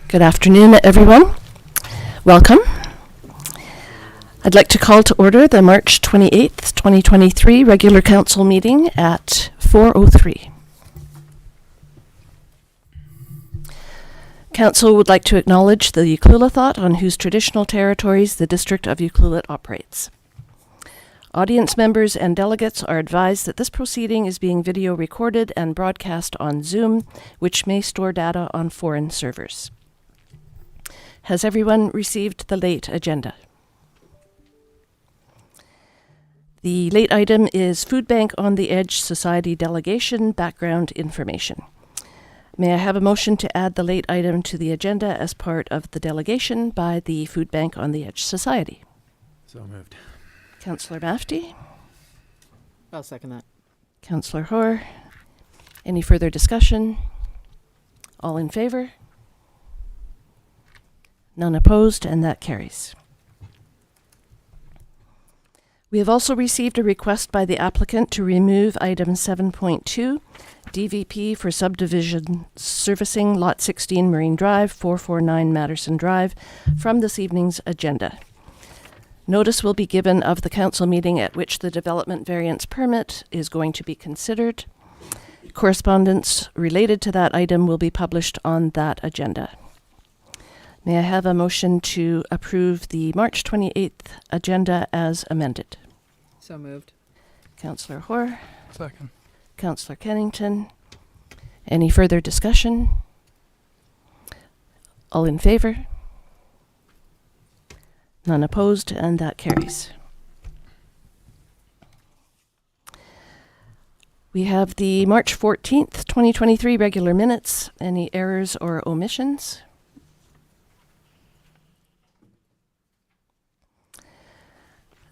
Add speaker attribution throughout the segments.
Speaker 1: Good afternoon, everyone. Welcome. I'd like to call to order the March 28th, 2023 regular council meeting at 4:03. Council would like to acknowledge the Ucluelethat on whose traditional territories the District of Ucluelet operates. Audience members and delegates are advised that this proceeding is being video recorded and broadcast on Zoom, which may store data on foreign servers. Has everyone received the late agenda? The late item is Food Bank on the Edge Society Delegation Background Information. May I have a motion to add the late item to the agenda as part of the delegation by the Food Bank on the Edge Society?
Speaker 2: So moved.
Speaker 1: Councillor Mafty.
Speaker 3: I'll second that.
Speaker 1: Councillor Hoare. Any further discussion? All in favor? None opposed, and that carries. We have also received a request by the applicant to remove item 7.2, DVP for subdivision servicing Lot 16 Marine Drive, 449 Matterson Drive, from this evening's agenda. Notice will be given of the council meeting at which the development variance permit is going to be considered. Correspondence related to that item will be published on that agenda. May I have a motion to approve the March 28th agenda as amended?
Speaker 3: So moved.
Speaker 1: Councillor Hoare.
Speaker 2: Second.
Speaker 1: Councillor Kennington. Any further discussion? All in favor? None opposed, and that carries. We have the March 14th, 2023 regular minutes. Any errors or omissions?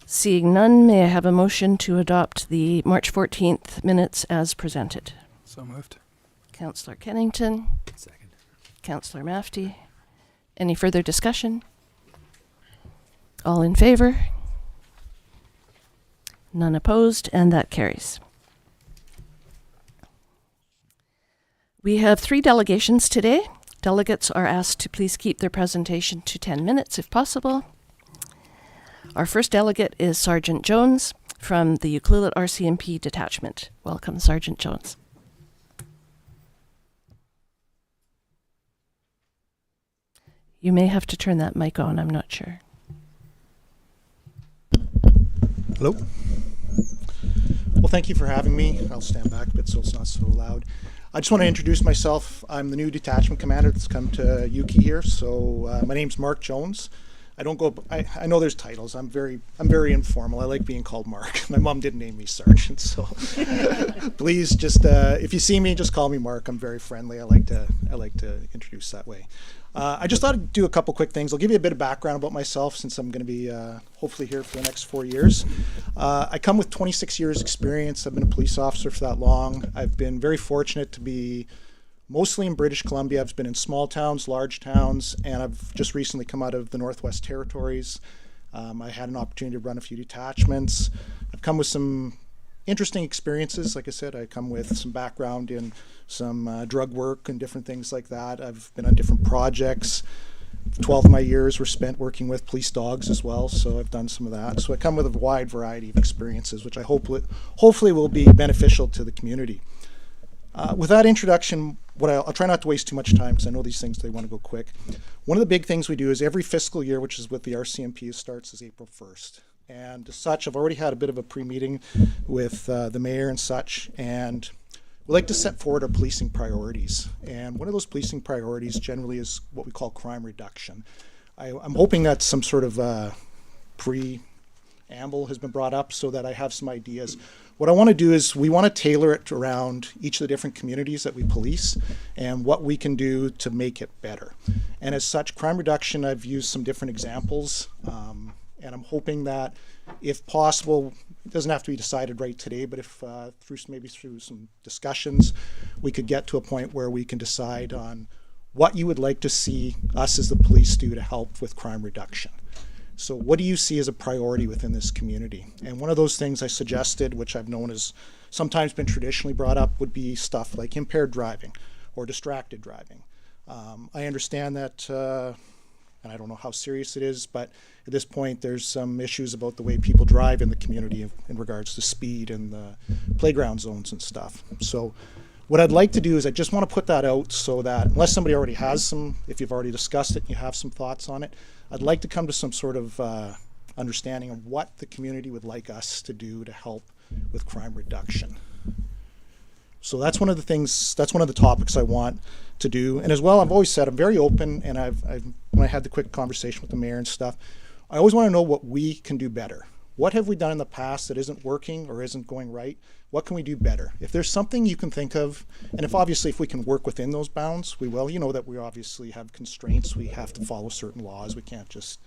Speaker 1: Seeing none, may I have a motion to adopt the March 14th minutes as presented?
Speaker 2: So moved.
Speaker 1: Councillor Kennington.
Speaker 2: Second.
Speaker 1: Councillor Mafty. Any further discussion? All in favor? None opposed, and that carries. We have 3 delegations today. Delegates are asked to please keep their presentation to 10 minutes if possible. Our first delegate is Sergeant Jones from the Ucluelet RCMP detachment. Welcome, Sergeant Jones. You may have to turn that mic on, I'm not sure.
Speaker 4: Hello. Well, thank you for having me. I'll stand back a bit so it's not so loud. I just want to introduce myself. I'm the new detachment commander that's come to Uki here. So my name's Mark Jones. I don't go. I know there's titles. I'm very informal. I like being called Mark. My mom didn't name me Sergeant, so please just if you see me, just call me Mark. I'm very friendly. I like to introduce that way. I just thought I'd do a couple quick things. I'll give you a bit of background about myself since I'm going to be hopefully here for the next 4 years. I come with 26 years experience. I've been a police officer for that long. I've been very fortunate to be mostly in British Columbia. I've been in small towns, large towns, and I've just recently come out of the Northwest Territories. I had an opportunity to run a few detachments. I've come with some interesting experiences. Like I said, I come with some background in some drug work and different things like that. I've been on different projects. 12 of my years were spent working with police dogs as well, so I've done some of that. So I come with a wide variety of experiences, which I hopefully will be beneficial to the community. With that introduction, I'll try not to waste too much time because I know these things, they want to go quick. One of the big things we do is every fiscal year, which is what the RCMP starts, is April 1st. And as such, I've already had a bit of a pre-meeting with the mayor and such, and we like to set forward our policing priorities. And one of those policing priorities generally is what we call crime reduction. I'm hoping that some sort of preamble has been brought up so that I have some ideas. What I want to do is we want to tailor it around each of the different communities that we police and what we can do to make it better. And as such, crime reduction, I've used some different examples, and I'm hoping that if possible, it doesn't have to be decided right today, but if maybe through some discussions, we could get to a point where we can decide on what you would like to see us as the police do to help with crime reduction. So what do you see as a priority within this community? And one of those things I suggested, which I've known has sometimes been traditionally brought up, would be stuff like impaired driving or distracted driving. I understand that, and I don't know how serious it is, but at this point there's some issues about the way people drive in the community in regards to speed and the playground zones and stuff. So what I'd like to do is I just want to put that out so that unless somebody already has some, if you've already discussed it and you have some thoughts on it, I'd like to come to some sort of understanding of what the community would like us to do to help with crime reduction. So that's one of the things, that's one of the topics I want to do. And as well, I've always said I'm very open, and when I had the quick conversation with the mayor and stuff, I always want to know what we can do better. What have we done in the past that isn't working or isn't going right? What can we do better? If there's something you can think of, and if we can work within those bounds, we will. You know that we obviously have constraints. We have to follow certain laws. We can't just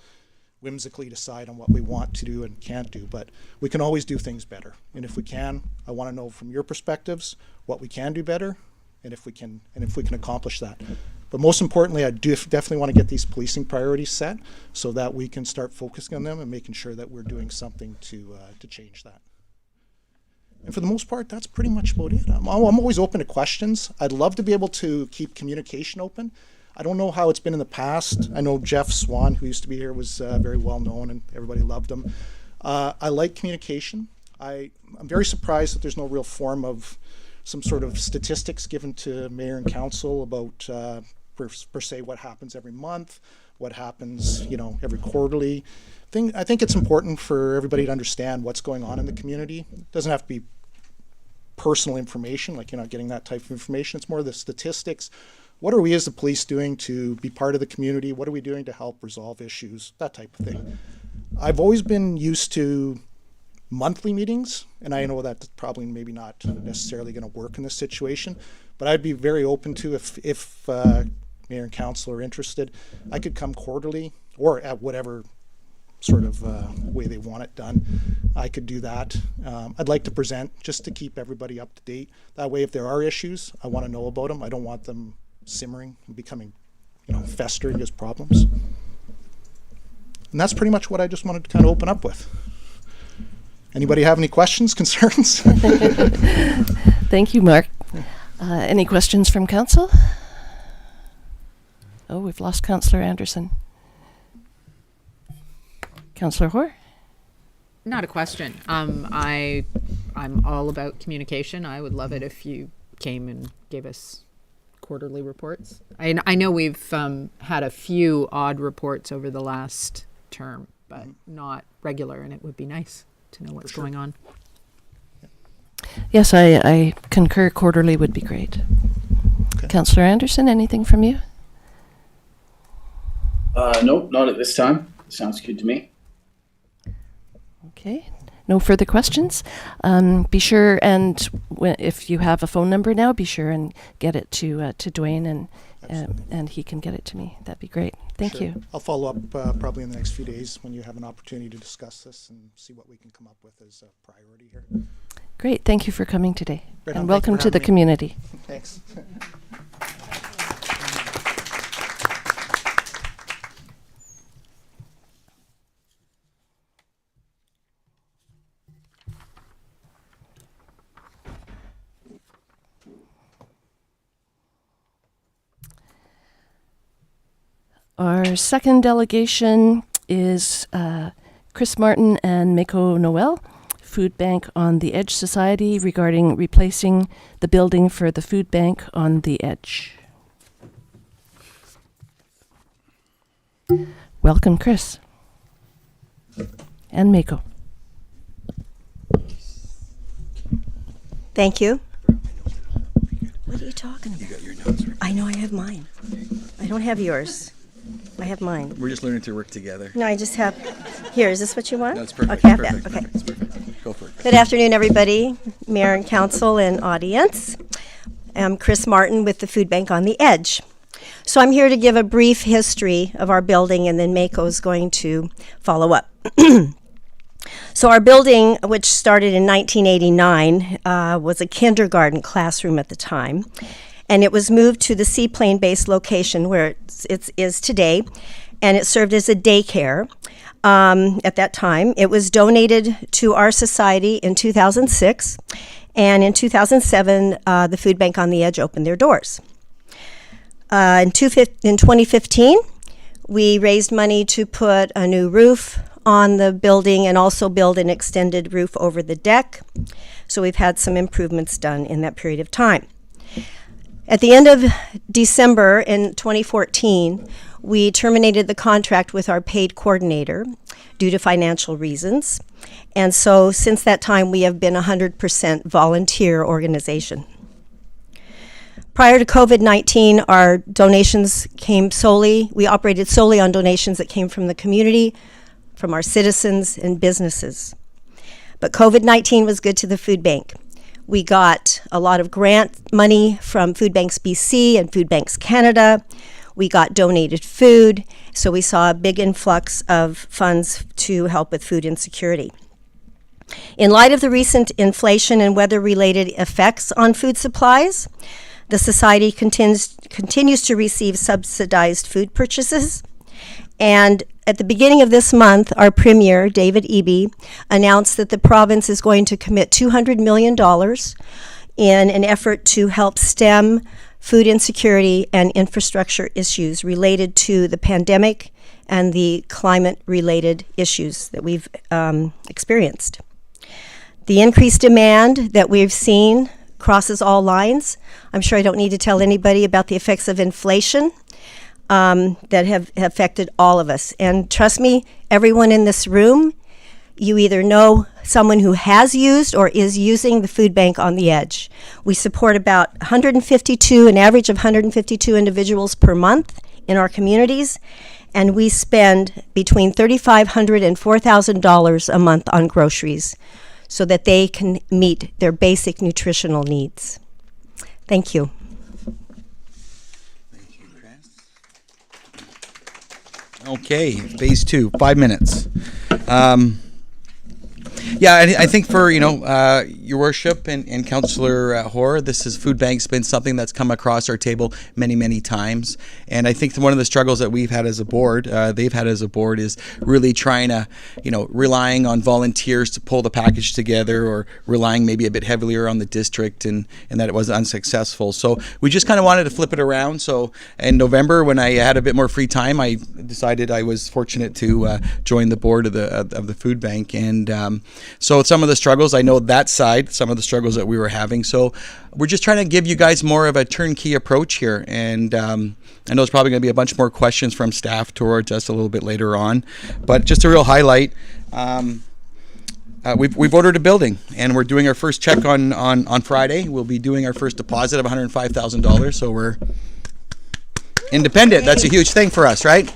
Speaker 4: whimsically decide on what we want to do and can't do, but we can always do things better. And if we can, I want to know from your perspectives what we can do better, and if we can accomplish that. But most importantly, I do definitely want to get these policing priorities set so that we can start focusing on them and making sure that we're doing something to change that. And for the most part, that's pretty much about it. I'm always open to questions. I'd love to be able to keep communication open. I don't know how it's been in the past. I know Jeff Swan, who used to be here, was very well known and everybody loved him. I like communication. I'm very surprised that there's no real form of some sort of statistics given to mayor and council about per se what happens every month, what happens every quarterly thing. I think it's important for everybody to understand what's going on in the community. It doesn't have to be personal information, like you're not getting that type of information. It's more the statistics. What are we as the police doing to be part of the community? What are we doing to help resolve issues? That type of thing. I've always been used to monthly meetings, and I know that's probably maybe not necessarily going to work in this situation, but I'd be very open to if mayor and council are interested, I could come quarterly or at whatever sort of way they want it done. I could do that. I'd like to present just to keep everybody up to date. That way, if there are issues, I want to know about them. I don't want them simmering and becoming, festering as problems. And that's pretty much what I just wanted to kind of open up with. Anybody have any questions, concerns?
Speaker 1: Thank you, Mark. Any questions from council? Oh, we've lost Councillor Anderson. Councillor Hoare?
Speaker 3: Not a question. I'm all about communication. I would love it if you came and gave us quarterly reports. I know we've had a few odd reports over the last term, but not regular, and it would be nice to know what's going on.
Speaker 1: Yes, I concur. Quarterly would be great.
Speaker 4: Okay.
Speaker 1: Councillor Anderson, anything from you?
Speaker 5: Nope, not at this time. Sounds good to me.
Speaker 1: Okay. No further questions. Be sure and if you have a phone number now, be sure and get it to Dwayne and he can get it to me. That'd be great. Thank
Speaker 4: Sure.
Speaker 1: you.
Speaker 4: I'll follow up probably in the next few days when you have an opportunity to discuss this and see what we can come up with as a priority here.
Speaker 1: Great. Thank you for coming today.
Speaker 4: Right on.
Speaker 1: And
Speaker 4: Thank you
Speaker 1: welcome
Speaker 4: for
Speaker 1: to the
Speaker 4: having me.
Speaker 1: community.
Speaker 4: Thanks.
Speaker 1: Our second delegation is Chris Martin and Mako Noel, Food Bank on the Edge Society, regarding replacing the building for the food bank on the Edge. Welcome, Chris. And Mako.
Speaker 6: Thank you. I know I have mine. I don't have yours. I have mine.
Speaker 2: We're just learning to work together.
Speaker 6: No, I just have. Here, is this what you want?
Speaker 2: That's perfect.
Speaker 6: Okay, I have
Speaker 2: perfect,
Speaker 6: that. Okay.
Speaker 2: perfect, it's perfect. Go for it.
Speaker 6: Good afternoon, everybody, Mayor and Council and audience. I'm Chris Martin with the Food Bank on the Edge. So I'm here to give a brief history of our building, and then Mako's going to follow up. So our building, which started in 1989, was a kindergarten classroom at the time, and it was moved to the seaplane-based location where it is today, and it served as a daycare. At that time, it was donated to our society in 2006, and in 2007, the Food Bank on the Edge opened their doors. In 2015, we raised money to put a new roof on the building and also build an extended roof over the deck. So we've had some improvements done in that period of time. At the end of December in 2014, we terminated the contract with our paid coordinator due to financial reasons. And so since that time, we have been a 100% volunteer organization. Prior to COVID-19, our donations we operated solely on donations that came from the community, from our citizens and businesses. But COVID-19 was good to the food bank. We got a lot of grant money from Food Banks BC and Food Banks Canada. We got donated food, so we saw a big influx of funds to help with food insecurity. In light of the recent inflation and weather-related effects on food supplies, the Society continues to receive subsidized food purchases. And at the beginning of this month, our Premier, David Eby, announced that the province is going to commit $200 million in an effort to help stem food insecurity and infrastructure issues related to the pandemic and the climate-related issues that we've experienced. The increased demand that we've seen crosses all lines. I'm sure I don't need to tell anybody about the effects of inflation that have affected all of us. And trust me, everyone in this room, you either know someone who has used or is using the Food Bank on the Edge. We support about an average of 152 individuals per month in our communities, and we spend between $3,500 and $4,000 a month on groceries so that they can meet their basic nutritional needs. Thank you.
Speaker 2: Thank you, Chris. Okay, phase 2, 5 minutes. I think for your worship and Councillor Hoare, this is Food Bank's been something that's come across our table many times, and I think one of the struggles that we've had as a board, they've had as a board, is really trying to, relying on volunteers to pull the package together, or relying maybe a bit heavier on the district, and that it was unsuccessful. So we just kind of wanted to flip it around. So in November, when I had a bit more free time, I decided I was fortunate to join the board of the Food Bank, and so some of the struggles, I know that side, some of the struggles that we were having. So we're just trying to give you guys more of a turnkey approach here. And I know there's probably going to be a bunch more questions from staff towards us a little bit later on. But just a real highlight, we've ordered a building, and we're doing our first check on Friday. We'll be doing our first deposit of $105,000. So we're independent. That's a huge thing for us, right?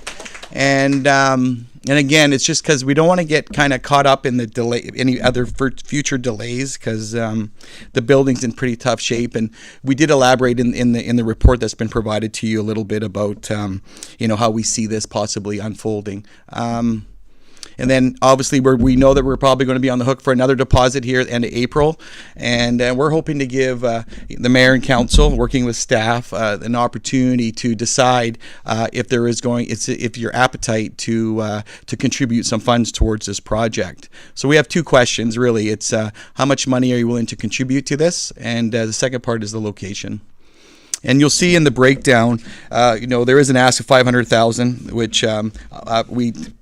Speaker 2: And again, it's just because we don't want to get kind of caught up in the delay, any other future delays, because the building's in pretty tough shape. And we did elaborate in the report that's been provided to you a little bit about how we see this possibly unfolding. And then obviously we know that we're probably going to be on the hook for another deposit here at the end of April. And we're hoping to give the mayor and council, working with staff, an opportunity to decide if your appetite to contribute some funds towards this project. So we have two questions, really. It's how much money are you willing to contribute to this? And the second part is the location. And you'll see in the breakdown, there is an ask of $500,000, which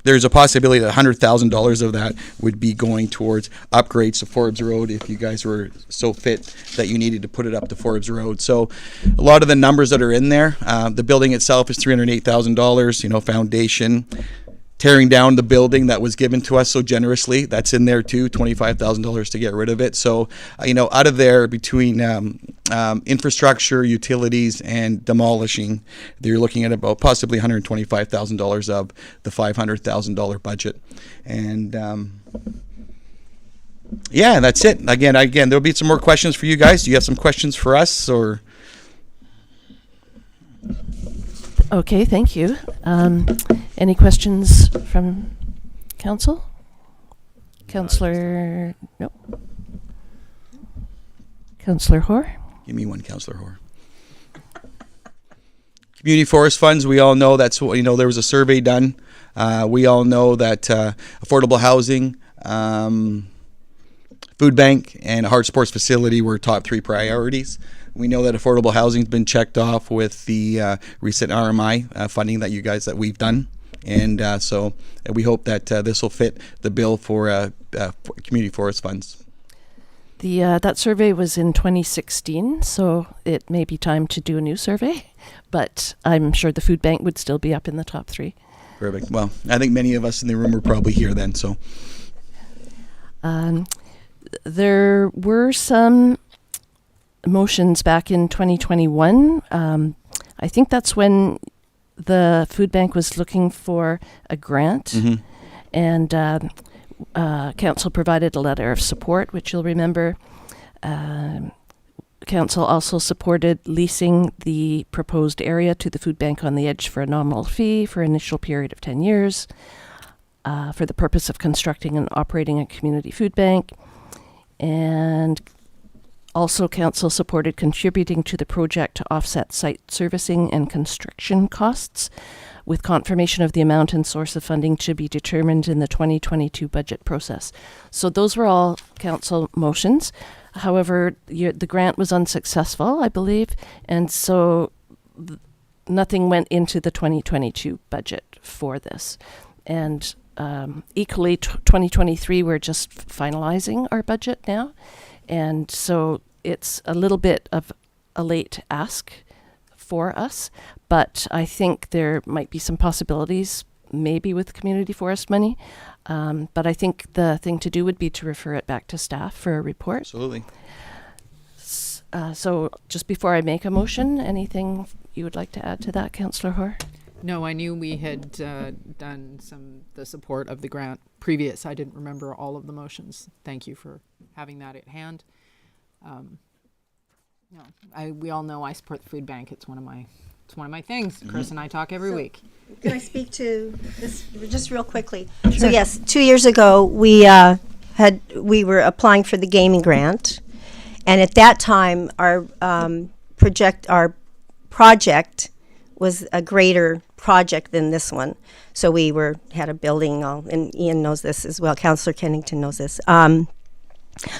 Speaker 2: there's a possibility that $100,000 of that would be going towards upgrades to Forbes Road if you guys were so fit that you needed to put it up to Forbes Road. So a lot of the numbers that are in there, the building itself is $308,000, foundation. tearing down the building that was given to us so generously. That's in there too, $25,000 to get rid of it. So, out of there, between infrastructure, utilities, and demolishing, they're looking at about possibly $125,000 of the $500,000 budget. And yeah, that's it. Again, there'll be some more questions for you guys. Do you have some questions for us, or?
Speaker 1: Okay, thank you. Any questions from council? Councillor, no. Councillor Hoare?
Speaker 2: Give me one, Councillor Hoare. Community forest funds, we all know that's what, there was a survey done. We all know that affordable housing, food bank, and a hard sports facility were top 3 priorities. We know that affordable housing has been checked off with the recent RMI funding that we've done. And so we hope that this will fit the bill for community forest funds.
Speaker 1: That survey was in 2016, so it may be time to do a new survey, but I'm sure the food bank would still be up in the top 3.
Speaker 2: Perfect. Well, I think many of us in the room were probably here then, so.
Speaker 1: There were some motions back in 2021. I think that's when the food bank was looking for a grant, and council provided a letter of support, which you'll remember. Council also supported leasing the proposed area to the food bank on the Edge for a nominal fee for an initial period of 10 years for the purpose of constructing and operating a community food bank. And also, council supported contributing to the project to offset site servicing and construction costs, with confirmation of the amount and source of funding to be determined in the 2022 budget process. So those were all council motions. However, the grant was unsuccessful, I believe, and so nothing went into the 2022 budget for this. And equally, 2023, we're just finalizing our budget now. And so it's a little bit of a late ask for us, but I think there might be some possibilities, maybe with community forest money. But I think the thing to do would be to refer it back to staff for a report.
Speaker 2: Absolutely.
Speaker 1: So just before I make a motion, anything you would like to add to that, Councillor Hoare?
Speaker 3: No, I knew we had done the support of the grant previous. I didn't remember all of the motions. Thank you for having that at hand. We all know I support the food bank. It's one of my things. Chris and I talk every week.
Speaker 6: Can I speak to this just real quickly? Sure. So yes, 2 years ago we were applying for the gaming grant, and at that time our project was a greater project than this one. So we had a building, and Ian knows this as well. Councillor Kennington knows this.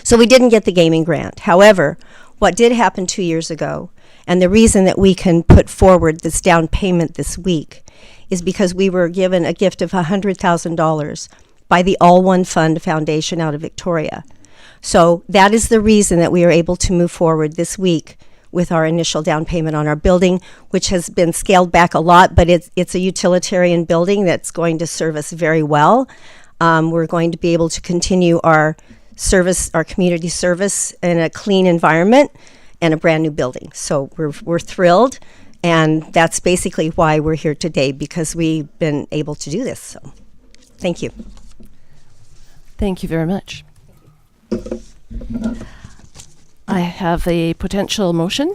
Speaker 6: So we didn't get the gaming grant. However, what did happen 2 years ago, and the reason that we can put forward this down payment this week, is because we were given a gift of $100,000 by the All One Fund Foundation out of Victoria. So that is the reason that we are able to move forward this week with our initial down payment on our building, which has been scaled back a lot, but it's a utilitarian building that's going to serve us very well. We're going to be able to continue our service, our community service, in a clean environment and a brand new building. So we're thrilled, and that's basically why we're here today, because we've been able to do this. So thank you.
Speaker 1: Thank you very much. I have a potential motion.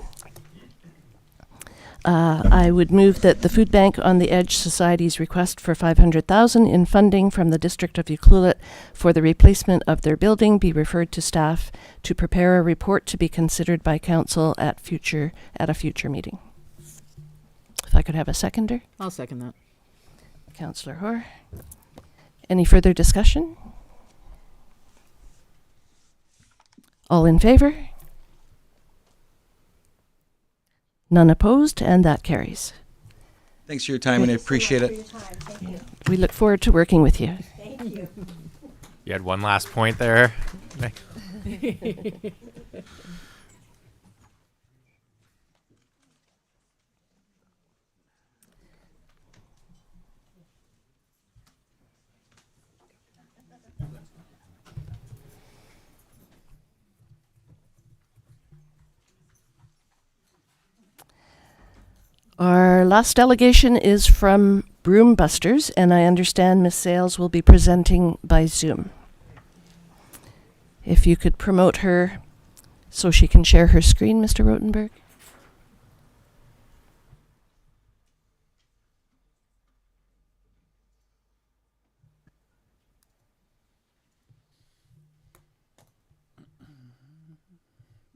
Speaker 1: I would move that the Food Bank on the Edge Society's request for $500,000 in funding from the District of Ucluelet for the replacement of their building be referred to staff to prepare a report to be considered by council at a future meeting. If I could have a seconder.
Speaker 3: I'll second that.
Speaker 1: Councillor Hoare. Any further discussion? All in favor? None opposed, and that carries.
Speaker 2: Thanks for your time, and I appreciate it.
Speaker 1: We look forward to working with you.
Speaker 6: Thank you.
Speaker 7: You had one last point there.
Speaker 1: Our last delegation is from Broom Busters, and I understand Miss Sales will be presenting by Zoom. If you could promote her so she can share her screen, Mr. Rotenberg.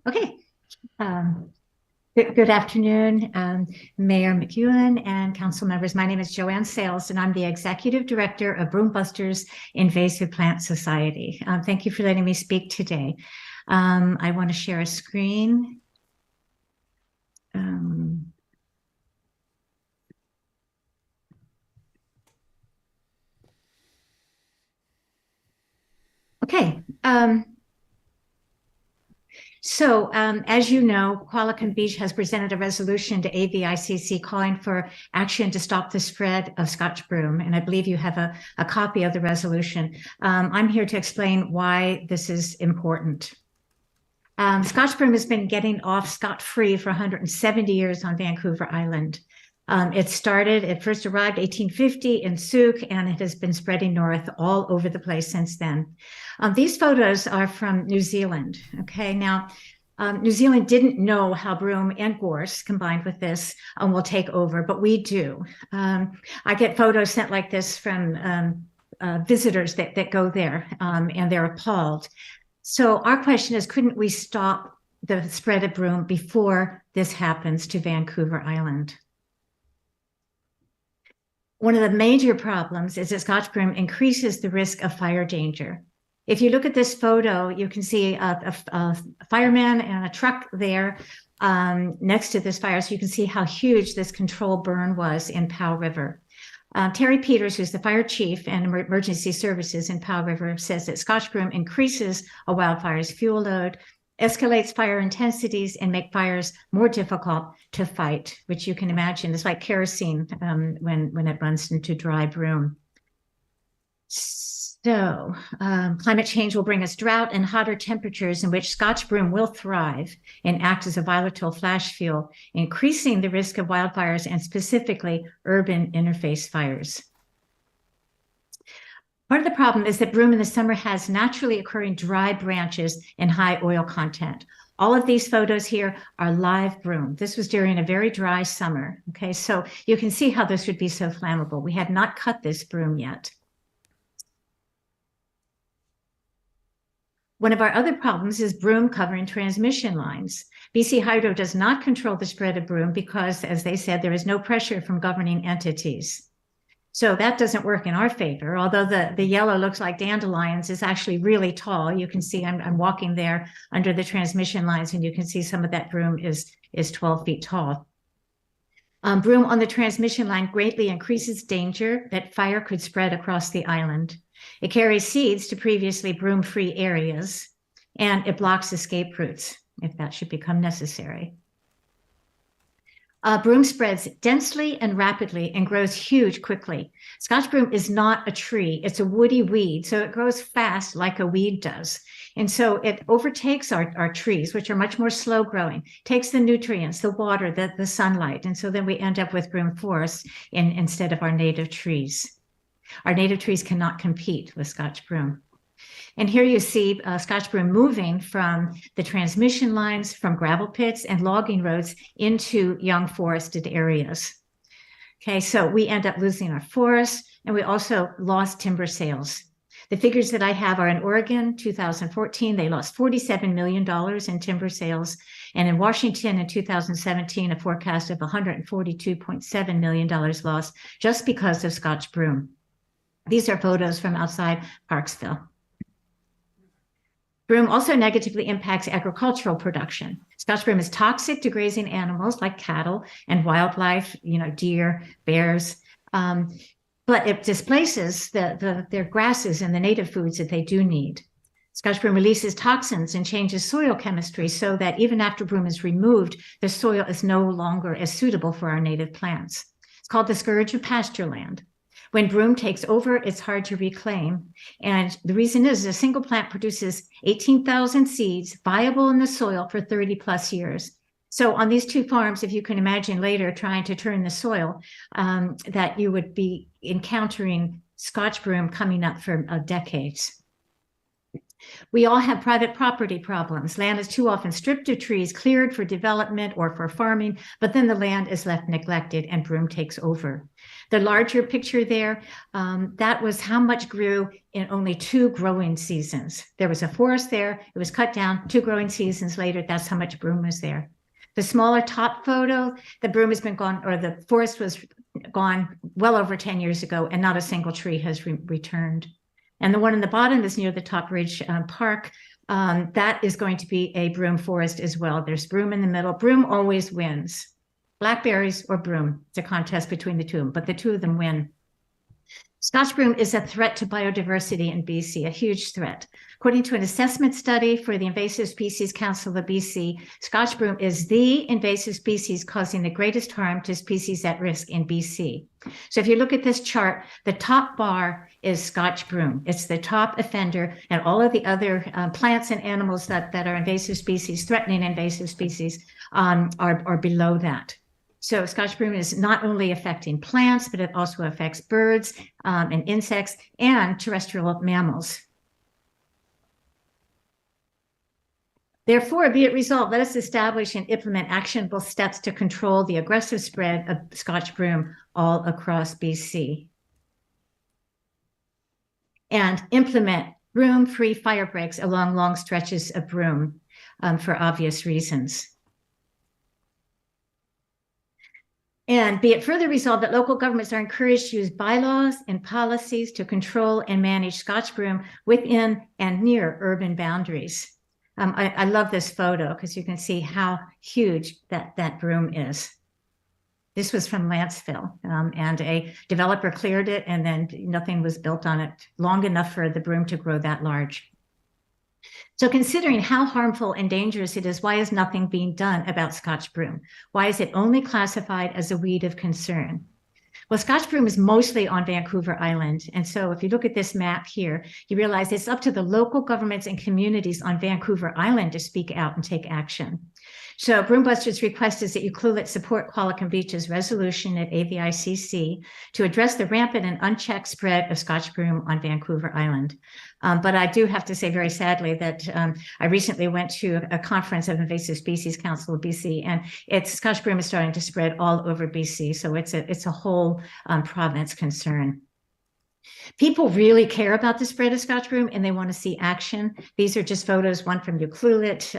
Speaker 8: Okay. Good afternoon, Mayor McEwen and council members. My name is Joanne Sales, and I'm the Executive Director of Broom Busters Invasive Plant Society. Thank you for letting me speak today. I want to share a screen. Okay. So, as you know, Qualicum Beach has presented a resolution to AVICC calling for action to stop the spread of Scotch broom, and I believe you have a copy of the resolution. I'm here to explain why this is important. Scotch broom has been getting off scot-free for 170 years on Vancouver Island. It first arrived 1850 in Souk, and it has been spreading north all over the place since then. These photos are from New Zealand. Okay, now New Zealand didn't know how broom and gorse combined with this will take over, but we do. I get photos sent like this from visitors that go there, and they're appalled. So our question is, couldn't we stop the spread of broom before this happens to Vancouver Island? One of the major problems is that Scotch broom increases the risk of fire danger. If you look at this photo, you can see a fireman and a truck there next to this fire. So you can see how huge this control burn was in Powell River. Terry Peters, who's the fire chief and emergency services in Powell River, says that Scotch broom increases a wildfire's fuel load, escalates fire intensities, and make fires more difficult to fight, which you can imagine is like kerosene when it runs into dry broom. So climate change will bring us drought and hotter temperatures in which Scotch broom will thrive and act as a volatile flash fuel, increasing the risk of wildfires and specifically urban interface fires. Part of the problem is that broom in the summer has naturally occurring dry branches and high oil content. All of these photos here are live broom. This was during a very dry summer. Okay, so you can see how this would be so flammable. We had not cut this broom yet. One of our other problems is broom covering transmission lines. BC Hydro does not control the spread of broom because, as they said, there is no pressure from governing entities. So that doesn't work in our favor, although the yellow looks like dandelions, is actually really tall. You can see I'm walking there under the transmission lines, and you can see some of that broom is 12 feet tall. Broom on the transmission line greatly increases danger that fire could spread across the island. It carries seeds to previously broom-free areas, and it blocks escape routes if that should become necessary. Broom spreads densely and rapidly and grows huge quickly. Scotch broom is not a tree, it's a woody weed, so it grows fast like a weed does. And so it overtakes our trees, which are much more slow growing, takes the nutrients, the water, the sunlight, and so then we end up with broom forests instead of our native trees. Our native trees cannot compete with Scotch broom. And here you see Scotch broom moving from the transmission lines, from gravel pits and logging roads into young forested areas. Okay, so we end up losing our forests, and we also lost timber sales. The figures that I have are in Oregon, 2014, they lost $47 million in timber sales. And in Washington in 2017, a forecast of $142.7 million lost just because of Scotch broom. These are photos from outside Parksville. Broom also negatively impacts agricultural production. Scotch broom is toxic to grazing animals like cattle and wildlife, deer, bears, but it displaces their grasses and the native foods that they do need. Scotch broom releases toxins and changes soil chemistry so that even after broom is removed, the soil is no longer as suitable for our native plants. It's called the scourge of pasture land. When broom takes over, it's hard to reclaim. And the reason is a single plant produces 18,000 seeds viable in the soil for 30 plus years. So on these two farms, if you can imagine later trying to turn the soil, that you would be encountering Scotch broom coming up for decades. We all have private property problems. Land is too often stripped of trees, cleared for development or for farming, but then the land is left neglected and broom takes over. The larger picture there, that was how much grew in only 2 growing seasons. There was a forest there, it was cut down, 2 growing seasons later, that's how much broom was there. The smaller top photo, the broom has been gone, or the forest was gone well over 10 years ago, and not a single tree has returned. And the one in the bottom is near the Top Ridge Park. That is going to be a broom forest as well. There's broom in the middle. Broom always wins. Blackberries or broom. It's a contest between the two, but the two of them win. Scotch broom is a threat to biodiversity in BC, a huge threat. According to an assessment study for the Invasive Species Council of BC, Scotch broom is the invasive species causing the greatest harm to species at risk in BC. So if you look at this chart, the top bar is Scotch broom. It's the top offender, and all of the other plants and animals that are invasive species, threatening invasive species, are below that. So Scotch broom is not only affecting plants, but it also affects birds and insects and terrestrial mammals. Therefore, be it resolved, let us establish and implement actionable steps to control the aggressive spread of Scotch broom all across BC. And implement broom-free fire breaks along long stretches of broom for obvious reasons. And be it further resolved that local governments are encouraged to use bylaws and policies to control and manage Scotch broom within and near urban boundaries. I love this photo because you can see how huge that broom is. This was from Lanceville, and a developer cleared it, and then nothing was built on it long enough for the broom to grow that large. So considering how harmful and dangerous it is, why is nothing being done about Scotch broom? Why is it only classified as a weed of concern? Well, Scotch broom is mostly on Vancouver Island. And so if you look at this map here, you realize it's up to the local governments and communities on Vancouver Island to speak out and take action. So Broombusters' request is that Ucluelet support Qualicum Beach's resolution at AVICC to address the rampant and unchecked spread of Scotch broom on Vancouver Island. But I do have to say very sadly that I recently went to a conference of Invasive Species Council of BC, and Scotch broom is starting to spread all over BC. So it's a whole province concern. People really care about the spread of Scotch broom, and they want to see action. These are just photos, one from Ucluelet,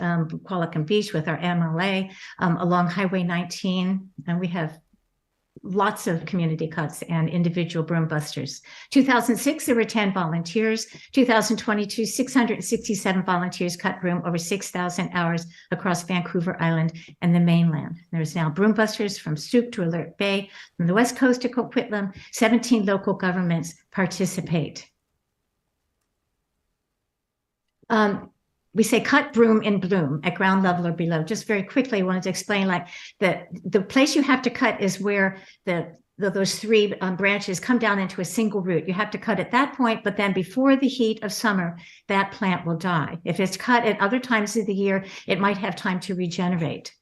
Speaker 8: Qualicum Beach with our MLA along Highway 19. And we have lots of community cuts and individual broom busters. 2006, there were 10 volunteers. 2022, 667 volunteers cut broom over 6,000 hours across Vancouver Island and the mainland. There's now broom busters from Stewart to Alert Bay, from the west coast to Coquitlam. 17 local governments participate. We say cut broom in bloom at ground level or below. Just very quickly, I wanted to explain, like, the place you have to cut is where those 3 branches come down into a single root. You have to cut at that point, but then before the heat of summer, that plant will die. If it's cut at other times of the year, it might have time to regenerate.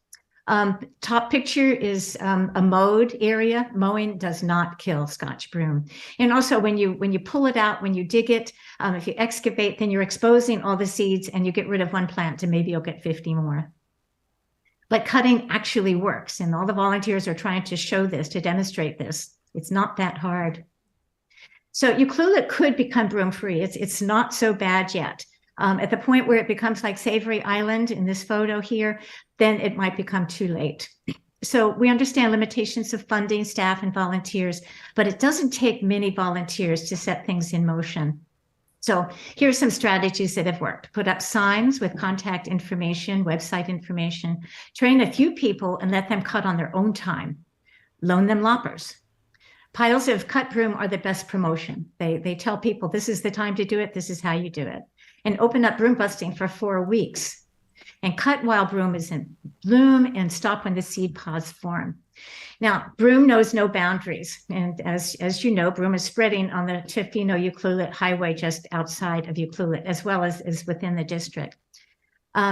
Speaker 8: Top picture is a mowed area. Mowing does not kill Scotch broom. And also when you pull it out, when you dig it, if you excavate, then you're exposing all the seeds and you get rid of one plant and maybe you'll get 50 more. But cutting actually works. And all the volunteers are trying to show this, to demonstrate this. It's not that hard. So Ucluelet could become broom free. It's not so bad yet. At the point where it becomes like Savory Island in this photo here, then it might become too late. So we understand limitations of funding, staff, and volunteers, but it doesn't take many volunteers to set things in motion. So here are some strategies that have worked. Put up signs with contact information, website information, train a few people and let them cut on their own time. Loan them loppers. Piles of cut broom are the best promotion. They tell people this is the time to do it, this is how you do it. And open up broom busting for 4 weeks. And cut while broom is in bloom and stop when the seed pods form. Now, broom knows no boundaries. And as you know, broom is spreading on the Tofino-Ucluelet highway just outside of Ucluelet, as well as within the district.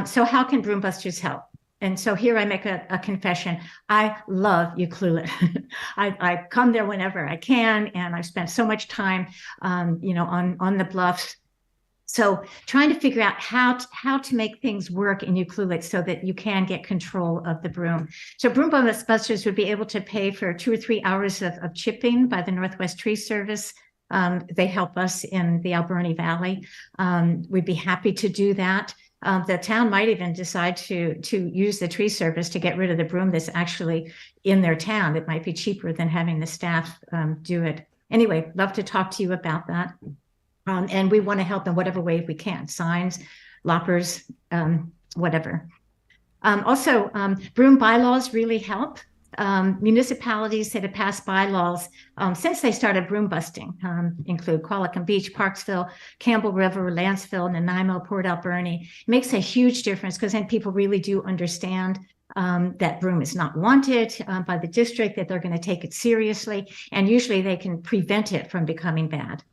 Speaker 8: So how can Broombusters help? And so here I make a confession. I love Ucluelet. I come there whenever I can, and I've spent so much time, on the bluffs. So trying to figure out how to make things work in Ucluelet so that you can get control of the broom. So Broom Busters would be able to pay for 2 or 3 hours of chipping by the Northwest Tree Service. They help us in the Alberni Valley. We'd be happy to do that. The town might even decide to use the tree service to get rid of the broom that's actually in their town. It might be cheaper than having the staff do it. Anyway, love to talk to you about that. And we want to help in whatever way we can, signs, loppers, whatever. Also, broom bylaws really help. Municipalities that have passed bylaws since they started broom busting include Qualicum Beach, Parksville, Campbell River, Lanceville, Nanaimo, Port Alberni. It makes a huge difference because then people really do understand that broom is not wanted by the district, that they're going to take it seriously, and usually they can prevent it from becoming bad.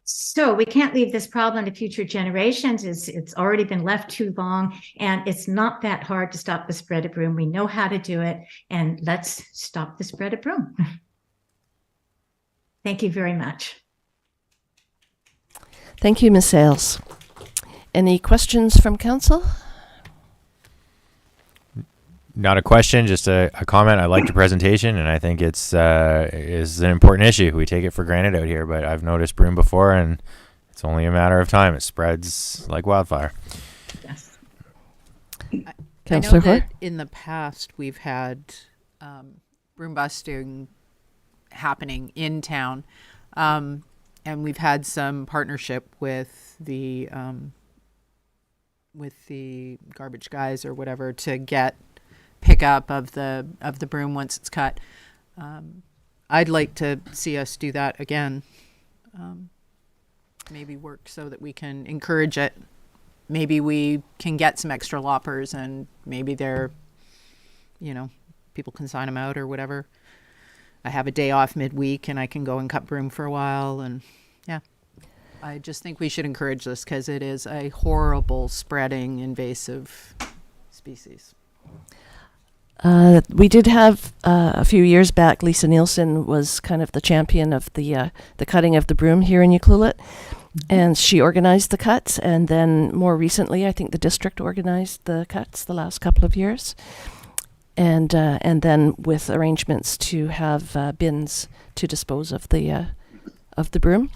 Speaker 8: So we can't leave this problem to future generations. It's already been left too long, and it's not that hard to stop the spread of broom. We know how to do it, and let's stop the spread of broom. Thank you very much.
Speaker 1: Thank you, Ms. Sales. Any questions from council?
Speaker 7: Not a question, just a comment. I liked your presentation, and I think it's is an important issue. We take it for granted out here, but I've noticed broom before, and it's only a matter of time. It spreads like wildfire.
Speaker 8: Yes.
Speaker 3: I know
Speaker 1: Councillor Hoy?
Speaker 3: that in the past we've had broom busting happening in town, and we've had some partnership with the garbage guys or whatever to get pickup of the broom once it's cut. I'd like to see us do that again. Maybe work so that we can encourage it. Maybe we can get some extra loppers, and maybe they're, people can sign them out or whatever. I have a day off midweek and I can go and cut broom for a while. And yeah, I just think we should encourage this because it is a horrible spreading invasive species.
Speaker 1: We did have a few years back, Lisa Nielsen was kind of the champion of the cutting of the broom here in Ucluelet, and she organized the cuts. And then more recently, I think the district organized the cuts the last couple of years, and then with arrangements to have bins to dispose of the broom.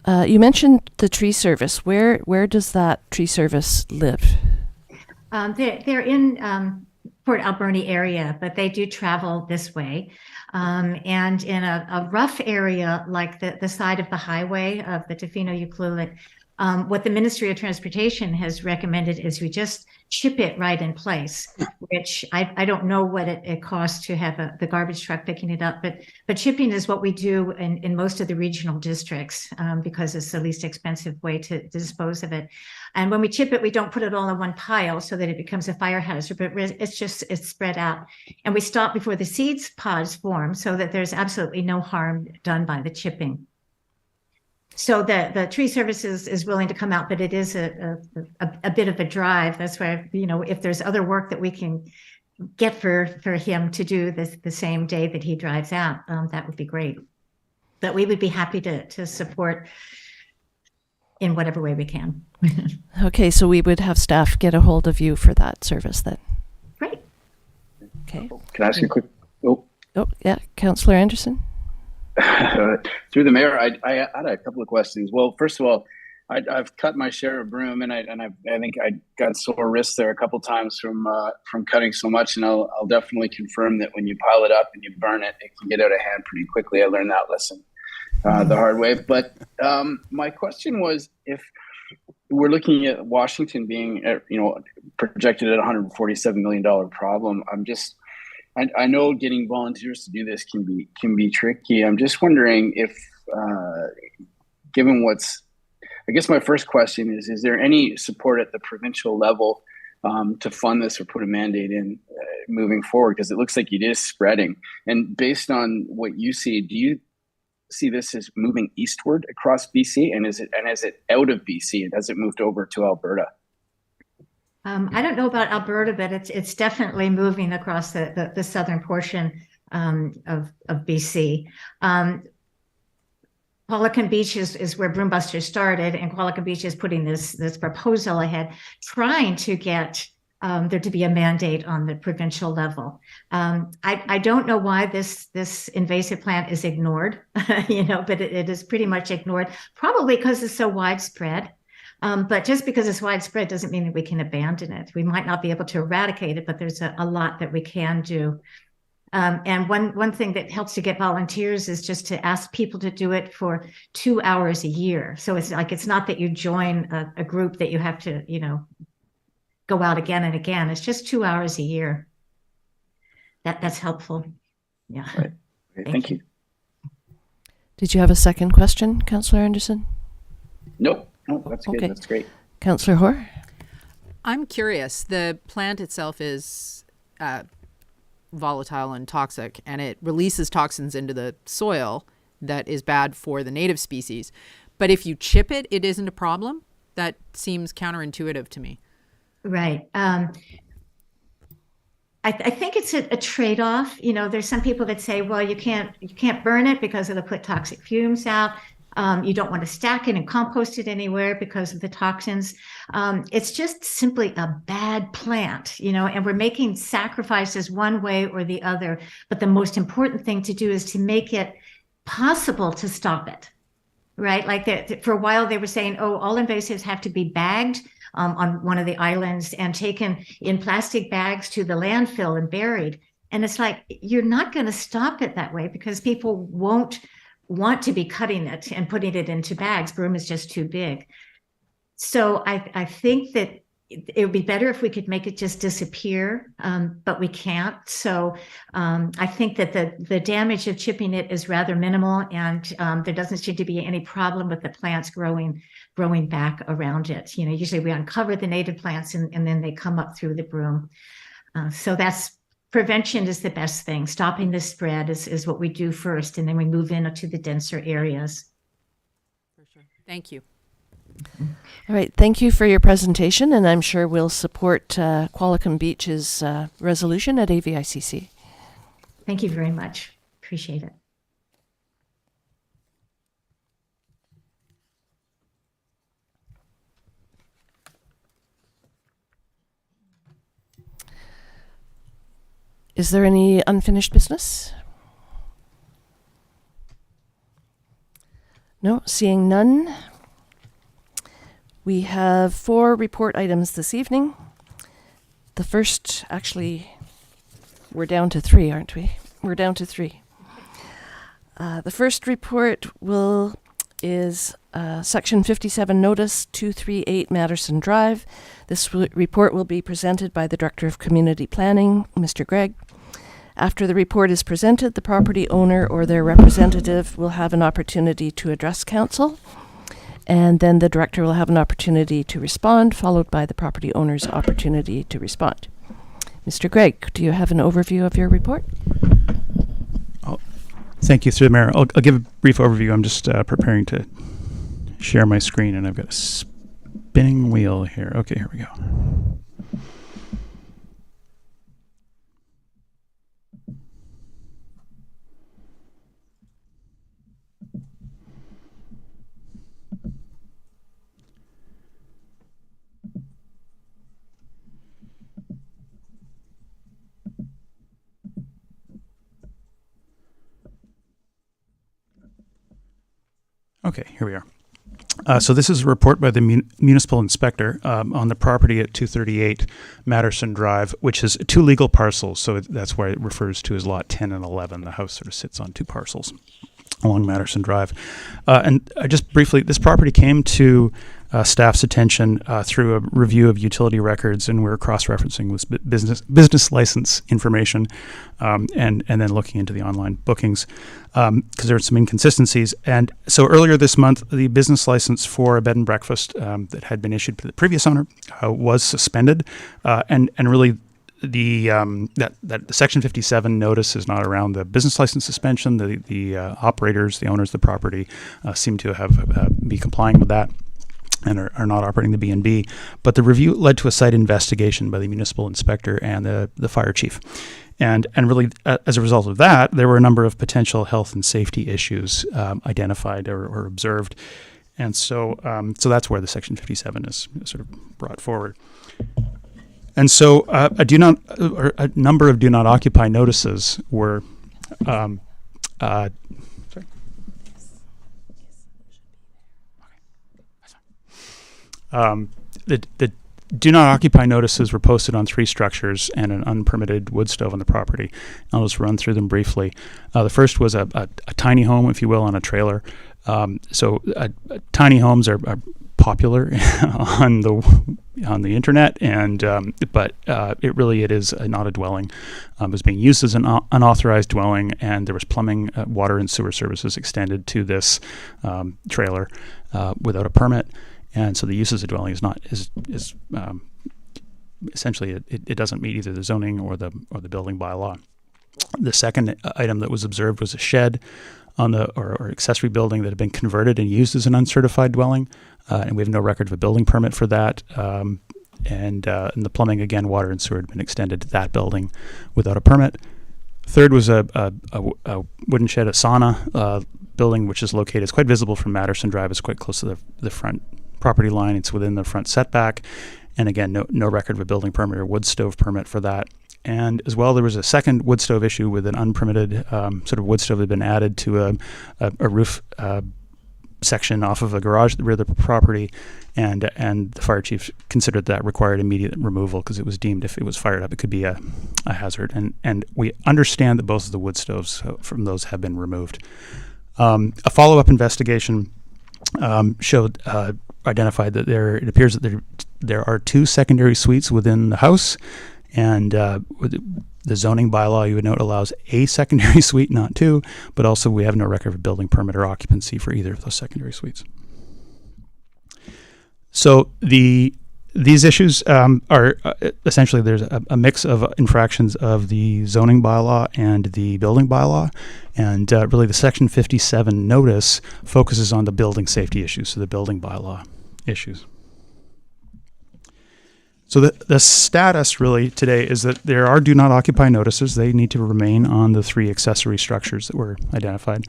Speaker 1: You mentioned the tree service. Where does that tree service live?
Speaker 8: They're in Port Alberni area, but they do travel this way. And in a rough area like the side of the highway of the Tofino Ucluelet, what the Ministry of Transportation has recommended is we just chip it right in place, which I don't know what it costs to have the garbage truck picking it up, but chipping is what we do in most of the regional districts because it's the least expensive way to dispose of it. And when we chip it, we don't put it all in one pile so that it becomes a fire hazard, but it's spread out. And we stop before the seeds pods form so that there's absolutely no harm done by the chipping. So the tree service is willing to come out, but it is a bit of a drive. That's why, if there's other work that we can get for him to do the same day that he drives out, that would be great. But we would be happy to support in whatever way we can.
Speaker 1: Okay, so we would have staff get a hold of you for that service then.
Speaker 8: Great.
Speaker 1: Okay.
Speaker 5: Can I ask you a quick? Oh,
Speaker 1: Yeah, Councillor Anderson.
Speaker 5: through the mayor, I had a couple of questions. Well, first of all, I've cut my share of broom, and I think I got sore wrists there a couple times from cutting so much. And I'll definitely confirm that when you pile it up and you burn it, it can get out of hand pretty quickly. I learned that lesson the hard way. But my question was, if we're looking at Washington being, projected at $147 million problem, I know getting volunteers to do this can be tricky. I'm just wondering if, given I guess my first question is there any support at the provincial level to fund this or put a mandate in moving forward? Because it looks like it is spreading. And based on what you see, do you see this as moving eastward across BC? And is it out of BC? And has it moved over to Alberta?
Speaker 8: I don't know about Alberta, but it's definitely moving across the southern portion of BC. Qualicum Beach is where Broombusters started, and Qualicum Beach is putting this proposal ahead, trying to get there to be a mandate on the provincial level. I don't know why this invasive plant is ignored, but it is pretty much ignored, probably because it's so widespread. But just because it's widespread doesn't mean that we can abandon it. We might not be able to eradicate it, but there's a lot that we can do. And one thing that helps to get volunteers is just to ask people to do it for 2 hours a year. So it's not that you join a group that you have to, go out again and again. It's just 2 hours a year. That's helpful. Yeah.
Speaker 5: Right. Thank you.
Speaker 1: Did you have a second question, Councillor Anderson?
Speaker 5: Nope. No, that's good.
Speaker 1: Okay.
Speaker 5: That's great.
Speaker 1: Councillor Hoare?
Speaker 3: I'm curious. The plant itself is volatile and toxic, and it releases toxins into the soil that is bad for the native species. But if you chip it, it isn't a problem? That seems counterintuitive to me.
Speaker 8: Right. I think it's a trade-off. There's some people that say, well, you can't burn it because it'll put toxic fumes out. You don't want to stack it and compost it anywhere because of the toxins. It's just simply a bad plant, and we're making sacrifices one way or the other. But the most important thing to do is to make it possible to stop it, right? Like for a while they were saying, oh, all invasives have to be bagged on one of the islands and taken in plastic bags to the landfill and buried. And it's like, you're not going to stop it that way because people won't want to be cutting it and putting it into bags. Broome is just too big. So I think that it would be better if we could make it just disappear, but we can't. So I think that the damage of chipping it is rather minimal, and there doesn't seem to be any problem with the plants growing back around it. Usually we uncover the native plants and then they come up through the broom. So prevention is the best thing. Stopping the spread is what we do first, and then we move into the denser areas.
Speaker 3: For sure. Thank you.
Speaker 1: All right, thank you for your presentation, and I'm sure we'll support Qualicum Beach's resolution at AVICC.
Speaker 8: Thank you very much. Appreciate it.
Speaker 1: Is there any unfinished business? No, seeing none. We have 4 report items this evening. The first, actually, we're down to 3, aren't we? We're down to 3. The first report is Section 57 Notice 238 Matterson Drive. This report will be presented by the Director of Community Planning, Mr. Gregg. After the report is presented, the property owner or their representative will have an opportunity to address council, and then the director will have an opportunity to respond, followed by the property owner's opportunity to respond. Mr. Gregg, do you have an overview of your report?
Speaker 9: Thank you, through the Mayor. I'll give a brief overview. I'm just preparing to share my screen, and I've got a spinning wheel here. Okay, here we go. Okay, here we are. So this is a report by the municipal inspector on the property at 238 Matterson Drive, which is 2 legal parcels. So that's why it refers to as Lot 10 and 11. The house sort of sits on 2 parcels along Matterson Drive. And just briefly, this property came to staff's attention through a review of utility records, and we're cross-referencing with business license information, and then looking into the online bookings because there are some inconsistencies. And so earlier this month, the business license for a bed and breakfast that had been issued to the previous owner was suspended, and really that Section 57 notice is not around the business license suspension. The operators, the owners of the property, seem to have be complying with that. and are not operating the B&B. But the review led to a site investigation by the municipal inspector and the fire chief. And really, as a result of that, there were a number of potential health and safety issues identified or observed. And so that's where the Section 57 is sort of brought forward. And so a number of do not occupy notices were the do not occupy notices were posted on 3 structures and an unpermitted wood stove on the property. I'll just run through them briefly. The first was a tiny home, if you will, on a trailer. Tiny homes are popular on the internet, but it is not a dwelling. It was being used as an unauthorized dwelling, and there was plumbing, water, and sewer services extended to this trailer without a permit. And so the use as a dwelling is essentially it doesn't meet either the zoning or the building bylaw. The second item that was observed was a shed on or accessory building that had been converted and used as an uncertified dwelling, and we have no record of a building permit for that. And the plumbing, again, water and sewer had been extended to that building without a permit. Third was a wooden shed, a sauna building, which is located. It's quite visible from Matterson Drive. It's quite close to the front property line. It's within the front setback, and again, no record of a building permit or wood stove permit for that. And as well, there was a second wood stove issue with an unpermitted sort of wood stove that had been added to a roof section off of a garage at the rear of the property, and the fire chief considered that required immediate removal because it was deemed if it was fired up, it could be a hazard. And we understand that both of the wood stoves from those have been removed. A follow-up investigation identified that it appears that there are 2 secondary suites within the house, and the zoning bylaw, you would note, allows a secondary suite, not 2, but also we have no record of a building permit or occupancy for either of those secondary suites. So these issues are essentially there's a mix of infractions of the zoning bylaw and the building bylaw, and really the Section 57 notice focuses on the building safety issues, so the building bylaw issues. So the status really today is that there are do not occupy notices. They need to remain on the 3 accessory structures that were identified.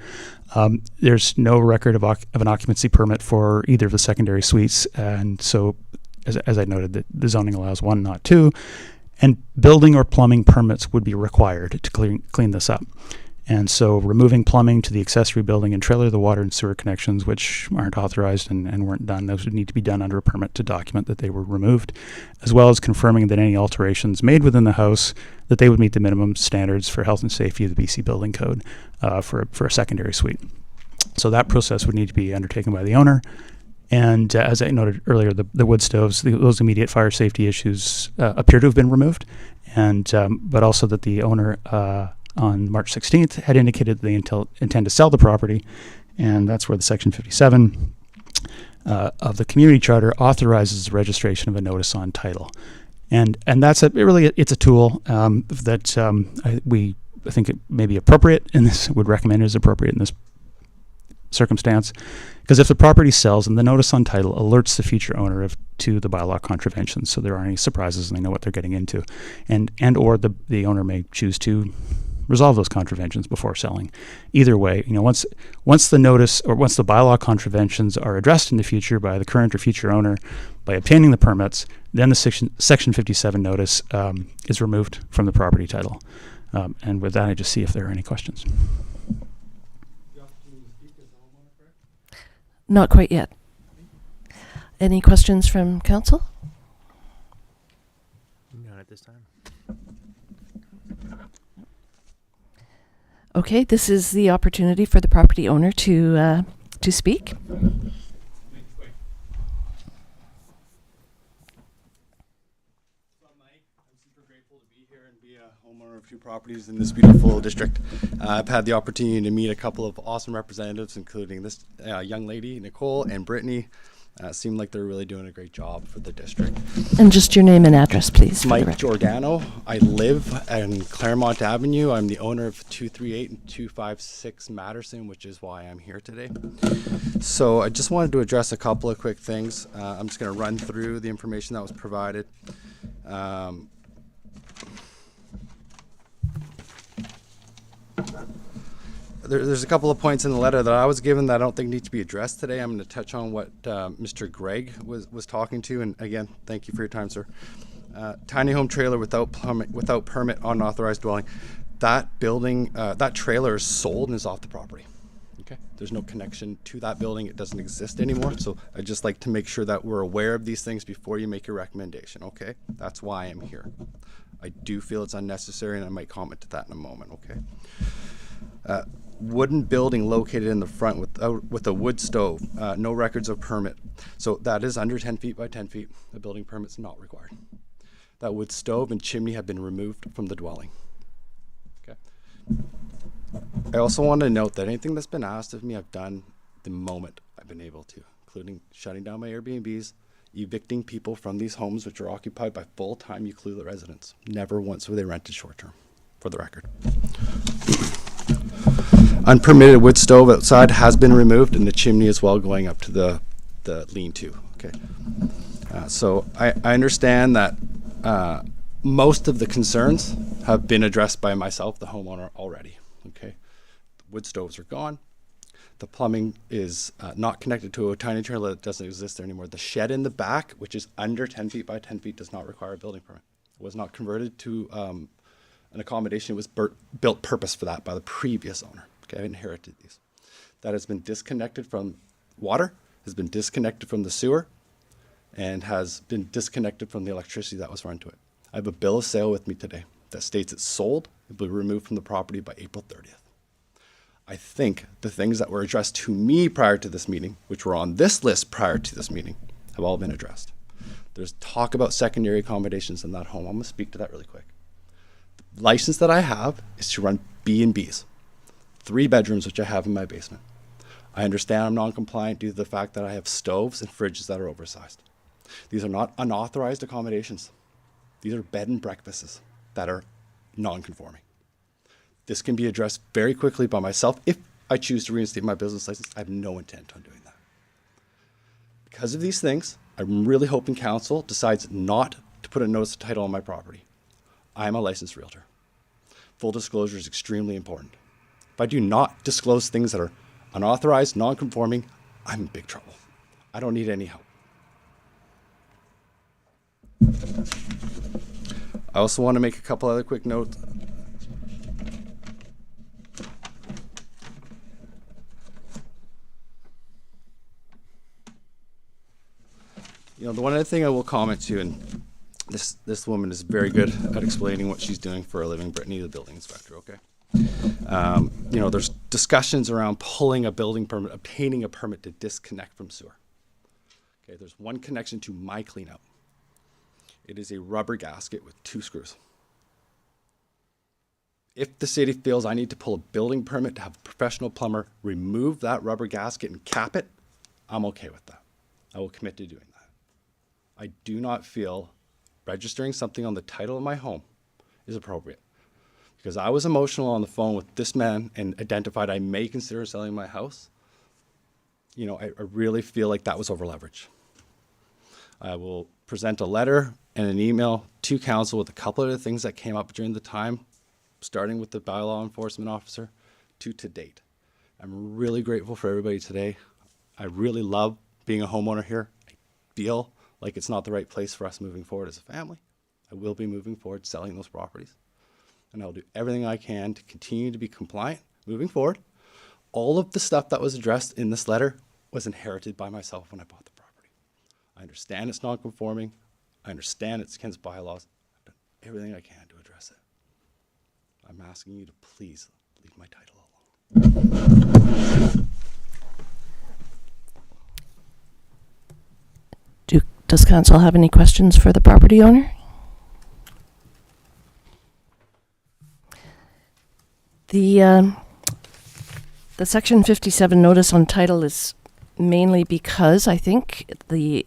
Speaker 9: There's no record of an occupancy permit for either of the secondary suites, and so as I noted, the zoning allows 1, not 2, and building or plumbing permits would be required to clean this up. And so removing plumbing to the accessory building and trailer, the water and sewer connections, which aren't authorized and weren't done, those would need to be done under a permit to document that they were removed, as well as confirming that any alterations made within the house, that they would meet the minimum standards for health and safety of the BC Building Code for a secondary suite. So that process would need to be undertaken by the owner. And as I noted earlier, the wood stoves, those immediate fire safety issues appear to have been removed, and but also that the owner on March 16th had indicated they intend to sell the property, and that's where the Section 57 of the community charter authorizes the registration of a notice on title, and that's it's a tool that I think it may be appropriate, and this would recommend is appropriate in this circumstance, because if the property sells and the notice on title alerts the future owner to the bylaw contraventions, so there aren't any surprises and they know what they're getting into, and or the owner may choose to resolve those contraventions before selling. Either way, once the notice or once the bylaw contraventions are addressed in the future by the current or future owner by obtaining the permits, then the Section 57 notice is removed from the property title. And with that, I just see if there are any questions.
Speaker 1: Not quite yet. Any questions from council?
Speaker 7: None at this time.
Speaker 1: Okay, this is the opportunity for the property owner to speak.
Speaker 10: I'm super grateful to be here and be a homeowner of 2 properties in this beautiful district. I've had the opportunity to meet a couple of awesome representatives, including this young lady, Nicole, and Brittany. Seem like they're really doing a great job for the district.
Speaker 1: And just your name and address, please. for the
Speaker 10: Mike
Speaker 1: record.
Speaker 10: Giordano. I live in Claremont Avenue. I'm the owner of 238 and 256 Matterson, which is why I'm here today. So I just wanted to address a couple of quick things. I'm just going to run through the information that was provided. There's a couple of points in the letter that I was given that I don't think need to be addressed today. I'm going to touch on what Mr. Gregg was talking to, and again, thank you for your time, sir. Tiny home trailer without permit, unauthorized dwelling. That building, that trailer is sold and is off the property. Okay, there's no connection to that building. It doesn't exist anymore. So I'd just like to make sure that we're aware of these things before you make your recommendation. Okay, that's why I'm here. I do feel it's unnecessary, and I might comment to that in a moment. Okay. Wooden building located in the front with a wood stove, no records of permit. So that is under 10 feet by 10 feet. The building permit's not required. That wood stove and chimney have been removed from the dwelling. Okay. I also want to note that anything that's been asked of me, I've done the moment I've been able to, including shutting down my Airbnbs, evicting people from these homes which are occupied by full-time Ucluelet residents. Never once were they rented short-term, for the record. Unpermitted wood stove outside has been removed, and the chimney as well going up to the lean-to. Okay, so I understand that most of the concerns have been addressed by myself, the homeowner, already. Okay, the wood stoves are gone. The plumbing is not connected to a tiny trailer that doesn't exist there anymore. The shed in the back, which is under 10 feet by 10 feet, does not require a building permit. It was not converted to an accommodation. It was built purpose for that by the previous owner. Okay, I inherited these. That has been disconnected from water, has been disconnected from the sewer, and has been disconnected from the electricity that was run to it. I have a bill of sale with me today that states it's sold. It will be removed from the property by April 30th. I think the things that were addressed to me prior to this meeting, which were on this list prior to this meeting, have all been addressed. There's talk about secondary accommodations in that home. I'm going to speak to that really quick. The license that I have is to run B&Bs. 3 bedrooms, which I have in my basement. I understand I'm non-compliant due to the fact that I have stoves and fridges that are oversized. These are not unauthorized accommodations. These are bed and breakfasts that are non-conforming. This can be addressed very quickly by myself if I choose to reinstate my business license. I have no intent on doing that. Because of these things, I'm really hoping council decides not to put a notice of title on my property. I'm a licensed realtor. Full disclosure is extremely important. If I do not disclose things that are unauthorized, non-conforming, I'm in big trouble. I don't need any help. I also want to make a couple other quick notes. You know, the one other thing I will comment to, and this woman is very good at explaining what she's doing for a living, Brittany, the building inspector, okay? You know, there's discussions around pulling a building permit, obtaining a permit to disconnect from sewer. Okay, there's one connection to my cleanout. It is a rubber gasket with 2 screws. If the city feels I need to pull a building permit to have a professional plumber remove that rubber gasket and cap it, I'm okay with that. I will commit to doing that. I do not feel registering something on the title of my home is appropriate. Because I was emotional on the phone with this man and identified I may consider selling my house. You know, I really feel like that was over leverage. I will present a letter and an email to council with a couple of the things that came up during the time, starting with the bylaw enforcement officer to date. I'm really grateful for everybody today. I really love being a homeowner here. I feel like it's not the right place for us moving forward as a family. I will be moving forward, selling those properties. And I'll do everything I can to continue to be compliant moving forward. All of the stuff that was addressed in this letter was inherited by myself when I bought the property. I understand it's non-conforming. I understand it's against bylaws. I've done everything I can to address it. I'm asking you to please leave my title alone.
Speaker 1: Does council have any questions for the property owner? The Section 57 notice on title is mainly because I think the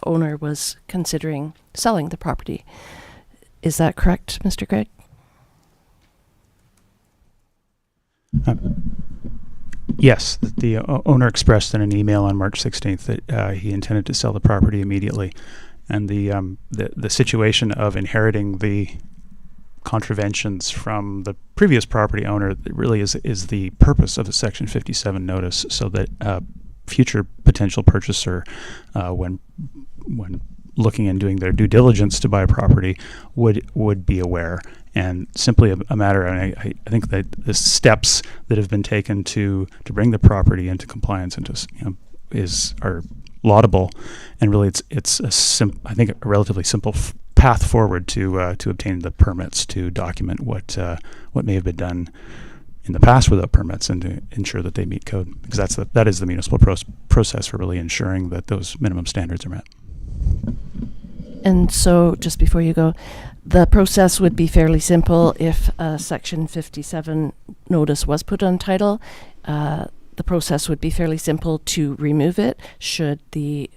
Speaker 1: owner was considering selling the property. Is that correct, Mr. Gregg?
Speaker 9: Yes, the owner expressed in an email on March 16th that he intended to sell the property immediately, and the situation of inheriting the contraventions from the previous property owner really is the purpose of the Section 57 notice, so that future potential purchaser, when looking and doing their due diligence to buy property, would be aware. And simply a matter, and I think that the steps that have been taken to bring the property into compliance are laudable, and really it's I think a relatively simple path forward to obtain the permits to document what may have been done in the past without permits, and to ensure that they meet code, because that is the municipal process for really ensuring that those minimum standards are met.
Speaker 1: And so, just before you go, the process would be fairly simple if a Section 57 notice was put on title. The process would be fairly simple to remove it should the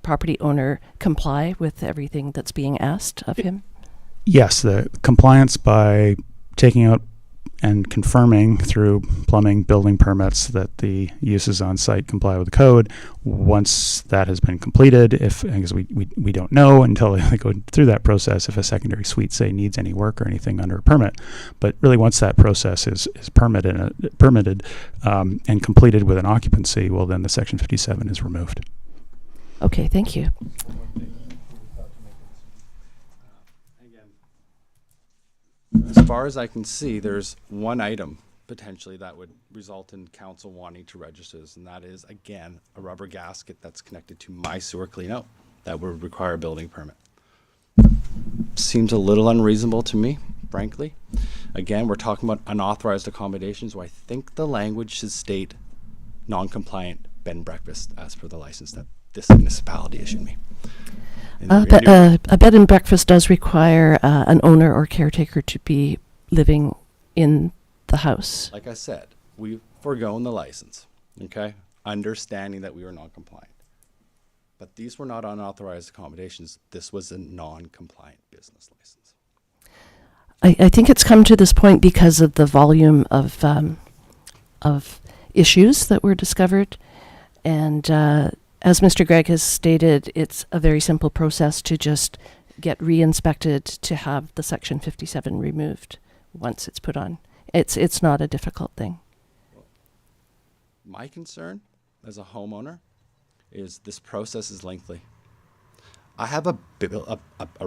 Speaker 1: property owner comply with everything that's being asked of him.
Speaker 9: Yes, the compliance by taking out and confirming through plumbing, building permits that the uses on site comply with the code. Once that has been completed, because we don't know until they go through that process if a secondary suite, say, needs any work or anything under a permit. But really, once that process is permitted and completed with an occupancy, well, then the Section 57 is removed.
Speaker 1: Okay, thank you.
Speaker 10: As far as I can see, there's one item potentially that would result in council wanting to register this, and that is, again, a rubber gasket that's connected to my sewer cleanout that would require a building permit. Seems a little unreasonable to me, frankly. Again, we're talking about unauthorized accommodations, where I think the language should state non-compliant bed and breakfast as per the license that this municipality issued me.
Speaker 1: A bed and breakfast does require an owner or caretaker to be living in the house.
Speaker 10: Like I said, we've foregone the license, okay? Understanding that we were non-compliant. But these were not unauthorized accommodations. This was a non-compliant business license.
Speaker 1: I think it's come to this point because of the volume of issues that were discovered, and as Mr. Gregg has stated, it's a very simple process to just get re-inspected to have the Section 57 removed once it's put on. It's not a difficult thing.
Speaker 10: My concern as a homeowner is this process is lengthy. I have a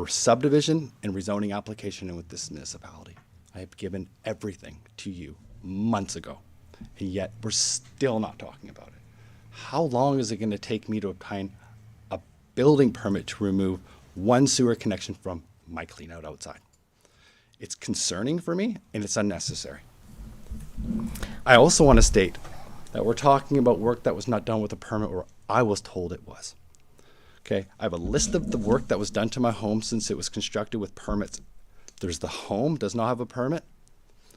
Speaker 10: subdivision and rezoning application in with this municipality. I have given everything to you months ago, and yet we're still not talking about it. How long is it going to take me to obtain a building permit to remove one sewer connection from my cleanout outside? It's concerning for me, and it's unnecessary. I also want to state that we're talking about work that was not done with a permit, or I was told it was. Okay, I have a list of the work that was done to my home since it was constructed with permits. There's the home, does not have a permit,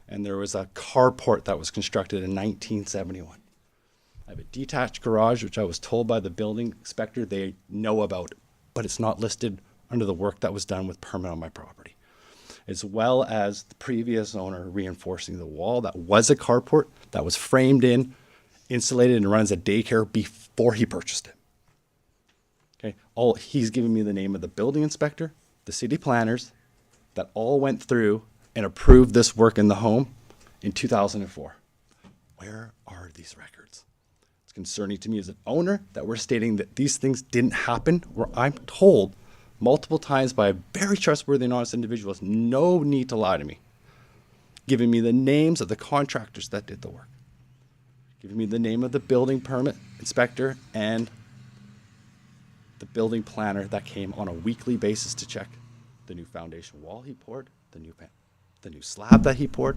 Speaker 10: and there was a carport that was constructed in 1971. I have a detached garage, which I was told by the building inspector they know about, but it's not listed under the work that was done with permit on my property. As well as the previous owner reinforcing the wall that was a carport that was framed in, insulated, and run as a daycare before he purchased it. Okay, he's giving me the name of the building inspector, the city planners, that all went through and approved this work in the home in 2004. Where are these records? It's concerning to me as an owner that we're stating that these things didn't happen, where I'm told multiple times by very trustworthy and honest individuals, no need to lie to me, giving me the names of the contractors that did the work, giving me the name of the building permit inspector and the building planner that came on a weekly basis to check the new foundation wall he poured, the new slab that he poured,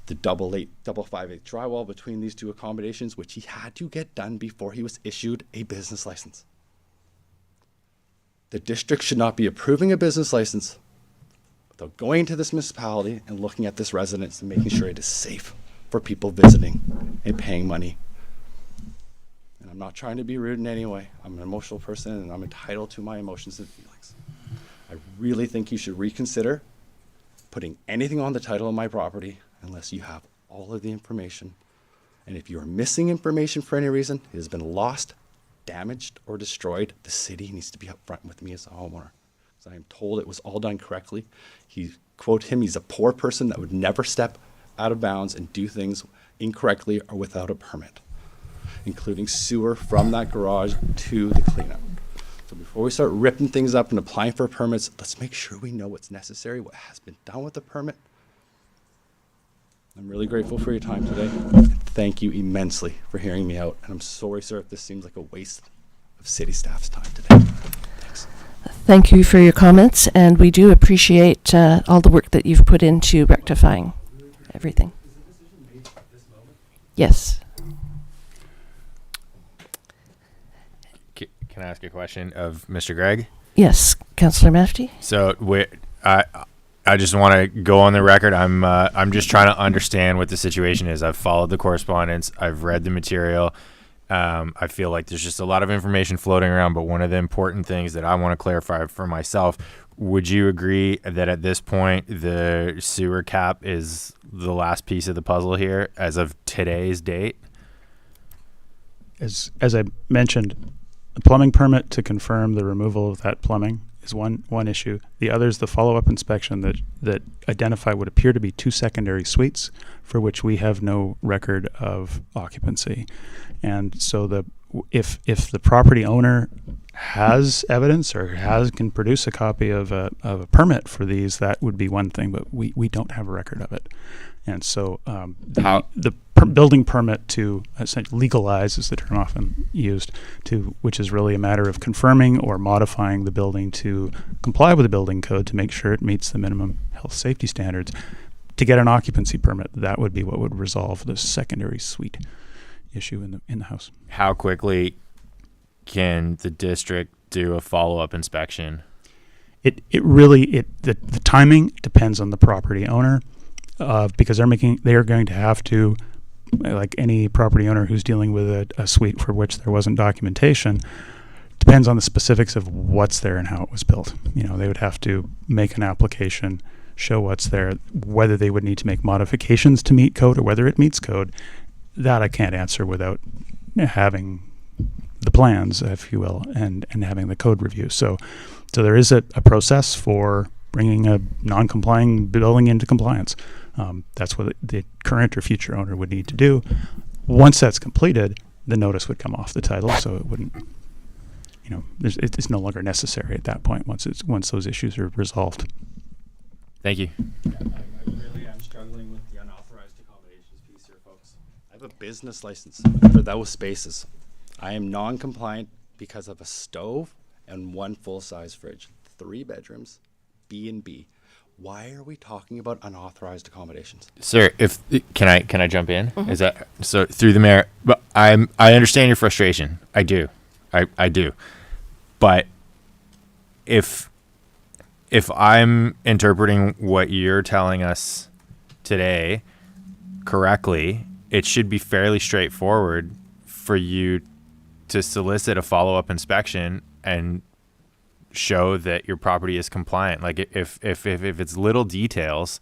Speaker 10: the double 5/8 drywall between these two accommodations, which he had to get done before he was issued a business license. The district should not be approving a business license without going into this municipality and looking at this residence and making sure it is safe for people visiting and paying money. And I'm not trying to be rude in any way. I'm an emotional person and I'm entitled to my emotions and feelings. I really think you should reconsider putting anything on the title of my property unless you have all of the information. And if you are missing information for any reason, it has been lost, damaged, or destroyed, the city needs to be upfront with me as a homeowner. So I am told it was all done correctly. Quote him, he's a poor person that would never step out of bounds and do things incorrectly or without a permit, including sewer from that garage to the cleanup. So before we start ripping things up and applying for permits, let's make sure we know what's necessary, what has been done with the permit. I'm really grateful for your time today. Thank you immensely for hearing me out. And I'm sorry, sir, if this seems like a waste of city staff's time today. Thanks.
Speaker 1: Thank you for your comments, and we do appreciate all the work that you've put into rectifying everything. Yes.
Speaker 7: Can I ask a question of Mr. Gregg?
Speaker 1: Yes, Councillor Mafty.
Speaker 7: So I just want to go on the record. I'm just trying to understand what the situation is. I've followed the correspondence. I've read the material. I feel like there's just a lot of information floating around, but one of the important things that I want to clarify for myself, would you agree that at this point the sewer cap is the last piece of the puzzle here as of today's date?
Speaker 9: As I mentioned, the plumbing permit to confirm the removal of that plumbing is one issue. The other is the follow-up inspection that identify what appear to be 2 secondary suites for which we have no record of occupancy. And so if the property owner has evidence or can produce a copy of a permit for these, that would be one thing, but we don't have a record of it. And so the building permit to essentially legalize is the term often used, which is really a matter of confirming or modifying the building to comply with the building code to make sure it meets the minimum health safety standards. To get an occupancy permit, that would be what would resolve the secondary suite issue in the house.
Speaker 7: How quickly can the district do a follow-up inspection?
Speaker 9: The timing depends on the property owner. Because they are going to have to, like any property owner who's dealing with a suite for which there wasn't documentation, depends on the specifics of what's there and how it was built. They would have to make an application, show what's there, whether they would need to make modifications to meet code or whether it meets code. That I can't answer without having the plans, if you will, and having the code review. So there is a process for bringing a non-complying building into compliance. That's what the current or future owner would need to do. Once that's completed, the notice would come off the title, so it wouldn't, it's no longer necessary at that point once those issues are resolved.
Speaker 7: Thank you.
Speaker 10: I really am struggling with the unauthorized accommodations piece here, folks. I have a business license for those spaces. I am non-compliant because of a stove and one full-size fridge, 3 bedrooms, B&B. Why are we talking about unauthorized accommodations?
Speaker 7: Sir, can I jump in? Mm-hmm. Is that so through the mayor? But I understand your frustration. I do. I do. But if I'm interpreting what you're telling us today correctly, it should be fairly straightforward for you to solicit a follow-up inspection and show that your property is compliant. Like if it's little details,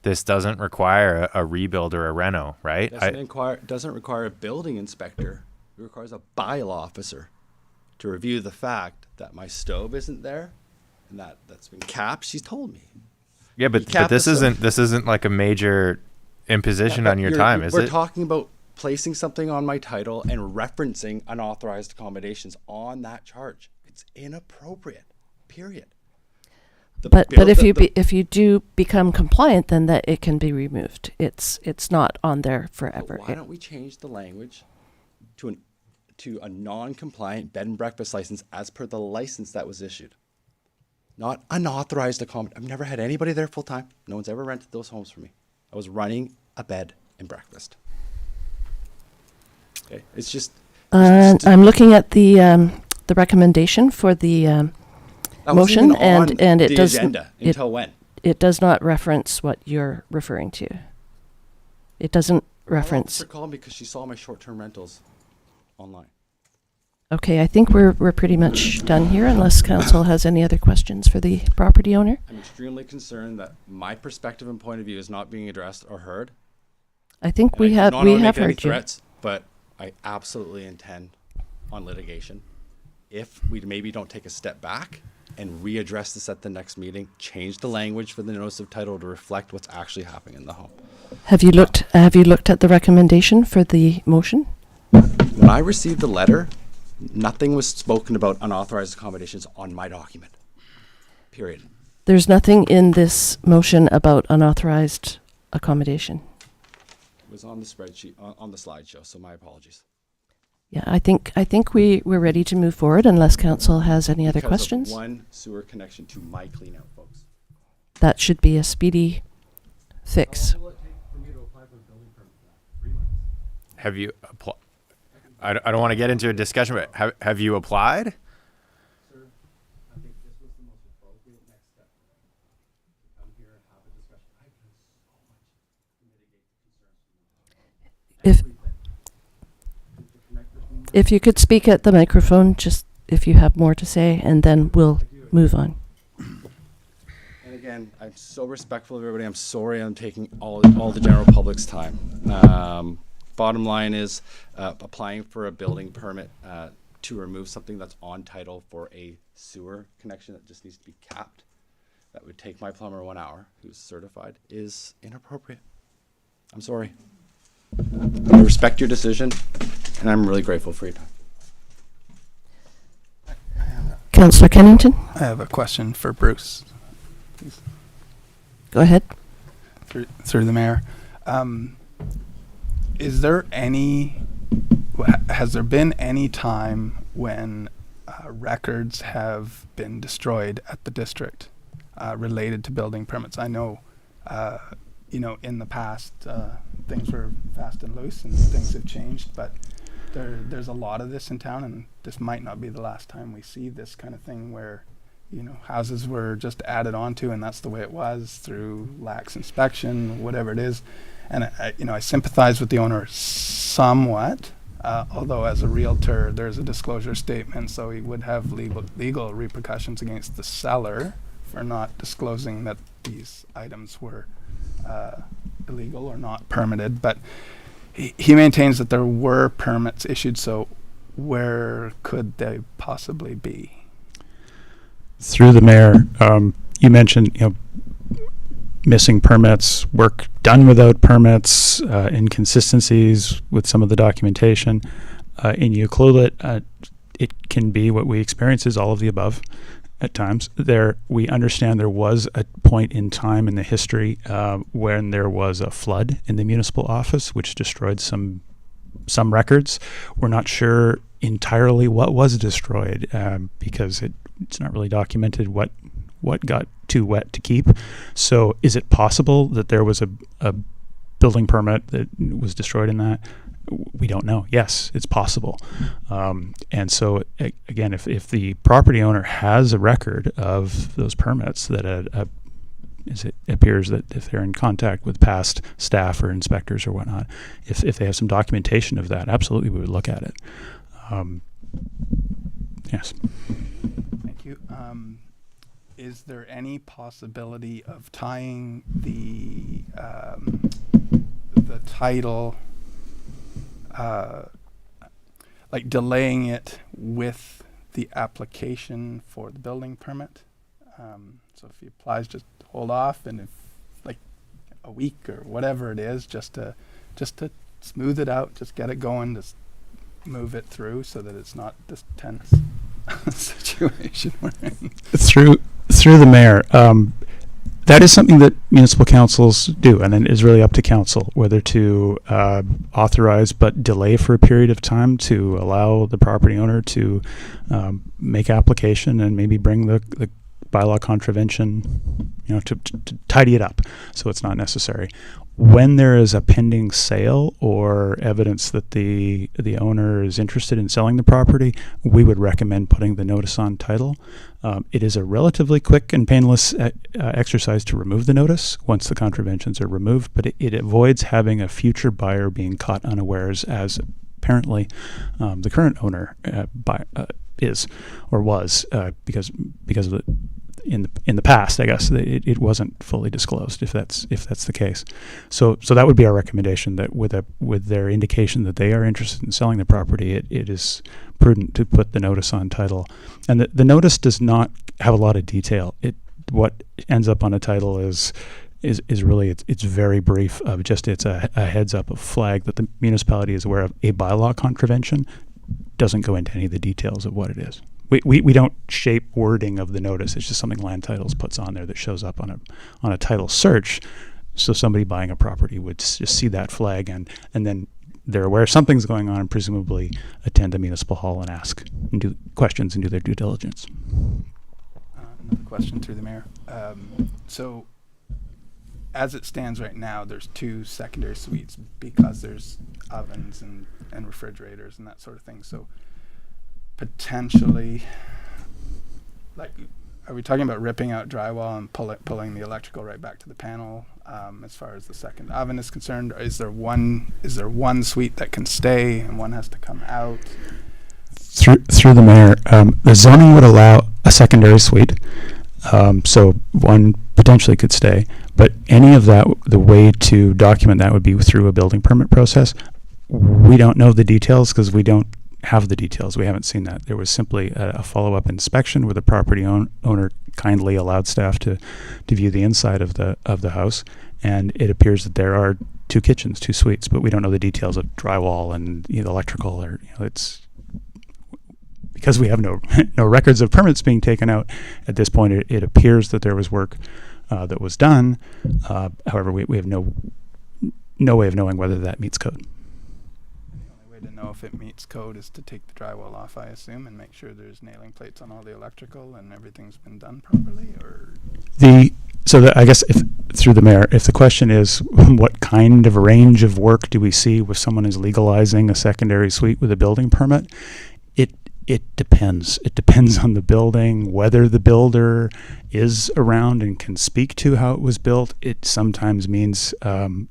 Speaker 7: this doesn't require a rebuild or a reno, right?
Speaker 10: Doesn't require a building inspector. It requires a bylaw officer to review the fact that my stove isn't there and that's been capped. She's told me.
Speaker 7: Yeah, but this isn't like a major imposition on your time, is it?
Speaker 10: We're talking about placing something on my title and referencing unauthorized accommodations on that charge. It's inappropriate. Period.
Speaker 1: But if you do become compliant, then that it can be removed. It's not on there forever.
Speaker 10: Why don't we change the language to a non-compliant bed and breakfast license as per the license that was issued? Not unauthorized accommodation. I've never had anybody there full time. No one's ever rented those homes for me. I was running a bed and breakfast. Okay, it's just.
Speaker 1: I'm looking at the recommendation for the motion, and it does
Speaker 10: until when?
Speaker 1: It does not reference what you're referring to. It doesn't reference.
Speaker 10: Her called me because she saw my short-term rentals online.
Speaker 1: Okay, I think we're pretty much done here unless council has any other questions for the property owner.
Speaker 10: I'm extremely concerned that my perspective and point of view is not being addressed or heard.
Speaker 1: I think
Speaker 10: And
Speaker 1: we
Speaker 10: I
Speaker 1: have
Speaker 10: not only make any
Speaker 1: heard you.
Speaker 10: threats, but I absolutely intend on litigation. If we maybe don't take a step back and readdress this at the next meeting, change the language for the notice of title to reflect what's actually happening in the home.
Speaker 1: Have you looked at the recommendation for the motion?
Speaker 10: When I received the letter, nothing was spoken about unauthorized accommodations on my document. Period.
Speaker 1: There's nothing in this motion about unauthorized accommodation.
Speaker 10: It was on the spreadsheet, on the slideshow, so my apologies.
Speaker 1: Yeah, I think we're ready to move forward unless council has any other
Speaker 10: Because of
Speaker 1: questions.
Speaker 10: one sewer connection to my cleanout, folks.
Speaker 1: That should be a speedy fix.
Speaker 7: Have you applied? I don't want to get into a discussion, but have you applied? If you could speak at the microphone, just if you have more to say, and then we'll move on.
Speaker 10: And again, I'm so respectful of everybody. I'm sorry I'm taking all the general public's time. Bottom line is applying for a building permit to remove something that's on title for a sewer connection that just needs to be capped. That would take my plumber 1 hour, who's certified, is inappropriate. I'm sorry. I respect your decision, and I'm really grateful for your time.
Speaker 1: Councillor Kennington,
Speaker 11: I have a question for Bruce,
Speaker 1: go ahead.
Speaker 11: through the mayor. Has there been any time when records have been destroyed at the district related to building permits? I know, in the past, things were fast and loose and things have changed, but there's a lot of this in town, and this might not be the last time we see this kind of thing where, houses were just added onto and that's the way it was through lax inspection, whatever it is. And I sympathize with the owner somewhat, although as a realtor, there's a disclosure statement, so he would have legal repercussions against the seller for not disclosing that these items were illegal or not permitted. But he maintains that there were permits issued, so where could they possibly be?
Speaker 9: Through the mayor, you mentioned missing permits, work done without permits, inconsistencies with some of the documentation. In Ucluelet, it can be what we experience is all of the above at times. We understand there was a point in time in the history when there was a flood in the municipal office, which destroyed some records. We're not sure entirely what was destroyed because it's not really documented what got too wet to keep. So is it possible that there was a building permit that was destroyed in that? We don't know. Yes, it's possible. And so again, if the property owner has a record of those permits that it appears that if they're in contact with past staff or inspectors or whatnot, if they have some documentation of that, absolutely we would look at it. Yes.
Speaker 11: Thank you. Is there any possibility of tying the title, like delaying it with the application for the building permit? So if he applies, just hold off, and if like a week or whatever it is, just to smooth it out, just get it going, just move it through so that it's not this tense situation we're in.
Speaker 9: Through the mayor, that is something that municipal councils do, and it is really up to council whether to authorize but delay for a period of time to allow the property owner to make application and maybe bring the bylaw contravention, to tidy it up so it's not necessary. When there is a pending sale or evidence that the owner is interested in selling the property, we would recommend putting the notice on title. It is a relatively quick and painless exercise to remove the notice once the contraventions are removed, but it avoids having a future buyer being caught unawares as apparently the current owner is or was because of the in the past, I guess it wasn't fully disclosed. If that's the case, so that would be our recommendation, that with their indication that they are interested in selling the property, it is prudent to put the notice on title, and the notice does not have a lot of detail. What ends up on a title is really it's very brief. Of just it's a heads up, a flag that the municipality is aware of a bylaw contravention. Doesn't go into any of the details of what it is. We don't shape wording of the notice. It's just something Land Titles puts on there that shows up on a title search. So somebody buying a property would just see that flag and then they're aware something's going on and presumably attend a municipal hall and ask and do questions and do their due diligence.
Speaker 11: Another question through the mayor. So as it stands right now, there's 2 secondary suites because there's ovens and refrigerators and that sort of thing. So potentially, like, are we talking about ripping out drywall and pulling the electrical right back to the panel? As far as the second oven is concerned, or is there one suite that can stay and one has to come out?
Speaker 9: Through the mayor, the zoning would allow a secondary suite, so one potentially could stay. But any of that, the way to document that would be through a building permit process. We don't know the details because we don't have the details. We haven't seen that. There was simply a follow-up inspection where the property owner kindly allowed staff to view the inside of the house, and it appears that there are 2 kitchens, 2 suites, but we don't know the details of drywall and electrical, or it's because we have no records of permits being taken out at this point. It appears that there was work that was done. However, we have no way of knowing whether that meets code.
Speaker 11: To know if it meets code is to take the drywall off, I assume, and make sure there's nailing plates on all the electrical and everything's been done properly. Or
Speaker 9: I guess if through the mayor, if the question is what kind of range of work do we see if someone is legalizing a secondary suite with a building permit, it depends. It depends on the building, whether the builder is around and can speak to how it was built. It sometimes means having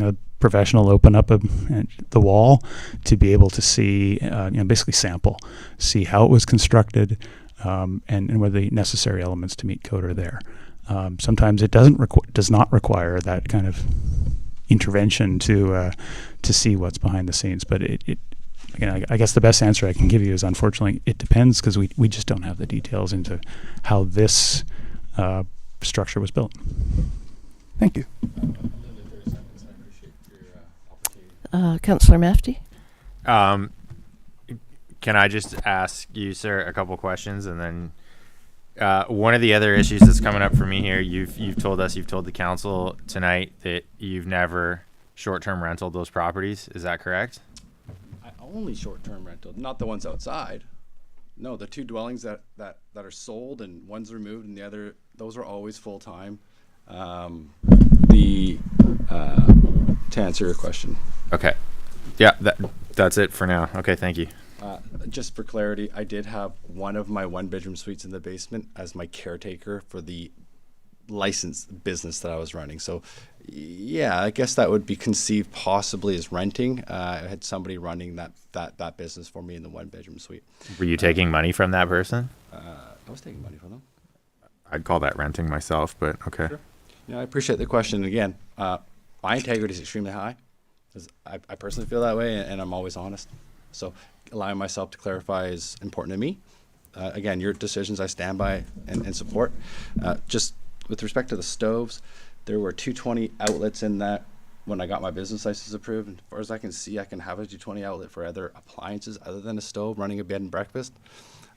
Speaker 9: a professional open up the wall to be able to see, basically see how it was constructed, and whether the necessary elements to meet code are there. Sometimes it does not require that kind of intervention to see what's behind the scenes. But I guess the best answer I can give you is, unfortunately, it depends, because we just don't have the details into how this structure was built.
Speaker 11: Thank you.
Speaker 1: Councillor Mafty?
Speaker 7: Can I just ask you, sir, a couple questions, and then one of the other issues that's coming up for me here, you've told the council tonight that you've never short-term rented those properties. Is that correct?
Speaker 10: I only short-term rental, not the ones outside. No, the 2 dwellings that are sold and one's removed, and the other, those are always full-time. To answer your question.
Speaker 7: Okay. Yeah, that's it for now. Okay, thank you.
Speaker 10: Just for clarity, I did have one of my 1-bedroom suites in the basement as my caretaker for the licensed business that I was running. So, yeah, I guess that would be conceived possibly as renting. I had somebody running that business for me in the 1-bedroom suite.
Speaker 7: Were you taking money from that person?
Speaker 10: I was taking money from them.
Speaker 7: I'd call that renting myself, but okay.
Speaker 10: Sure. Yeah, I appreciate the question. Again, my integrity is extremely high, because I personally feel that way, and I'm always honest. So allowing myself to clarify is important to me. Again, your decisions I stand by and support. Just with respect to the stoves, there were 220 outlets in that when I got my business license approved. And as far as I can see, I can have a 220 outlet for other appliances other than a stove running a bed and breakfast.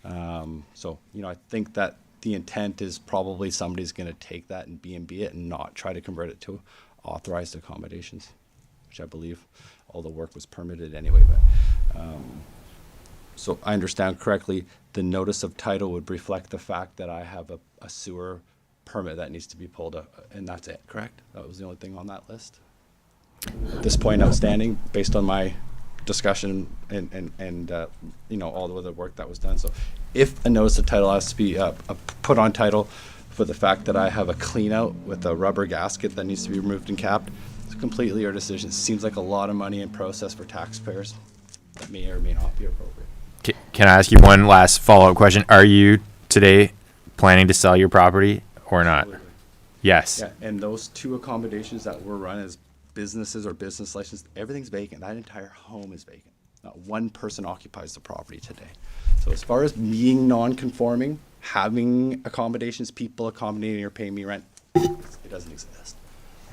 Speaker 10: So, I think that the intent is probably somebody's going to take that and B&B it and not try to convert it to authorized accommodations, which I believe all the work was permitted anyway. But so I understand correctly, the notice of title would reflect the fact that I have a sewer permit that needs to be pulled up, and that's it, correct? That was the only thing on that list. At this point outstanding, based on my discussion and all the other work that was done. So if a notice of title has to be put on title for the fact that I have a clean out with a rubber gasket that needs to be removed and capped, completely your decision. It seems like a lot of money in process for taxpayers that may or may not be appropriate.
Speaker 7: Can I ask you one last follow-up question? Are you today planning to sell your property or not? Yes.
Speaker 10: Yeah, and those 2 accommodations that were run as businesses or business licenses, everything's vacant. That entire home is vacant. Not one person occupies the property today. So as far as being non-conforming, having accommodations, people accommodating or paying me rent, it doesn't exist.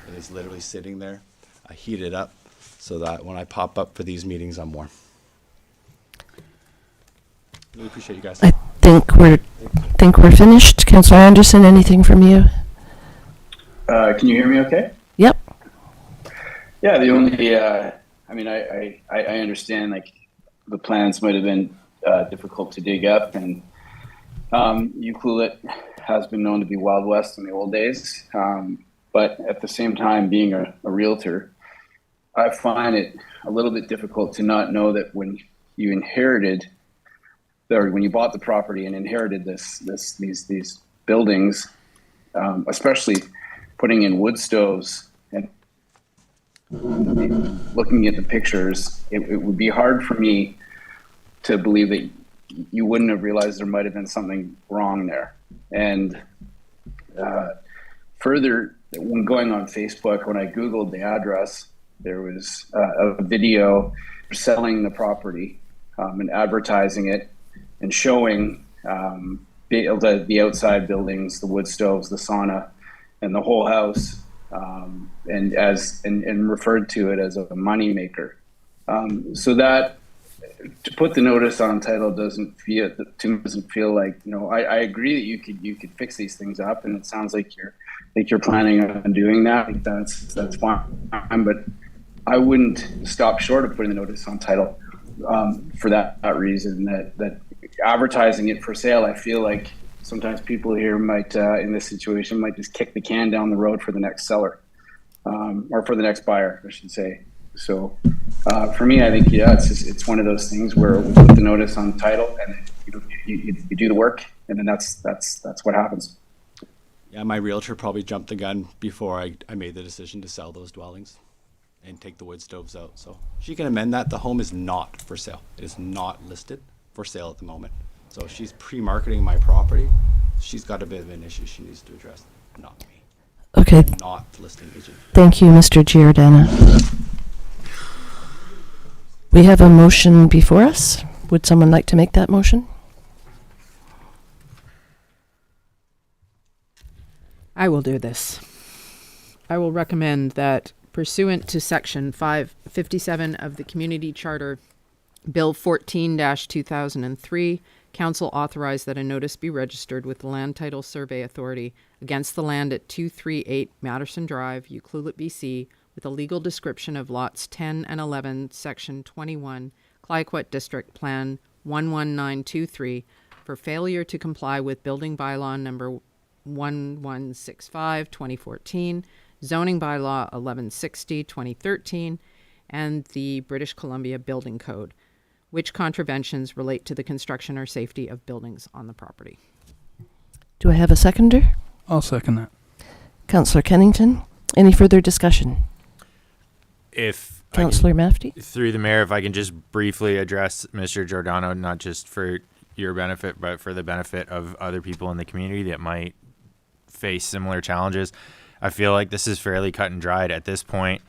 Speaker 10: It is literally sitting there. I heat it up so that when I pop up for these meetings, I'm warm. Really appreciate you guys.
Speaker 1: I think we're finished. Councillor Anderson, anything from you?
Speaker 5: Can you hear me okay?
Speaker 1: Yep.
Speaker 5: Yeah, the only, I mean, I understand like the plans might have been difficult to dig up, and Ucluelet has been known to be Wild West in the old days. But at the same time, being a realtor, I find it a little bit difficult to not know that when you inherited, or when you bought the property and inherited these buildings, especially putting in wood stoves and looking at the pictures, it would be hard for me to believe that you wouldn't have realized there might have been something wrong there. And further, when going on Facebook, when I Googled the address, there was a video selling the property and advertising it and showing the outside buildings, the wood stoves, the sauna, and the whole house, and referred to it as a money maker. So that, to put the notice on title doesn't feel like, you know, I agree that you could fix these things up, and it sounds like you're planning on doing that. I think that's fine, but I wouldn't stop short of putting the notice on title for that reason. That advertising it for sale, I feel like sometimes people here might, in this situation, might just kick the can down the road for the next seller, or for the next buyer, I should say. So for me, I think, yeah, it's one of those things where we put the notice on title, and you do the work, and then that's what happens.
Speaker 10: Yeah, my realtor probably jumped the gun before I made the decision to sell those dwellings and take the wood stoves out. So she can amend that. The home is not for sale. It is not listed for sale at the moment. So she's pre-marketing my property. She's got a bit of an issue she needs to address, not me.
Speaker 1: Okay.
Speaker 10: Not the listing agent.
Speaker 1: Thank you, Mr. Giordano. We have a motion before us. Would someone like to make that motion?
Speaker 3: I will do this. I will recommend that pursuant to Section 557 of the Community Charter, Bill 14-2003, Council authorize that a notice be registered with the Land Title Survey Authority against the land at 238 Matterson Drive, Ucluelet, BC, with a legal description of lots 10 and 11, Section 21, Clayoquot District Plan 11923, for failure to comply with Building Bylaw Number 1165, 2014, Zoning Bylaw 1160, 2013, and the British Columbia Building Code, which contraventions relate to the construction or safety of buildings on the property.
Speaker 1: Do I have a seconder?
Speaker 11: I'll second that.
Speaker 1: Councillor Kennington, any further discussion?
Speaker 7: If I can-
Speaker 1: Councillor Mafty?
Speaker 7: Through the mayor, if I can just briefly address Mr. Giordano, not just for your benefit, but for the benefit of other people in the community that might face similar challenges. I feel like this is fairly cut and dried. At this point,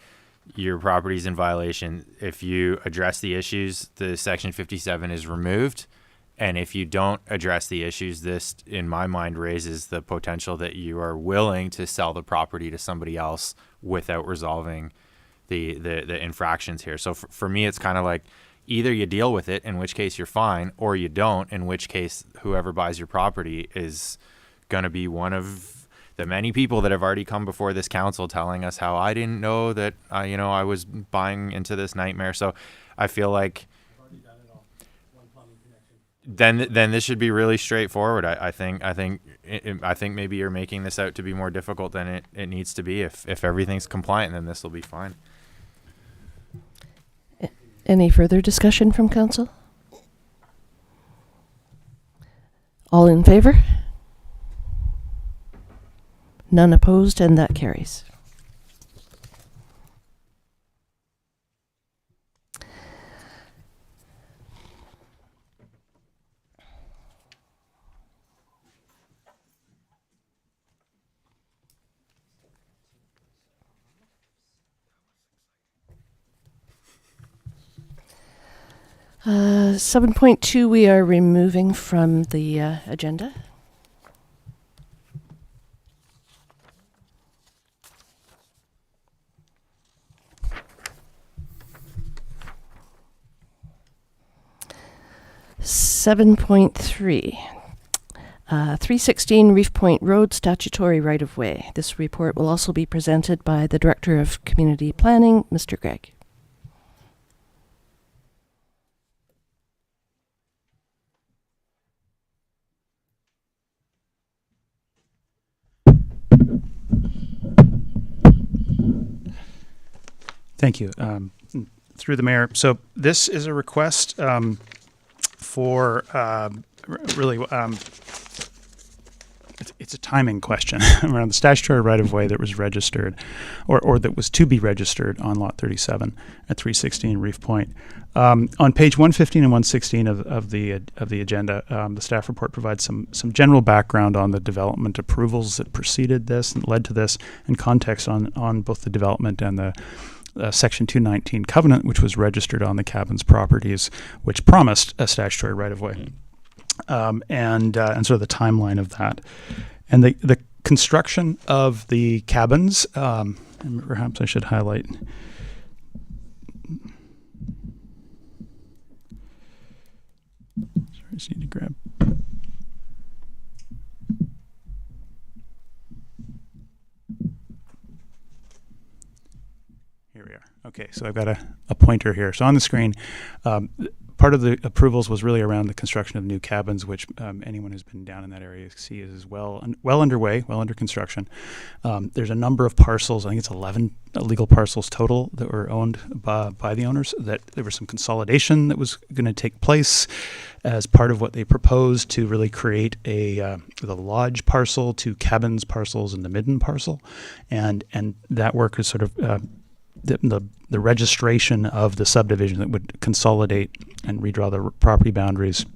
Speaker 7: your property's in violation. If you address the issues, the Section 57 is removed. And if you don't address the issues, this, in my mind, raises the potential that you are willing to sell the property to somebody else without resolving the infractions here. So for me, it's kind of like either you deal with it, in which case you're fine, or you don't, in which case whoever buys your property is going to be one of the many people that have already come before this council telling us how I didn't know that, I was buying into this nightmare. So I feel like then this should be really straightforward. I think maybe you're making this out to be more difficult than it needs to be. If everything's compliant, then this will be fine.
Speaker 1: Any further discussion from council? All in favor? None opposed, and that carries. 7.2 we are removing from the agenda. Seven point three. 316 Reef Point Road statutory right-of-way. This report will also be presented by the Director of Community Planning, Mr. Gregg.
Speaker 9: Thank you. Through the mayor. So this is a request for really. It's a timing question around the statutory right-of-way that was registered, or that was to be registered on Lot 37 at 316 Reef Point. On page 115 and 116 of the agenda, the staff report provides some general background on the development approvals that preceded this and led to this, and context on both the development and the Section 219 covenant, which was registered on the cabins properties, which promised a statutory right-of-way. And sort of the timeline of that, and the construction of the cabins. And perhaps I should highlight. Sorry, I just need to grab. Here we are. Okay, so I've got a pointer here. So on the screen. Part of the approvals was really around the construction of new cabins, which anyone who's been down in that area see is well underway, well under construction. There's a number of parcels, I think it's 11 legal parcels total that were owned by the owners, that there was some consolidation that was going to take place as part of what they proposed to really create the lodge parcel, two cabins parcels, and the midden parcel. And that work is sort of the registration of the subdivision that would consolidate and redraw the property boundaries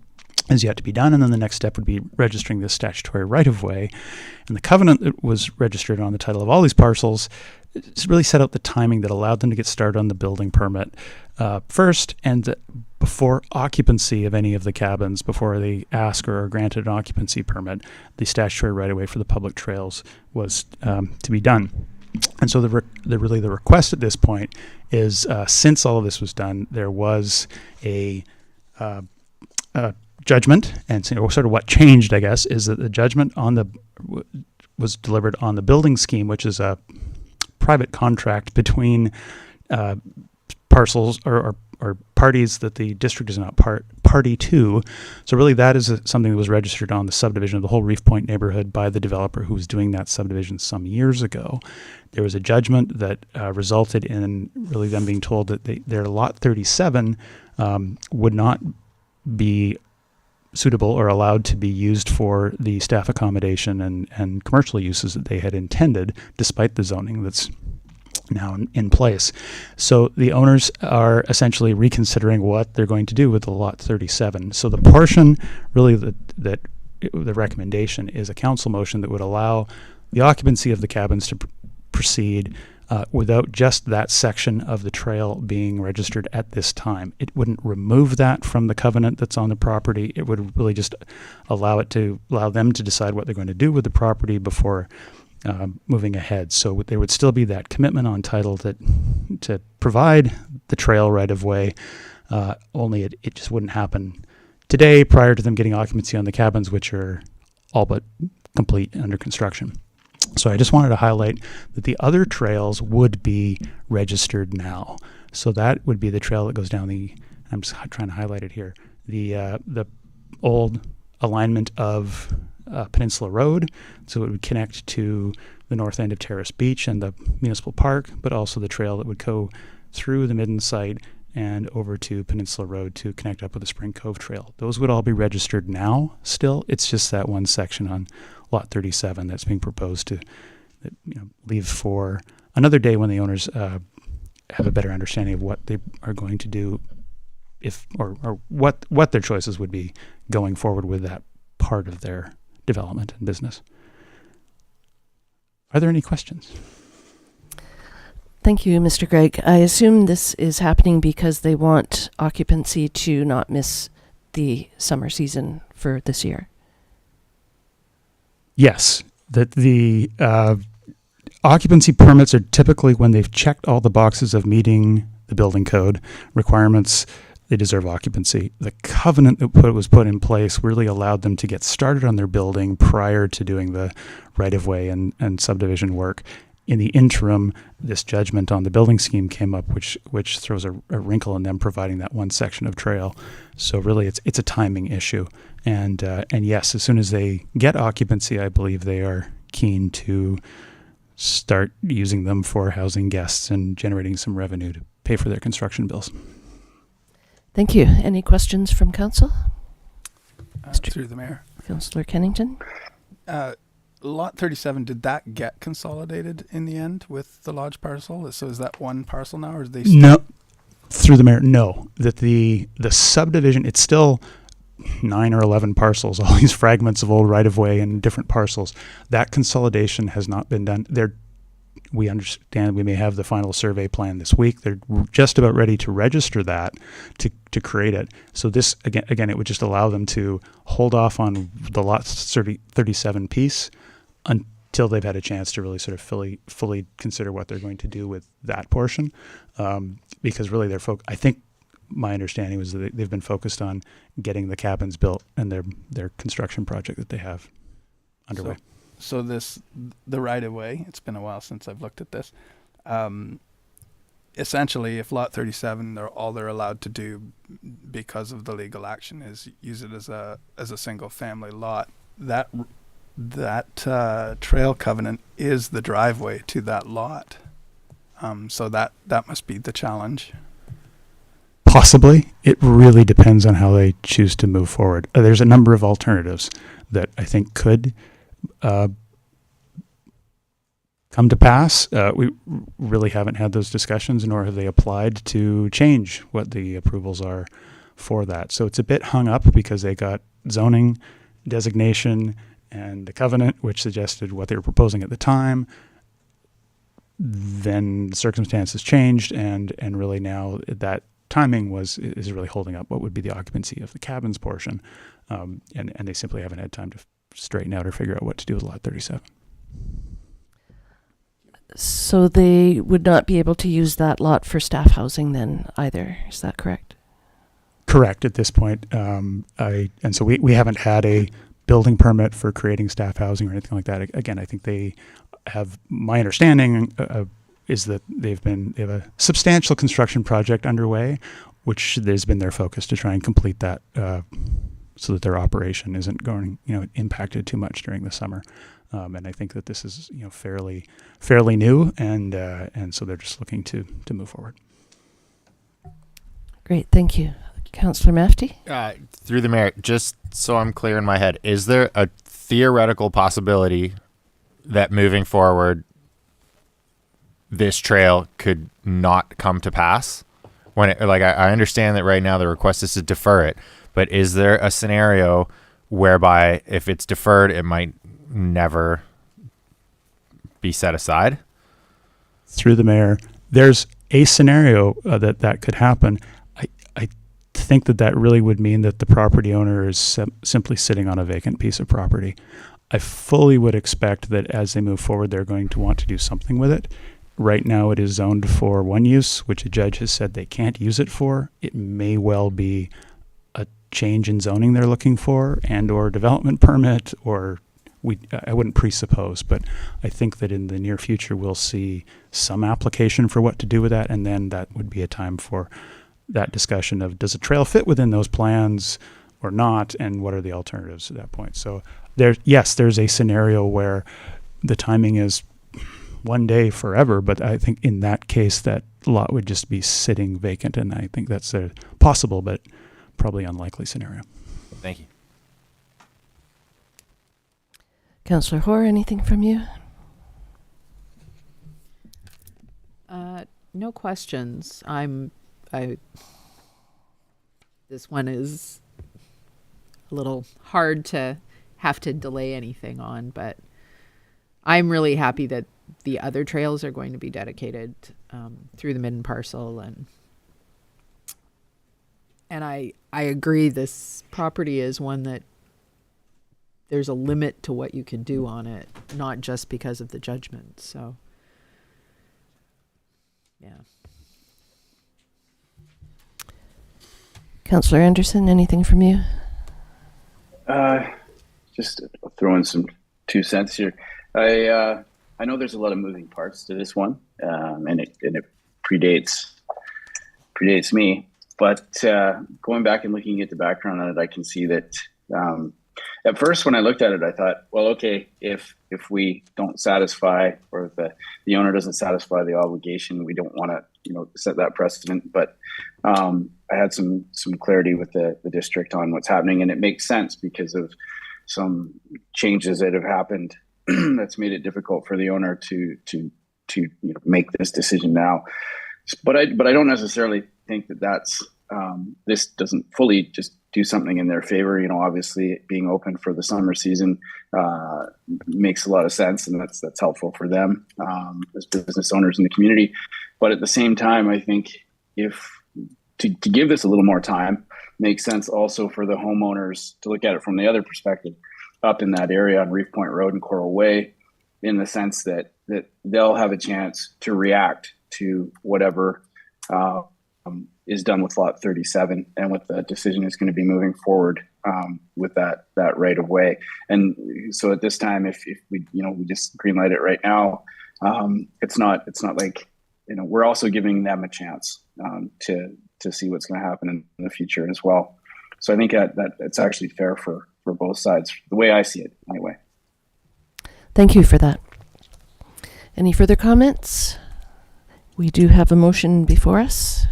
Speaker 9: is yet to be done. And then the next step would be registering this statutory right-of-way. And the covenant that was registered on the title of all these parcels really set out the timing that allowed them to get started on the building permit first, and before occupancy of any of the cabins, before they ask or are granted an occupancy permit, the statutory right-of-way for the public trails was to be done. And so the request at this point is, since all of this was done, there was a judgment, and sort of what changed, I guess, is that the judgment was delivered on the building scheme, which is a private contract between parcels or parties that the district is not party to. So really that is something that was registered on the subdivision of the whole Reef Point neighborhood by the developer who was doing that subdivision some years ago. There was a judgment that resulted in really them being told that their Lot 37 would not be suitable or allowed to be used for the staff accommodation and commercial uses that they had intended, despite the zoning that's now in place. So the owners are essentially reconsidering what they're going to do with the Lot 37. So the portion really that the recommendation is a council motion that would allow the occupancy of the cabins to proceed without just that section of the trail being registered at this time. It wouldn't remove that from the covenant that's on the property. It would really just allow them to decide what they're going to do with the property before moving ahead. So there would still be that commitment on title to provide the trail right of way, only it just wouldn't happen today prior to them getting occupancy on the cabins, which are all but complete under construction. So I just wanted to highlight that the other trails would be registered now. So that would be the trail that goes down I'm just trying to highlight it here, the old alignment of Peninsula Road. So it would connect to the north end of Terrace Beach and the municipal park, but also the trail that would go through the Midden site and over to Peninsula Road to connect up with the Spring Cove Trail. Those would all be registered now still. It's just that one section on Lot 37 that's being proposed to leave for another day when the owners have a better understanding of what they are going to do, or what their choices would be going forward with that part of their development and business. Are there any questions?
Speaker 1: Thank you, Mr. Gregg. I assume this is happening because they want occupancy to not miss the summer season for this year.
Speaker 9: Yes, that the occupancy permits are typically when they've checked all the boxes of meeting the building code requirements, they deserve occupancy. The covenant that was put in place really allowed them to get started on their building prior to doing the right-of-way and subdivision work. In the interim, this judgment on the building scheme came up, which throws a wrinkle in them providing that one section of trail. So really, it's a timing issue. And yes, as soon as they get occupancy, I believe they are keen to start using them for housing guests and generating some revenue to pay for their construction bills.
Speaker 1: Thank you. Any questions from council?
Speaker 11: Through the mayor.
Speaker 1: Councillor Kennington?
Speaker 11: Lot 37, did that get consolidated in the end with the lodge parcel? So is that one parcel now, or is they
Speaker 9: No, through the mayor, no. That the subdivision, it's still 9 or 11 parcels, all these fragments of old right-of-way and different parcels. That consolidation has not been done. We understand we may have the final survey plan this week. They're just about ready to register that to create it. So this, again, it would just allow them to hold off on the lot 37 piece until they've had a chance to really sort of fully consider what they're going to do with that portion. Because really I think my understanding was that they've been focused on getting the cabins built and their construction project that they have underway.
Speaker 11: So the right of way, it's been a while since I've looked at this. Essentially, if lot 37, all they're allowed to do because of the legal action is use it as a single family lot, that trail covenant is the driveway to that lot. So that must be the challenge.
Speaker 9: Possibly. It really depends on how they choose to move forward. There's a number of alternatives that I think could come to pass. We really haven't had those discussions, nor have they applied to change what the approvals are for that. So it's a bit hung up because they got zoning designation and the covenant, which suggested what they were proposing at the time. Then the circumstances changed, and really now that timing is really holding up what would be the occupancy of the cabins portion, and they simply haven't had time to straighten out or figure out what to do with lot 37.
Speaker 1: So they would not be able to use that lot for staff housing then either. Is that correct?
Speaker 9: Correct at this point. And so we haven't had a building permit for creating staff housing or anything like that. Again, I think they have, my understanding is that they have a substantial construction project underway, which has been their focus to try and complete that so that their operation isn't going, impacted too much during the summer. And I think that this is, fairly new, and so they're just looking to move forward.
Speaker 1: Great, thank you. Councillor Mafty?
Speaker 7: Through the mayor, just so I'm clear in my head, is there a theoretical possibility that moving forward, this trail could not come to pass? I understand that right now the request is to defer it, but is there a scenario whereby if it's deferred, it might never be set aside?
Speaker 9: Through the mayor, there's a scenario that could happen. I think that really would mean that the property owner is simply sitting on a vacant piece of property. I fully would expect that as they move forward, they're going to want to do something with it. Right now it is zoned for one use, which a judge has said they can't use it for. It may well be a change in zoning they're looking for, and or development permit, or I wouldn't presuppose, but I think that in the near future we'll see some application for what to do with that, and then that would be a time for that discussion of does a trail fit within those plans or not, and what are the alternatives at that point. So there's a scenario where the timing is one day forever, but I think in that case that lot would just be sitting vacant, and I think that's a possible but probably unlikely scenario.
Speaker 7: Thank you.
Speaker 1: Councillor Hoare, anything from you?
Speaker 3: No questions. This one is a little hard to have to delay anything on, but I'm really happy that the other trails are going to be dedicated through the Midden parcel, and I agree. This property is one that there's a limit to what you can do on it, not just because of the judgment. So, yeah.
Speaker 1: Councillor Anderson, anything from you?
Speaker 5: Just throw in some 2 cents here. I know there's a lot of moving parts to this one, and it predates me. But going back and looking at the background on it, I can see that at first when I looked at it, I thought, well, okay, if we don't satisfy, or if the owner doesn't satisfy the obligation, we don't want to set that precedent. But I had some clarity with the district on what's happening, and it makes sense because of some changes that have happened that's made it difficult for the owner to make this decision now. But I don't necessarily think that's this doesn't fully just do something in their favor. Obviously being open for the summer season makes a lot of sense, and that's helpful for them as business owners in the community. But at the same time, I think if to give this a little more time makes sense also for the homeowners to look at it from the other perspective up in that area on Reef Point Road and Coral Way, in the sense that they'll have a chance to react to whatever is done with Lot 37 and what the decision is going to be moving forward with that right of way. And so at this time, if we just greenlight it right now, it's not like we're also giving them a chance to see what's going to happen in the future as well. So I think that it's actually fair for both sides, the way I see it anyway.
Speaker 1: Thank you for that. Any further comments? We do have a motion before us.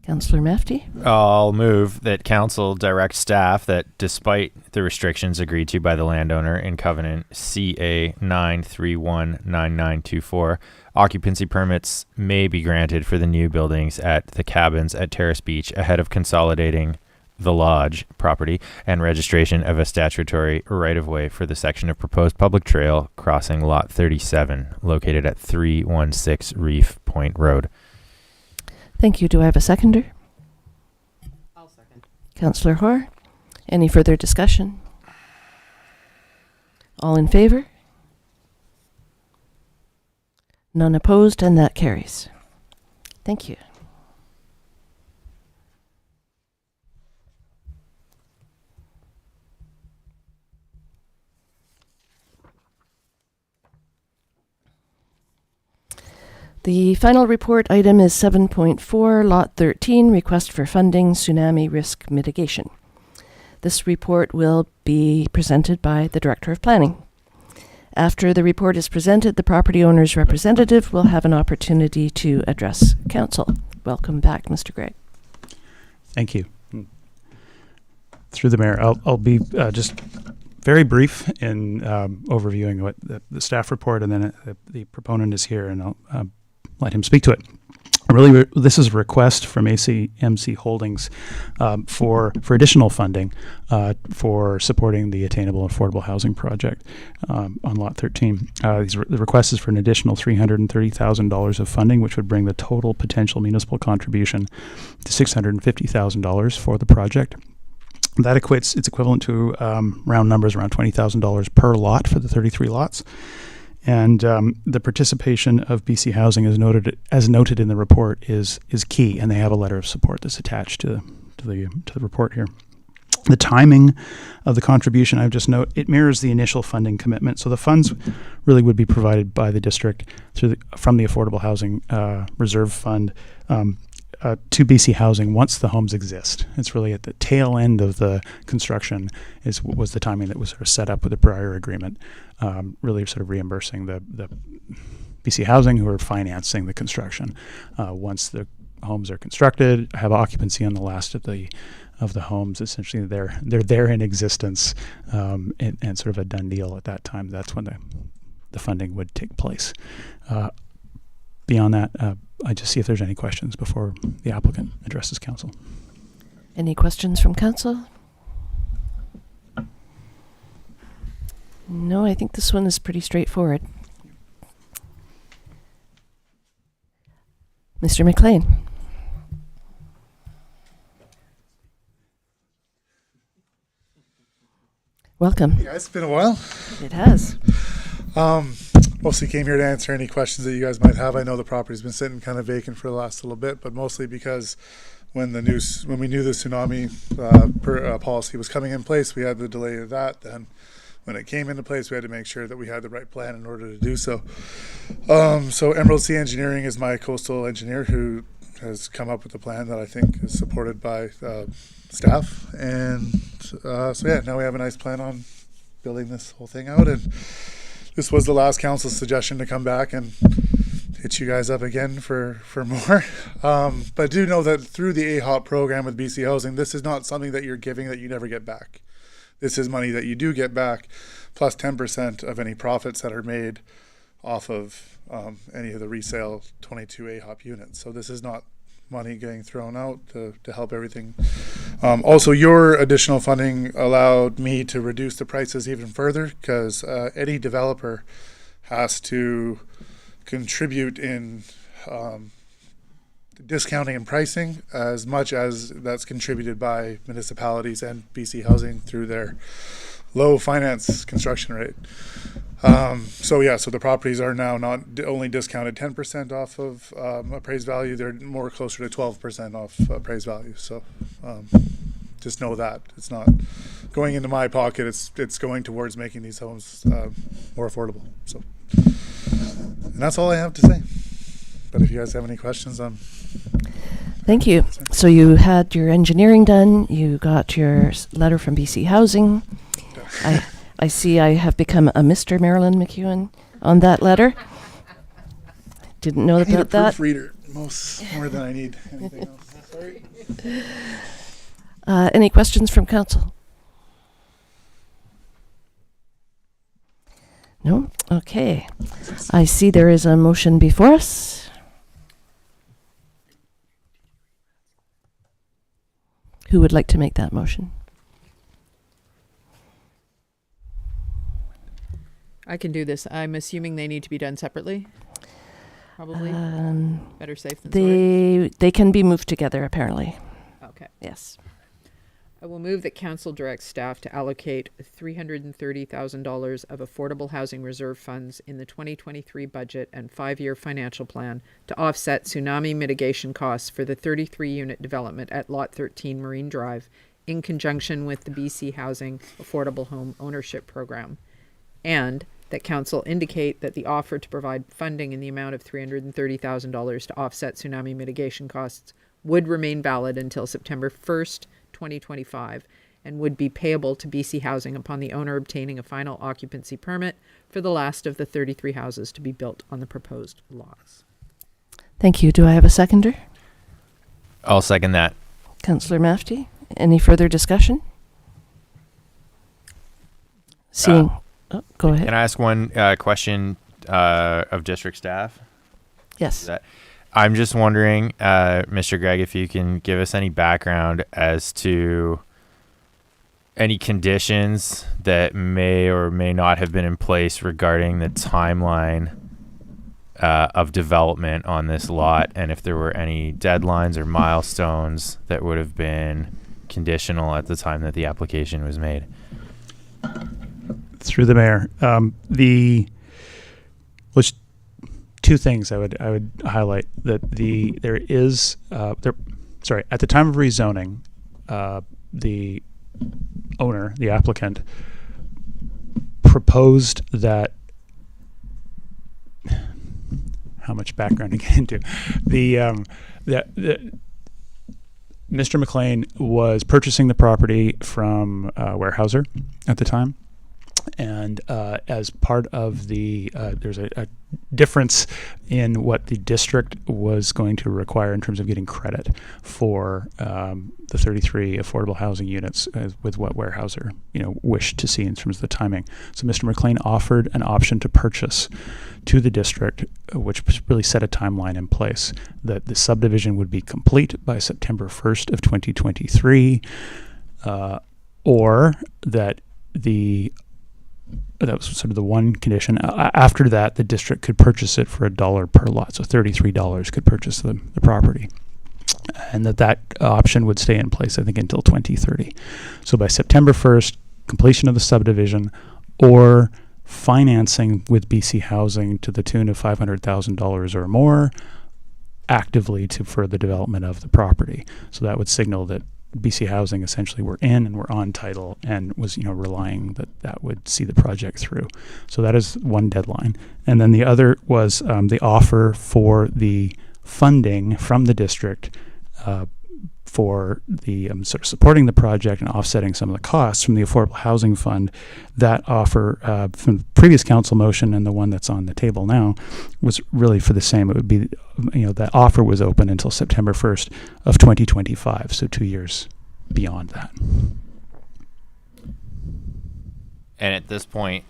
Speaker 1: Councillor Mafty?
Speaker 7: I'll move that council direct staff that despite the restrictions agreed to by the landowner in covenant CA 9319924, occupancy permits may be granted for the new buildings at the cabins at Terrace Beach ahead of consolidating the lodge property and registration of a statutory right-of-way for the section of proposed public trail crossing Lot 37 located at 316 Reef Point Road.
Speaker 1: Thank you. Do I have a seconder?
Speaker 3: I'll second.
Speaker 1: Councillor Hoare. Any further discussion? All in favor? None opposed, and that carries. Thank you. The final report item is 7.4, Lot 13, Request for Funding, Tsunami Risk Mitigation. This report will be presented by the Director of Planning. After the report is presented, the property owner's representative will have an opportunity to address council. Welcome back, Mr. Gregg.
Speaker 9: Thank you. Through the mayor, I'll be just very brief in overviewing what the staff report, and then the proponent is here, and I'll let him speak to it. Really, this is a request from ACMC Holdings for additional funding for supporting the Attainable Affordable Housing Project on Lot 13. The request is for an additional $330,000 of funding, which would bring the total potential municipal contribution to $650,000 for the project. That equates, it's equivalent to round numbers, around $20,000 per lot for the 33 lots. And the participation of BC Housing, as noted in the report, is key, and they have a letter of support that's attached to the report here. The timing of the contribution, I would just note, it mirrors the initial funding commitment. So the funds really would be provided by the district from the Affordable Housing Reserve Fund to BC Housing once the homes exist. It's really at the tail end of the construction was the timing that was sort of set up with the prior agreement, really sort of reimbursing the BC Housing who are financing the construction. Once the homes are constructed, have occupancy on the last of the homes, essentially they're there in existence, and sort of a done deal at that time. That's when the funding would take place. Beyond that, I just see if there's any questions before the applicant addresses council.
Speaker 1: Any questions from council? No, I think this one is pretty straightforward. Mr. McLean. Welcome.
Speaker 12: Yeah, it's been a while.
Speaker 1: It has.
Speaker 12: Mostly came here to answer any questions that you guys might have. I know the property's been sitting kind of vacant for the last little bit, but mostly because when we knew the tsunami policy was coming in place, we had the delay of that. Then when it came into place, we had to make sure that we had the right plan in order to do so. So Emerald Sea Engineering is my coastal engineer who has come up with a plan that I think is supported by staff. And so yeah, now we have a nice plan on building this whole thing out. And this was the last council's suggestion to come back and hit you guys up again for more. But do know that through the AHOP program with BC Housing, this is not something that you're giving that you never get back. This is money that you do get back, plus 10% of any profits that are made off of any of the resale 22 AHOP units. So this is not money getting thrown out to help everything. Also, your additional funding allowed me to reduce the prices even further, because any developer has to contribute in discounting and pricing as much as that's contributed by municipalities and BC Housing through their low finance construction rate. So the properties are now not only discounted 10% off of appraised value, they're more closer to 12% off appraised value. So just know that it's not going into my pocket, it's going towards making these homes more affordable. So, and that's all I have to say. But if you guys have any questions,
Speaker 1: Thank you. So you had your engineering done. You got your letter from BC Housing. I see I have become a Mr. Marilyn McEwen on that letter. Didn't know
Speaker 12: I need a
Speaker 1: about that.
Speaker 12: proofreader more than I need anything else. Sorry.
Speaker 1: Any questions from council? No? Okay. I see there is a motion before us. Who would like to make that motion?
Speaker 3: I can do this. I'm assuming they need to be done separately. Probably. Better safe than sorry.
Speaker 1: They can be moved together, apparently.
Speaker 3: Okay.
Speaker 1: Yes.
Speaker 3: I will move that council directs staff to allocate $330,000 of affordable housing reserve funds in the 2023 budget and 5-year financial plan to offset tsunami mitigation costs for the 33-unit development at Lot 13 Marine Drive in conjunction with the BC Housing Affordable Home Ownership Program, and that council indicate that the offer to provide funding in the amount of $330,000 to offset tsunami mitigation costs would remain valid until September 1st, 2025, and would be payable to BC Housing upon the owner obtaining a final occupancy permit for the last of the 33 houses to be built on the proposed lots.
Speaker 1: Thank you. Do I have a seconder?
Speaker 7: I'll second that.
Speaker 1: Councillor Mafty. Any further discussion? Seeing... go ahead.
Speaker 7: Can I ask one question of district staff?
Speaker 1: Yes.
Speaker 7: I'm just wondering, Mr. Gregg, if you can give us any background as to any conditions that may or may not have been in place regarding the timeline of development on this lot, and if there were any deadlines or milestones that would have been conditional at the time that the application was made.
Speaker 9: Through the mayor, two things I would highlight that at the time of rezoning, the owner, the applicant, proposed that. How much background to get into? Mr. McLean was purchasing the property from Weyerhaeuser at the time. And as part of there's a difference in what the district was going to require in terms of getting credit for the 33 affordable housing units with what Weyerhaeuser wished to see in terms of the timing. So Mr. McLean offered an option to purchase to the district, which really set a timeline in place that the subdivision would be complete by September 1st of 2023, or that the that was sort of the one condition. After that, the district could purchase it for $1 per lot, so $33 could purchase the property, and that option would stay in place, I think, until 2030. So by September 1st, completion of the subdivision or financing with BC Housing to the tune of $500,000 or more actively to further development of the property. So that would signal that BC Housing essentially were in and were on title and was, relying that would see the project through. So that is one deadline. And then the other was the offer for the funding from the district for the sort of supporting the project and offsetting some of the costs from the Affordable Housing Fund. That offer from the previous council motion and the one that's on the table now was really for the same. It would be, that offer was open until September 1st of 2025, so 2 years beyond that.
Speaker 7: And at this point,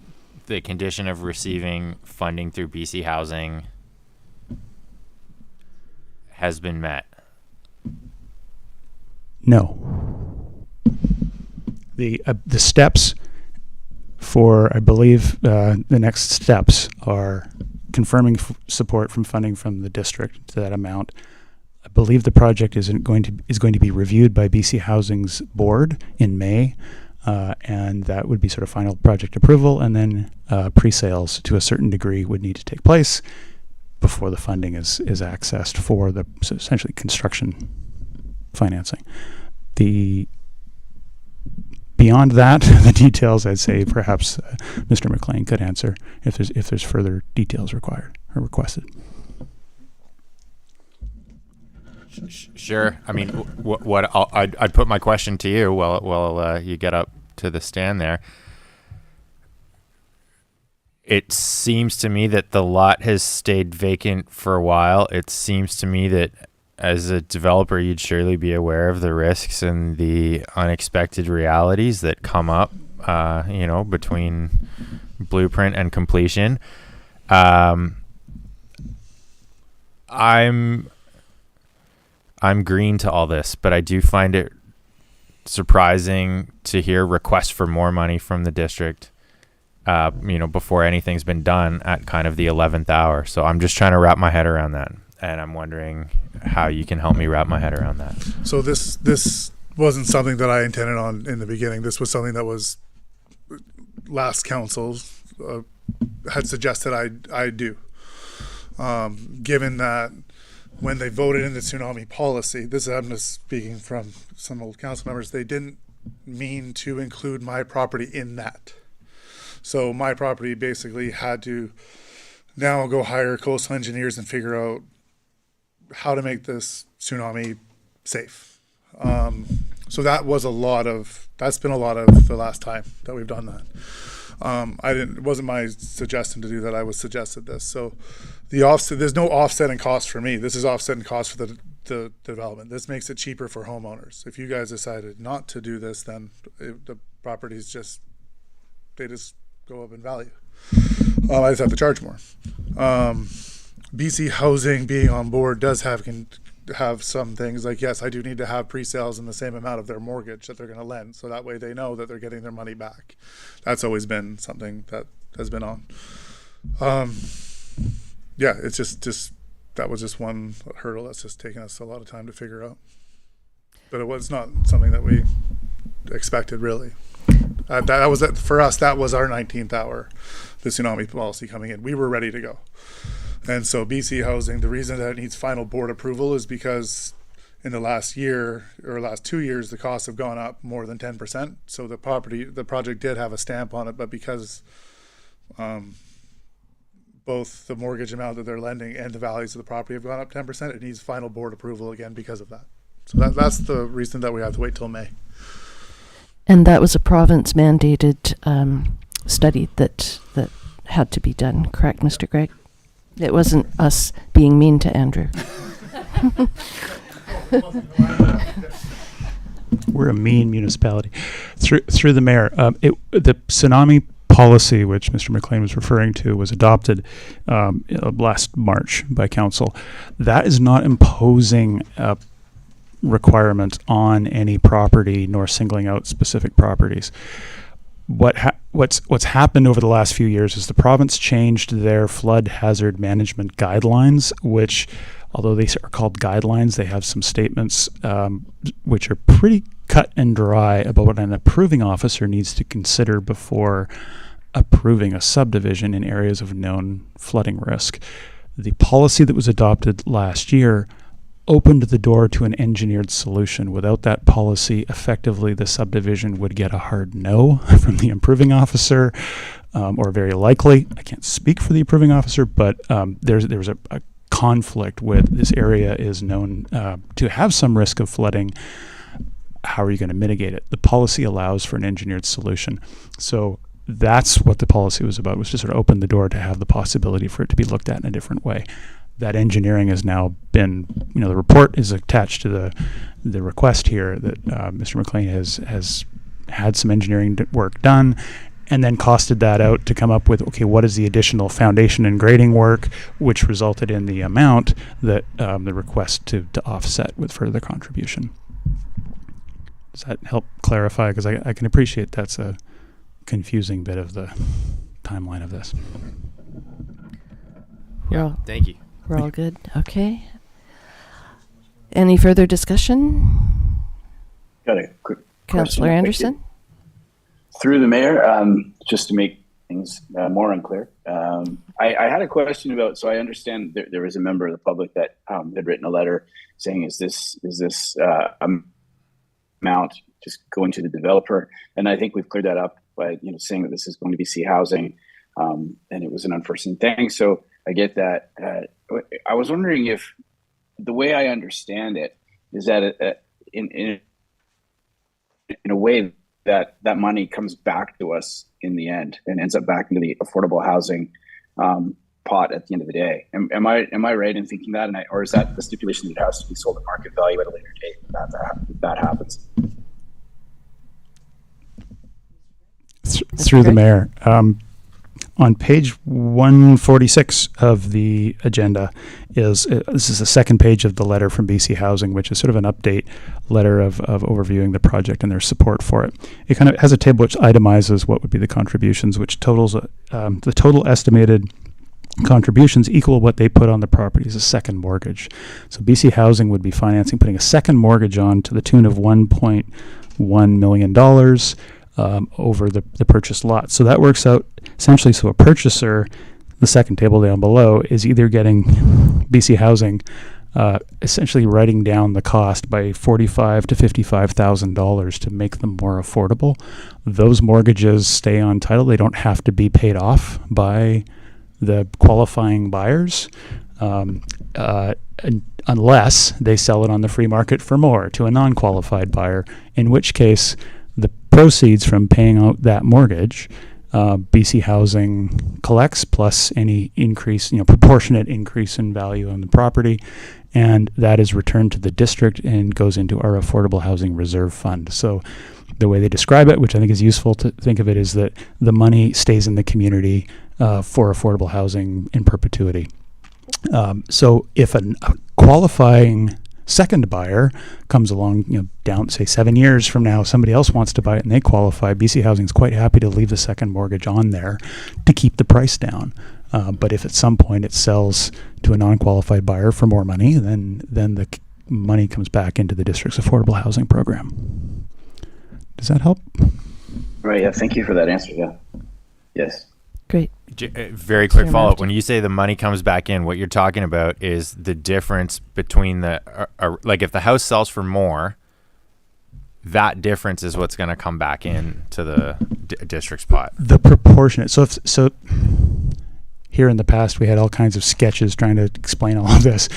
Speaker 7: the condition of receiving funding through BC Housing has been met.
Speaker 9: No. The steps for, I believe, the next steps are confirming support from funding from the district to that amount. I believe the project is going to be reviewed by BC Housing's board in May, and that would be sort of final project approval, and then pre-sales to a certain degree would need to take place before the funding is accessed for the essentially construction financing. Beyond that, the details, I'd say perhaps Mr. McLean could answer if there's further details required or requested.
Speaker 7: Sure. I mean, I'd put my question to you while you get up to the stand there. It seems to me that the lot has stayed vacant for a while. It seems to me that as a developer, you'd surely be aware of the risks and the unexpected realities that come up, between blueprint and completion. I'm green to all this, but I do find it surprising to hear requests for more money from the district, before anything's been done at kind of the 11th hour. So I'm just trying to wrap my head around that. And I'm wondering how you can help me wrap my head around that.
Speaker 12: So this wasn't something that I intended on in the beginning. This was something that was last council had suggested I do. Given that when they voted in the tsunami policy, I'm just speaking from some old council members, they didn't mean to include my property in that. So my property basically had to now go hire coastal engineers and figure out how to make this tsunami safe. So that's been a lot of the last time that we've done that. It wasn't my suggestion to do that. I was suggested this. So the offset, there's no offsetting cost for me. This is offsetting cost for the development. This makes it cheaper for homeowners. If you guys decided not to do this, then the properties just go up in value. I just have to charge more. BC Housing being on board does have some things like, yes, I do need to have pre-sales in the same amount of their mortgage that they're going to lend, so that way they know that they're getting their money back. That's always been something that has been on. It's just that was just one hurdle that's just taken us a lot of time to figure out. But it was not something that we expected, really. That was for us. That was our 19th hour, the tsunami policy coming in. We were ready to go. And so BC Housing, the reason that it needs final board approval is because in the last year or last 2 years, the costs have gone up more than 10%. So the project did have a stamp on it, but because both the mortgage amount that they're lending and the values of the property have gone up 10%, it needs final board approval again because of that. So that's the reason that we have to wait till May.
Speaker 1: And that was a province mandated study that had to be done, correct, Mr. Gregg? It wasn't us being mean to Andrew.
Speaker 9: We're a mean municipality. Through the mayor, the tsunami policy, which Mr. McLean was referring to, was adopted last March by council. That is not imposing a requirement on any property nor singling out specific properties. what's happened over the last few years is the province changed their flood hazard management guidelines, which, although they are called guidelines, they have some statements which are pretty cut and dry about what an approving officer needs to consider before approving a subdivision in areas of known flooding risk. The policy that was adopted last year opened the door to an engineered solution. Without that policy, effectively the subdivision would get a hard no from the approving officer, or very likely, I can't speak for the approving officer, but there was a conflict with this area is known to have some risk of flooding. How are you going to mitigate it? The policy allows for an engineered solution. So that's what the policy was about, was to sort of open the door to have the possibility for it to be looked at in a different way. That engineering has now been, the report is attached to the request here that Mr. McLean has had some engineering work done, and then costed that out to come up with, okay, what is the additional foundation and grading work, which resulted in the amount that the request to offset with further contribution. Does that help clarify? Because I can appreciate that's a confusing bit of the timeline of this.
Speaker 7: Thank you.
Speaker 1: We're all good. Okay. Any further discussion?
Speaker 5: Got a quick
Speaker 1: Councillor
Speaker 5: question.
Speaker 1: Anderson?
Speaker 5: Through the mayor, just to make things more unclear, I had a question about. So I understand there was a member of the public that had written a letter saying, "Is this amount just going to the developer?" And I think we've cleared that up by saying that this is going to be BC Housing, and it was an unforeseen thing. So I get that. I was wondering if the way I understand it is that in a way that money comes back to us in the end and ends up back into the affordable housing pot at the end of the day. Am I right in thinking that? Or is that the stipulation that it has to be sold at market value at a later date? That happens.
Speaker 9: Through the mayor. On page 146 of the agenda this is the second page of the letter from BC Housing, which is sort of an update letter of overviewing the project and their support for it. It kind of has a table which itemizes what would be the contributions, which totals the total estimated contributions equal what they put on the property as a second mortgage. So BC Housing would be putting a second mortgage on to the tune of $1.1 million over the purchased lot. So that works out essentially, so a purchaser, the second table down below, is either getting BC Housing essentially writing down the cost by $45,000 to $55,000 to make them more affordable. Those mortgages stay on title. They don't have to be paid off by the qualifying buyers unless they sell it on the free market for more to a non-qualified buyer, in which case the proceeds from paying out that mortgage, BC Housing collects, plus any increase, proportionate increase in value on the property, and that is returned to the district and goes into our Affordable Housing Reserve Fund. So the way they describe it, which I think is useful to think of it, is that the money stays in the community for affordable housing in perpetuity. So if a qualifying second buyer comes along, down, say 7 years from now, somebody else wants to buy it and they qualify, BC Housing is quite happy to leave the second mortgage on there to keep the price down. But if at some point it sells to a non-qualified buyer for more money, then the money comes back into the district's affordable housing program. Does that help?
Speaker 5: Right. Yeah. Thank you for that answer. Yeah. Yes.
Speaker 1: Great.
Speaker 7: Very quick follow-up. When you say the money comes back in, what you're talking about is the difference between like if the house sells for more, that difference is what's going to come back in to the district's pot.
Speaker 9: The proportionate. So here in the past, we had all kinds of sketches trying to explain all of this.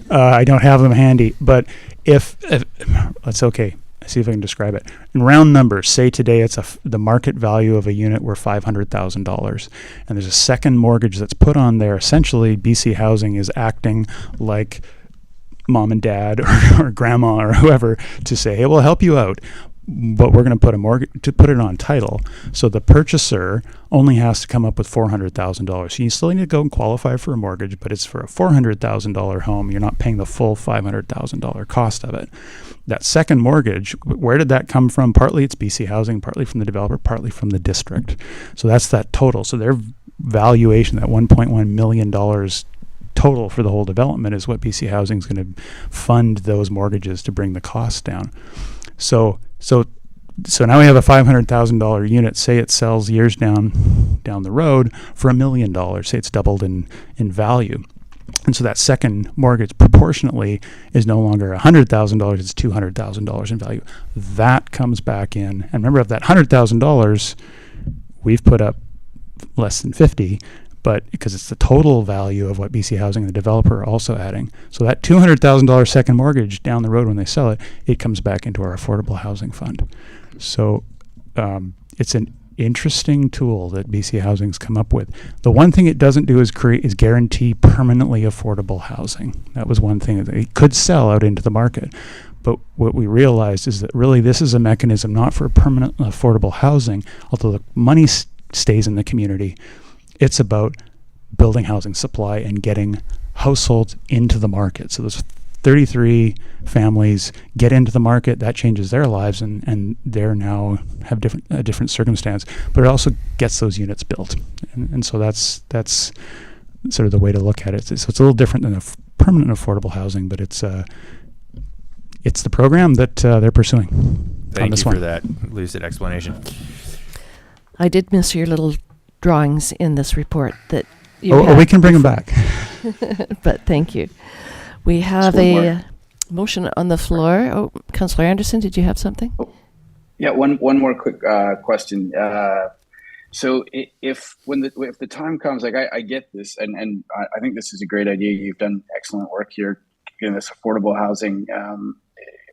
Speaker 9: I don't have them handy, but if that's okay. See if I can describe it. In round numbers, say today it's the market value of a unit were $500,000, and there's a second mortgage that's put on there. Essentially, BC Housing is acting like mom and dad or grandma or whoever to say, hey, we'll help you out. but we're going to put a mortgage to put it on title. So the purchaser only has to come up with $400,000. So you still need to go and qualify for a mortgage, but it's for a $400,000 home. You're not paying the full $500,000 cost of it. That second mortgage, where did that come from? Partly it's BC Housing, partly from the developer, partly from the district. So that's that total. So their valuation, that $1.1 million total for the whole development, is what BC Housing is going to fund those mortgages to bring the cost down. So now we have a $500,000 unit. Say it sells years down the road for $1 million. Say it's doubled in value. And so that second mortgage proportionately is no longer $100,000, it's $200,000 in value. That comes back in. And remember, of that $100,000, we've put up less than 50, but because it's the total value of what BC Housing and the developer are also adding. So that $200,000 second mortgage down the road when they sell it, it comes back into our affordable housing fund. So it's an interesting tool that BC Housing's come up with. The one thing it doesn't do is guarantee permanently affordable housing. That was one thing that it could sell out into the market. But what we realized is that really this is a mechanism not for permanent affordable housing, although the money stays in the community. It's about building housing supply and getting households into the market. So those 33 families get into the market, that changes their lives, and they're now have a different circumstance. But it also gets those units built, and so that's sort of the way to look at it. So it's a little different than permanent affordable housing, but it's the program that they're pursuing.
Speaker 7: Thank you for that lucid explanation.
Speaker 1: I did miss your little drawings in this report that you
Speaker 9: Oh, we can bring them back.
Speaker 1: But thank you. We have a motion on the floor. Oh, Councillor Anderson, did you have something?
Speaker 5: Yeah, one more quick question. So if the time comes, like I get this, and I think this is a great idea. You've done excellent work here, getting this affordable housing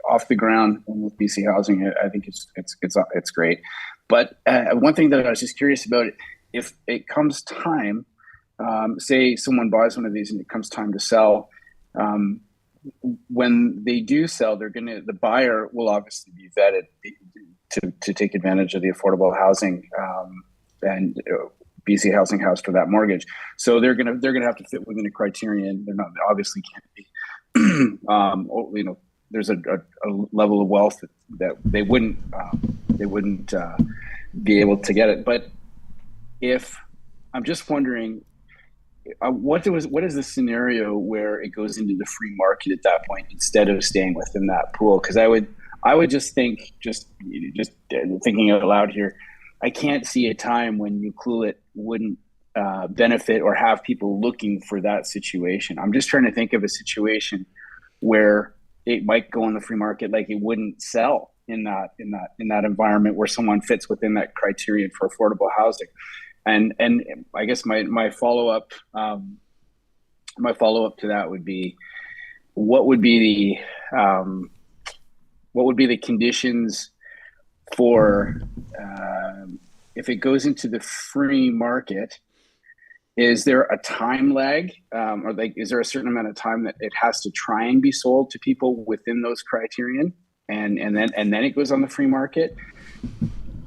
Speaker 5: off the ground with BC Housing. I think it's great. But one thing that I was just curious about, if it comes time, say someone buys one of these and it comes time to sell, when they do sell, the buyer will obviously be vetted to take advantage of the affordable housing and BC Housing House for that mortgage. So they're gonna have to fit within a criterion. They're not obviously can't be. There's a level of wealth that they wouldn't be able to get it. But if I'm just wondering, what is the scenario where it goes into the free market at that point instead of staying within that pool? Because I would just think, just thinking out loud here, I can't see a time when Ucluelet wouldn't benefit or have people looking for that situation. I'm just trying to think of a situation where it might go in the free market, like it wouldn't sell in that environment where someone fits within that criterion for affordable housing. And I guess my follow up to that would be, what would be the conditions for if it goes into the free market? Is there a time lag, or is there a certain amount of time that it has to try and be sold to people within those criterion, and then it goes on the free market?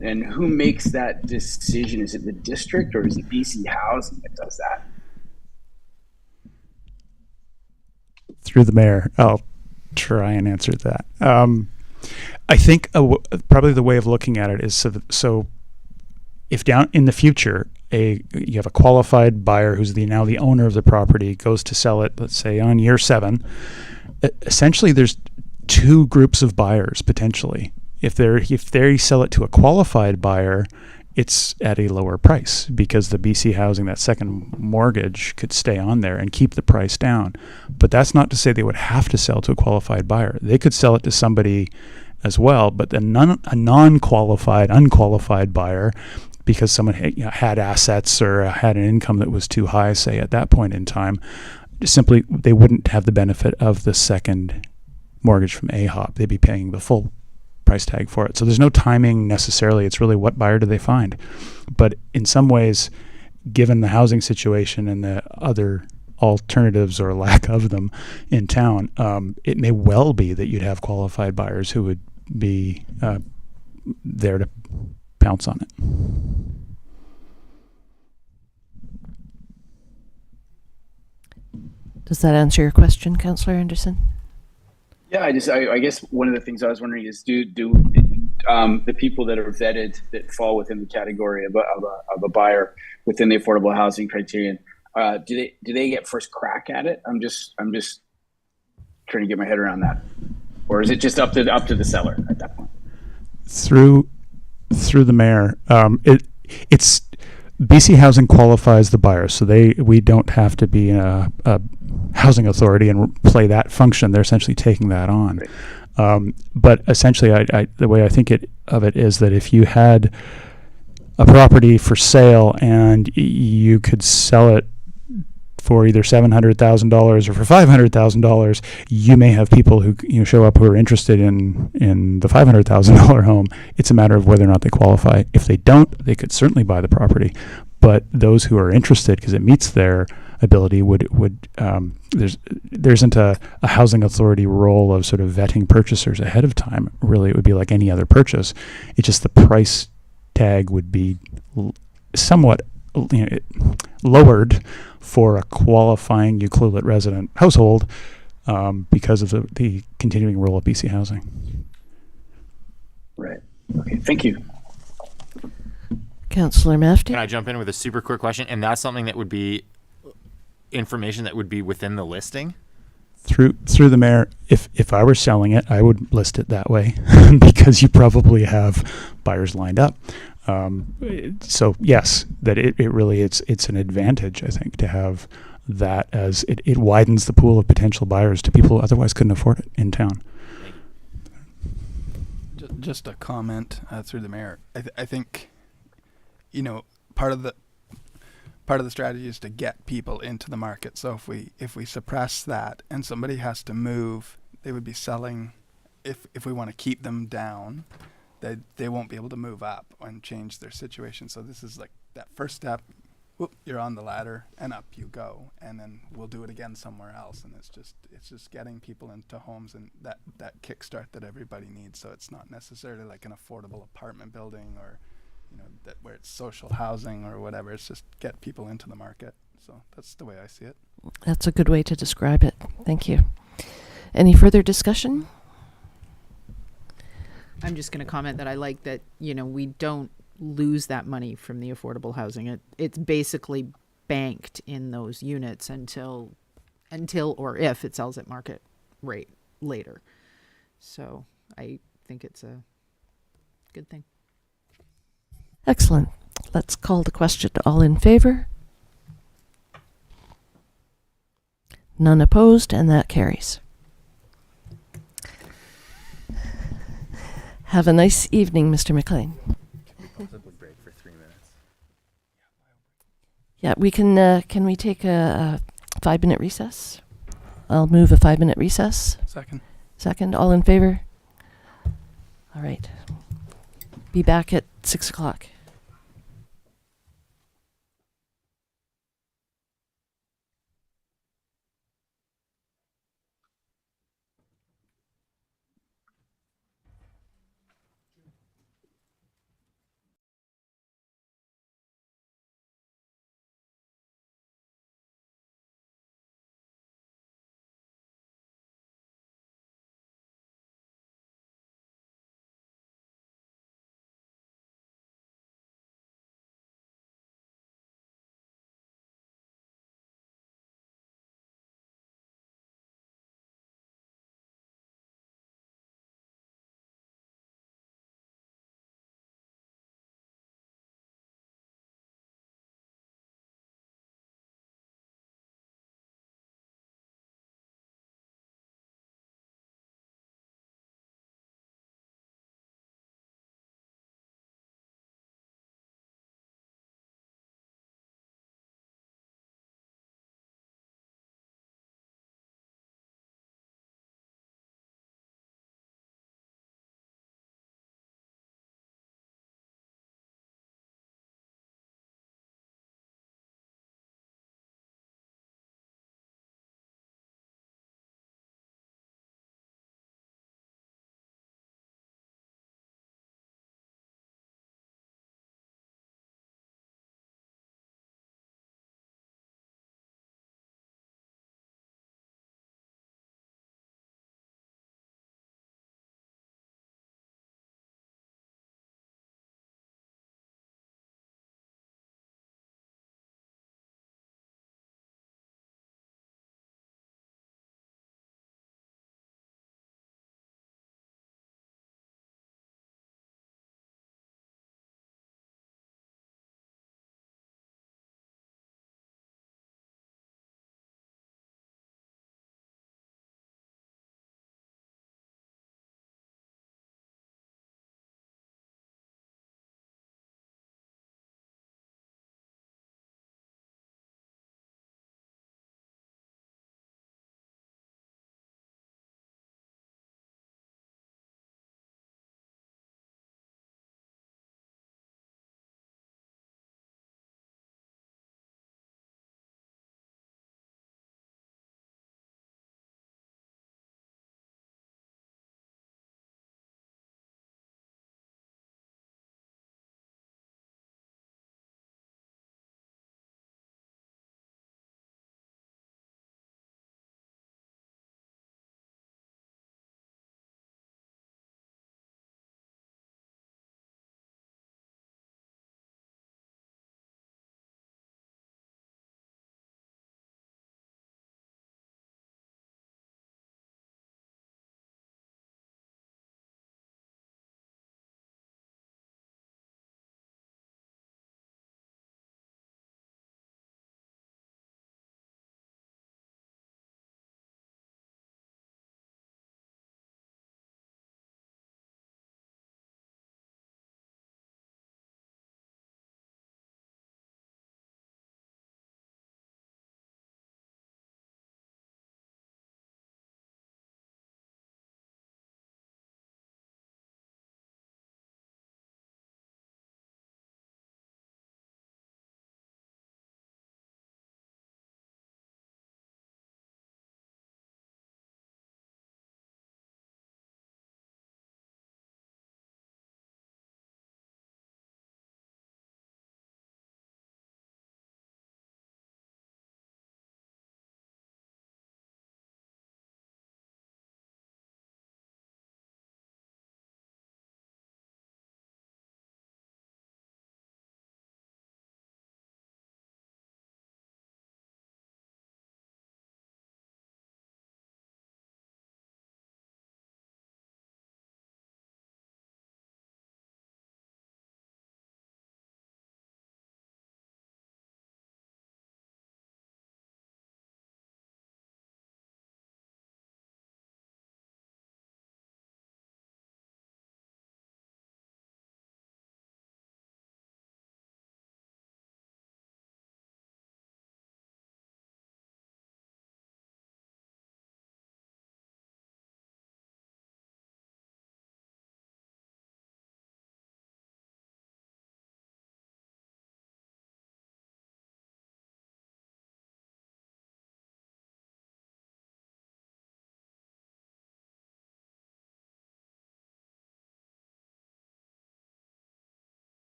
Speaker 5: And who makes that decision? Is it the district or is it BC Housing that does that?
Speaker 9: Through the mayor, I'll try and answer that. I think probably the way of looking at it is so if down in the future you have a qualified buyer who's now the owner of the property, goes to sell it, let's say on year 7, essentially there's two groups of buyers potentially. If they sell it to a qualified buyer, it's at a lower price because the BC Housing, that second mortgage, could stay on there and keep the price down. But that's not to say they would have to sell to a qualified buyer. They could sell it to somebody as well, but a non-qualified, unqualified buyer, because someone had assets or had an income that was too high, say at that point in time, simply they wouldn't have the benefit of the second mortgage from AHOP. They'd be paying the full price tag for it. So there's no timing necessarily. It's really what buyer do they find. But in some ways, given the housing situation and the other alternatives or lack of them in town, it may well be that you'd have qualified buyers who would be there to pounce on it.
Speaker 1: Does that answer your question, Councillor Anderson?
Speaker 5: Yeah, I guess one of the things I was wondering is do the people that are vetted that fall within the category of a buyer within the affordable housing criterion, do they get first crack at it? I'm just trying to get my head around that, or is it just up to the seller at that point?
Speaker 9: Through the mayor, it's BC Housing qualifies the buyer, so we don't have to be a housing authority and play that function. They're essentially taking that on.
Speaker 5: Right.
Speaker 9: But essentially, the way I think of it is that if you had a property for sale and you could sell it for either $700,000 or for $500,000, you may have people who show up who are interested in the $500,000 home. It's a matter of whether or not they qualify. If they don't, they could certainly buy the property. But those who are interested, because it meets their ability, there isn't a housing authority role of sort of vetting purchasers ahead of time. Really, it would be like any other purchase. It's just the price tag would be somewhat lowered for a qualifying Ucluelet resident household because of the continuing role of BC Housing.
Speaker 5: Right. Okay. Thank you.
Speaker 1: Councillor Mafti?
Speaker 7: Can I jump in with a super quick question? And that's something that would be information that would be within the listing?
Speaker 9: Through the mayor, if I were selling it, I would list it that way because you probably have buyers lined up. So yes, that it really it's an advantage, I think, to have that, as it widens the pool of potential buyers to people who otherwise couldn't afford it in town.
Speaker 11: Just a comment through the mayor. I think, part of the strategy is to get people into the market. So if we suppress that and somebody has to move, they would be selling. If we want to keep them down, they won't be able to move up and change their situation. So this is like that first step. Whoop, you're on the ladder and up you go, and then we'll do it again somewhere else. And it's just getting people into homes and that kickstart that everybody needs. So it's not necessarily like an affordable apartment building or that where it's social housing or whatever. It's just get people into the market. So that's the way I see it.
Speaker 1: That's a good way to describe it. Thank you. Any further discussion?
Speaker 3: I'm just going to comment that I like that, we don't lose that money from the affordable housing. It's basically banked in those units until or if it sells at market rate later. So I think it's a good thing.
Speaker 1: Excellent. Let's call the question. All in favor? None opposed, and that carries. Have a nice evening, Mr. McLean.
Speaker 7: Break for 3 minutes.
Speaker 1: Yeah, we can we take a 5-minute recess? I'll move a 5-minute recess. Second. All in favor? All right. Be back at 6 o'clock.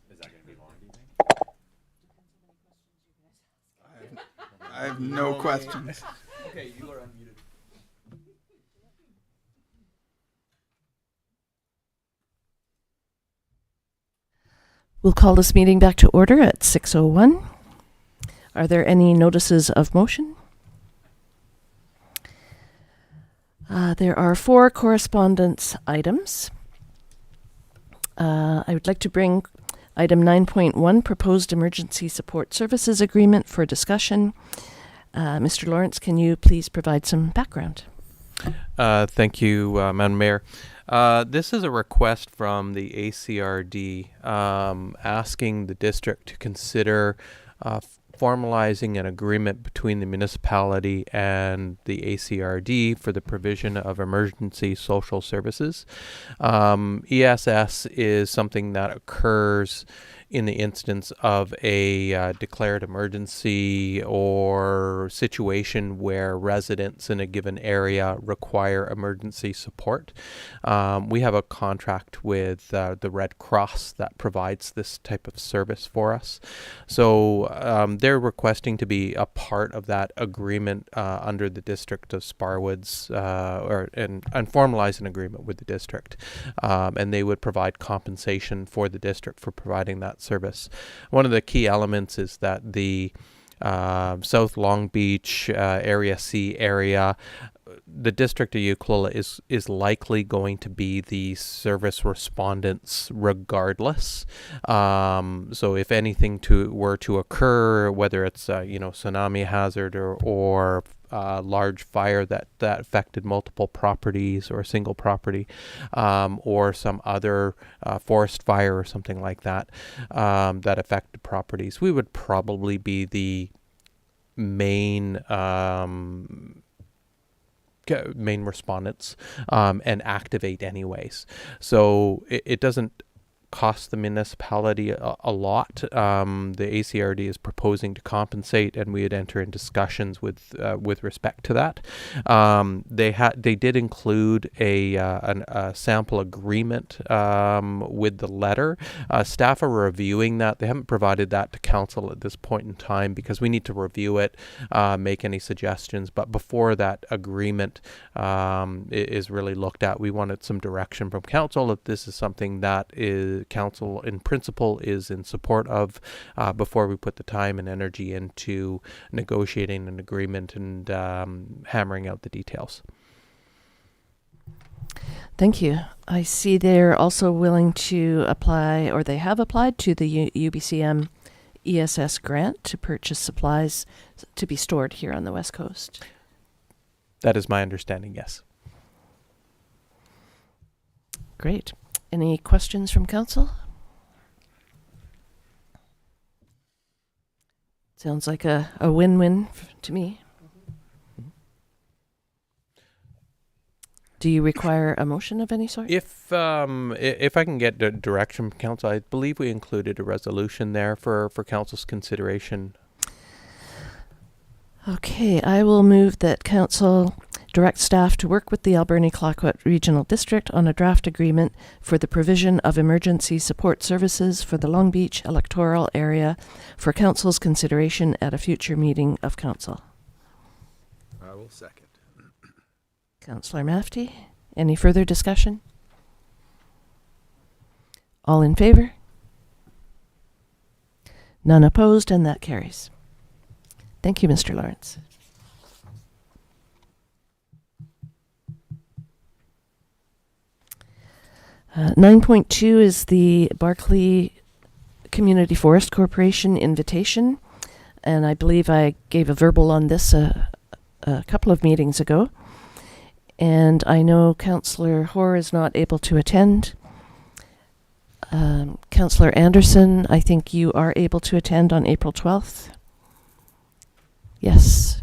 Speaker 7: Is that going to be long, do you think?
Speaker 13: I have no questions.
Speaker 7: Okay, you are unmuted.
Speaker 1: We'll call this meeting back to order at 6:01. Are there any notices of motion? There are 4 correspondence items. I would like to bring item 9.1, Proposed Emergency Support Services Agreement, for discussion. Mr. Lawrence, can you please provide some background?
Speaker 14: Thank you, Madam Mayor. This is a request from the ACRD asking the district to consider formalizing an agreement between the municipality and the ACRD for the provision of emergency social services. ESS is something that occurs in the instance of a declared emergency or situation where residents in a given area require emergency support. We have a contract with the Red Cross that provides this type of service for us. So they're requesting to be a part of that agreement under the District of Sparwoods and formalize an agreement with the district. And they would provide compensation for the district for providing that service. One of the key elements is that the South Long Beach Area C area, the District of Euclid is likely going to be the service respondents regardless. So if anything were to occur, whether it's tsunami hazard or large fire that affected multiple properties or a single property, or some other forest fire or something like that that affected properties, we would probably be the main respondents and activate anyways. So it doesn't cost the municipality a lot. The ACRD is proposing to compensate, and we would enter in discussions with respect to that. They did include a sample agreement with the letter. Staff are reviewing that. They haven't provided that to council at this point in time because we need to review it, make any suggestions. But before that agreement is really looked at, we wanted some direction from council if this is something that council in principle is in support of before we put the time and energy into negotiating an agreement and hammering out the details.
Speaker 1: Thank you. I see they're also willing to apply, or they have applied to the UBCM ESS grant to purchase supplies to be stored here on the West Coast.
Speaker 14: That is my understanding, yes.
Speaker 1: Great. Any questions from council? Sounds like a win-win to me. Do you require a motion of any sort?
Speaker 14: If I can get the direction from council, I believe we included a resolution there for council's consideration.
Speaker 1: Okay, I will move that council direct staff to work with the Alberni-Clayoquot Regional District on a draft agreement for the provision of emergency support services for the Long Beach electoral area for council's consideration at a future meeting of council.
Speaker 13: I will second.
Speaker 1: Councillor Mafty, any further discussion? All in favor? None opposed, and that carries. Thank you, Mr. Lawrence. Uh, 9.2 is the Barclay Community Forest Corporation invitation, and I believe I gave a verbal on this a couple of meetings ago. And I know Councillor Hoare is not able to attend. Councillor Anderson, I think you are able to attend on April 12th. Yes.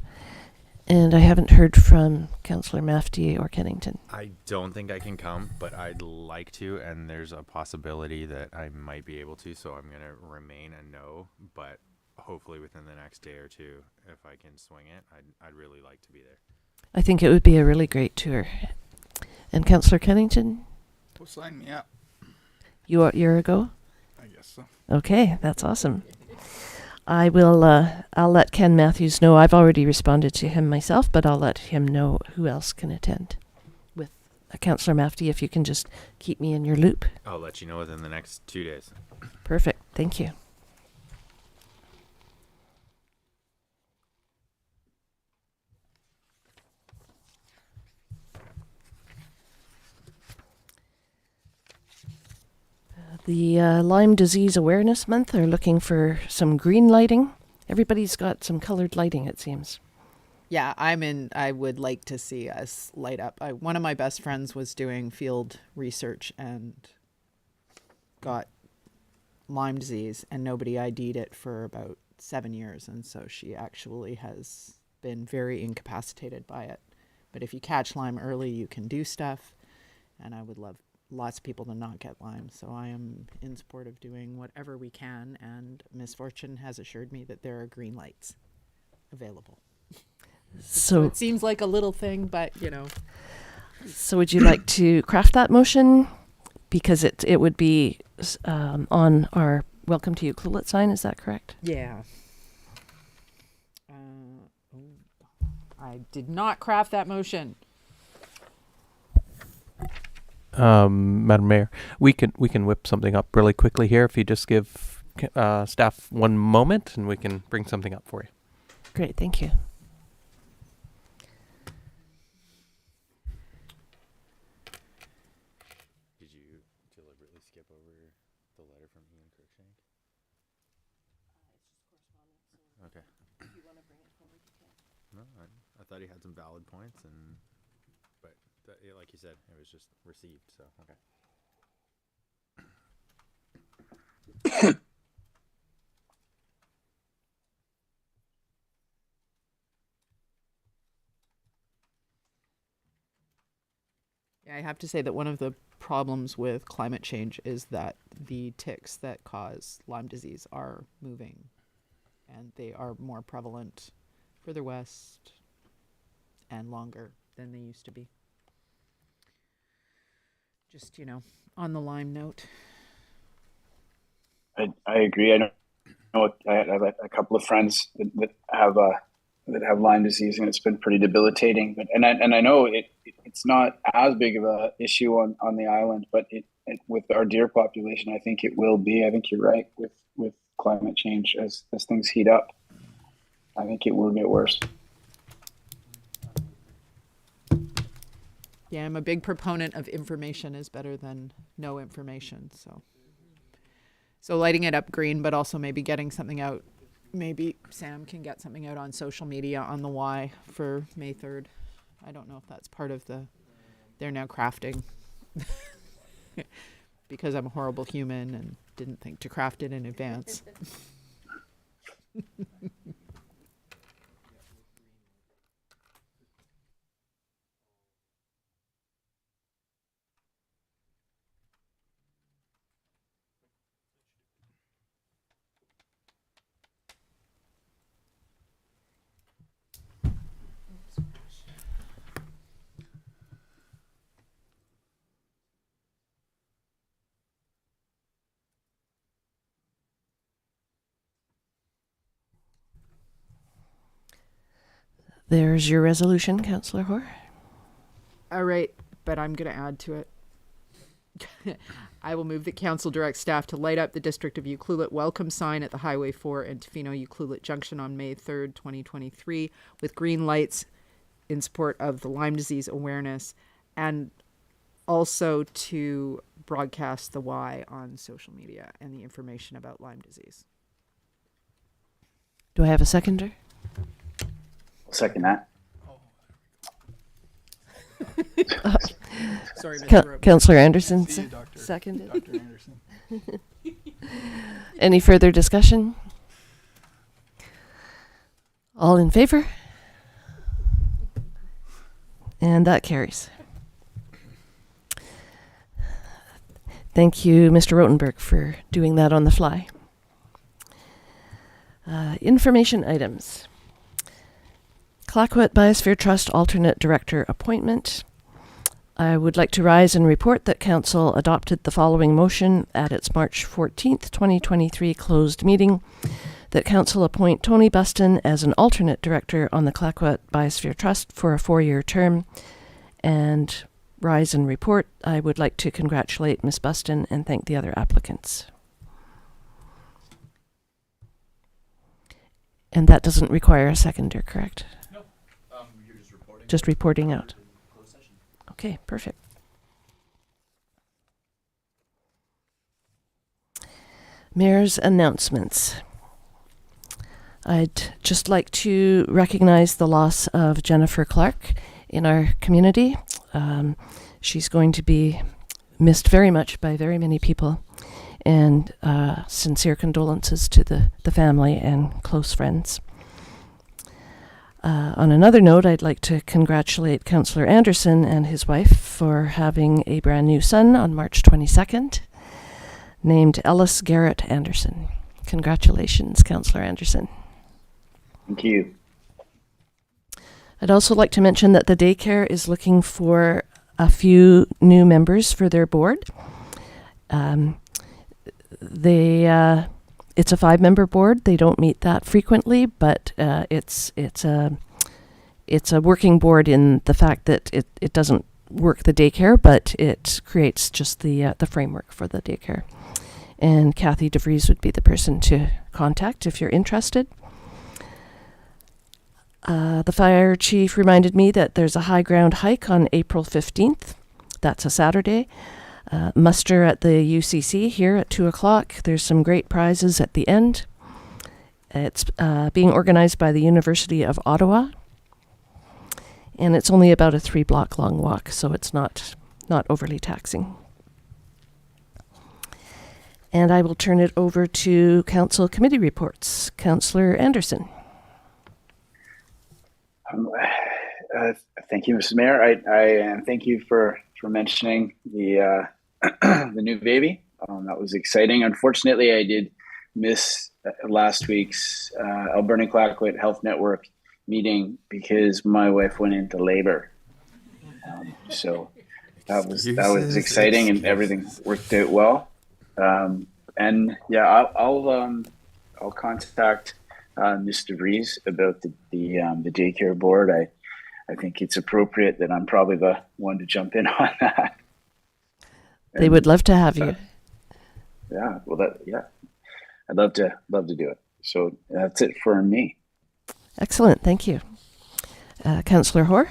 Speaker 1: And I haven't heard from Councillor Mafty or Kennington.
Speaker 7: I don't think I can come, but I'd like to, and there's a possibility that I might be able to, so I'm going to remain a no, but hopefully within the next day or two, if I can swing it, I'd really like to be there.
Speaker 1: I think it would be a really great tour. And Councillor Kennington,
Speaker 11: Well, sign me up.
Speaker 1: you're a go?
Speaker 11: I guess so.
Speaker 1: Okay, that's awesome. I'll let Ken Matthews know. I've already responded to him myself, but I'll let him know who else can attend. With Councillor Mafty, if you can just keep me in your loop.
Speaker 7: I'll let you know within the next 2 days.
Speaker 1: Perfect. Thank you. The Lyme Disease Awareness Month are looking for some green lighting. Everybody's got some colored lighting, it seems.
Speaker 3: Yeah, I would like to see us light up. One of my best friends was doing field research and got Lyme disease, and nobody ID'd it for about 7 years. And so she actually has been very incapacitated by it. But if you catch Lyme early, you can do stuff. And I would love lots of people to not get Lyme. So I am in support of doing whatever we can. And Ms. Fortune has assured me that there are green lights available. So it seems like a little thing, but you know.
Speaker 1: So would you like to craft that motion? Because it would be on our Welcome to Ucluelet sign, is that correct?
Speaker 3: Yeah. I did not craft that motion.
Speaker 14: Madam Mayor, we can whip something up really quickly here if you just give staff 1 moment, and we can bring something up for you.
Speaker 1: Great, thank you.
Speaker 7: Did you deliberately skip over the letter from Ian Cruikshank? Okay. If you want to bring it forward, you can. No, I thought he had some valid points, but like you said, it was just received. So okay.
Speaker 3: Yeah, I have to say that one of the problems with climate change is that the ticks that cause Lyme disease are moving, and they are more prevalent further west and longer than they used to be. Just, on the Lyme note.
Speaker 5: I agree. I know I have a couple of friends that have Lyme disease, and it's been pretty debilitating. But I know it's not as big of a issue on the island, but it with our deer population, I think it will be. I think you're right with climate change as things heat up. I think it will get worse.
Speaker 3: Yeah, I'm a big proponent of information is better than no information. So lighting it up green, but also maybe getting something out. Maybe Sam can get something out on social media on the Y for May 3rd. I don't know if that's part of they're now crafting because I'm a horrible human and didn't think to craft it in advance.
Speaker 1: There's your resolution, Councillor Hoare.
Speaker 3: All right, but I'm going to add to it. I will move that council direct staff to light up the District of Ucluelet welcome sign at the Highway 4 and Tofino Ucluelet Junction on May 3rd, 2023, with green lights in support of the Lyme disease awareness, and also to broadcast the Y on social media and the information about Lyme disease.
Speaker 1: Do I have a seconder?
Speaker 5: I'll second that.
Speaker 3: Sorry, Mr. Roper.
Speaker 1: Councillor Anderson,
Speaker 11: See you, Dr.
Speaker 1: seconded.
Speaker 11: Dr. Anderson.
Speaker 1: Any further discussion? All in favor? And that carries. Thank you, Mr. Rotenberg, for doing that on the fly. Information items. Clayoquot Biosphere Trust alternate director appointment. I would like to rise and report that Council adopted the following motion at its March 14th, 2023 closed meeting, that Council appoint Tony Buston as an alternate director on the Clayoquot Biosphere Trust for a 4-year term. And rise and report, I would like to congratulate Ms. Buston and thank the other applicants. And that doesn't require a seconder, correct?
Speaker 15: No. You're just reporting.
Speaker 1: Just reporting out. Okay, perfect. Mayor's announcements. I'd just like to recognize the loss of Jennifer Clark in our community. She's going to be missed very much by very many people, and sincere condolences to the family and close friends. On another note, I'd like to congratulate Councillor Anderson and his wife for having a brand new son on March 22nd, named Ellis Garrett Anderson. Congratulations, Councillor Anderson.
Speaker 5: Thank you.
Speaker 1: I'd also like to mention that the daycare is looking for a few new members for their board. It's a 5-member board. They don't meet that frequently, but it's a working board in the fact that it doesn't work the daycare, but it creates just the framework for the daycare. And Kathy DeVries would be the person to contact if you're interested. The fire chief reminded me that there's a high ground hike on April 15th. That's a Saturday. Muster at the UCC here at 2 o'clock. There's some great prizes at the end. It's being organized by the University of Ottawa. And it's only about a 3-block long walk, so it's not overly taxing. And I will turn it over to council committee reports. Councillor Anderson.
Speaker 5: Thank you, Mrs. Mayor. I thank you for mentioning the the new baby. That was exciting. Unfortunately, I did miss last week's Alberta Clayoquot Health Network meeting because my wife went into labor. So that was exciting, and everything worked out well. And yeah, I'll contact Mr. DeVries about the daycare board. I think it's appropriate that I'm probably the one to jump in on that.
Speaker 1: They would love to have you.
Speaker 5: Yeah, well, I'd love to do it. So that's it for me.
Speaker 1: Excellent, thank you. Councillor Hoare.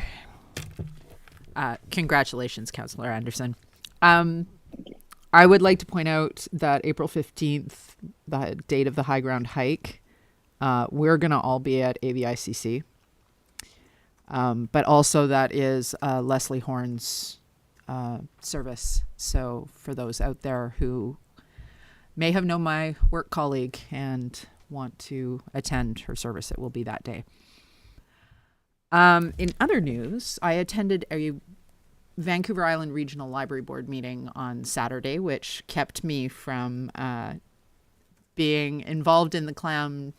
Speaker 3: Congratulations, Councillor Anderson. I would like to point out that April 15th, the date of the High Ground hike, we're going to all be at AVICC. But also that is Leslie Horn's service. So for those out there who may have known my work colleague and want to attend her service, it will be that day. In other news, I attended a Vancouver Island Regional Library Board meeting on Saturday, which kept me from being involved in the chowdown.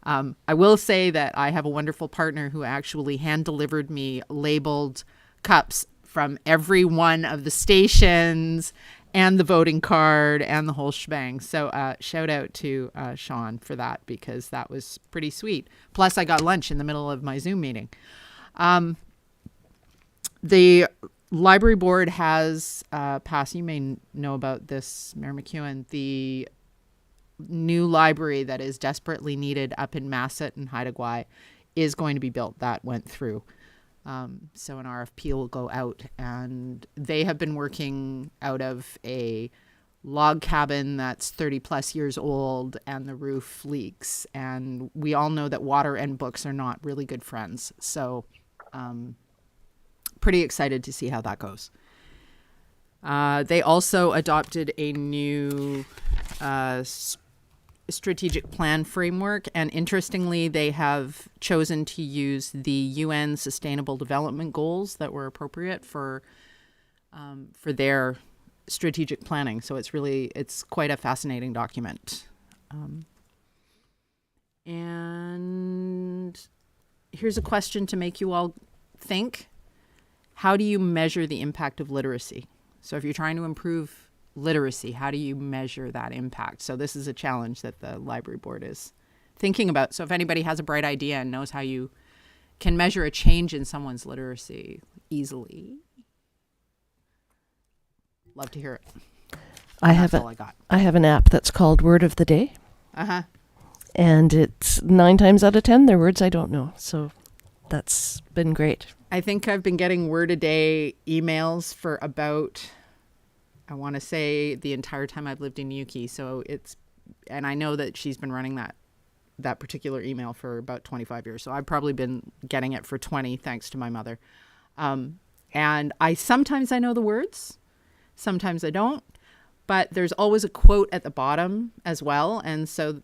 Speaker 3: I will say that I have a wonderful partner who actually hand delivered me labeled cups from every one of the stations and the voting card and the whole shebang. So shout out to Sean for that, because that was pretty sweet. Plus I got lunch in the middle of my Zoom meeting. The library board has passed, you may know about this, Mayor McEwen, the new library that is desperately needed up in Masset and Haida Gwaii is going to be built. That went through. So an RFP will go out, and they have been working out of a log cabin that's 30 plus years old, and the roof leaks. And we all know that water and books are not really good friends. So pretty excited to see how that goes. They also adopted a new strategic plan framework, and interestingly, they have chosen to use the UN Sustainable Development Goals that were appropriate for their strategic planning. So it's quite a fascinating document. And here's a question to make you all think. How do you measure the impact of literacy? So if you're trying to improve literacy, how do you measure that impact? So this is a challenge that the library board is thinking about. So if anybody has a bright idea and knows how you can measure a change in someone's literacy easily, love to hear it. That's all I got.
Speaker 1: I have an app that's called Word of the Day.
Speaker 3: Uh-huh.
Speaker 1: And it's 9 times out of 10, they're words I don't know. So that's been great.
Speaker 3: I think I've been getting word a day emails for about, I want to say, the entire time I've lived in Yuki. So and I know that she's been running that particular email for about 25 years. So I've probably been getting it for 20, thanks to my mother. And sometimes I know the words, sometimes I don't, but there's always a quote at the bottom as well. And so,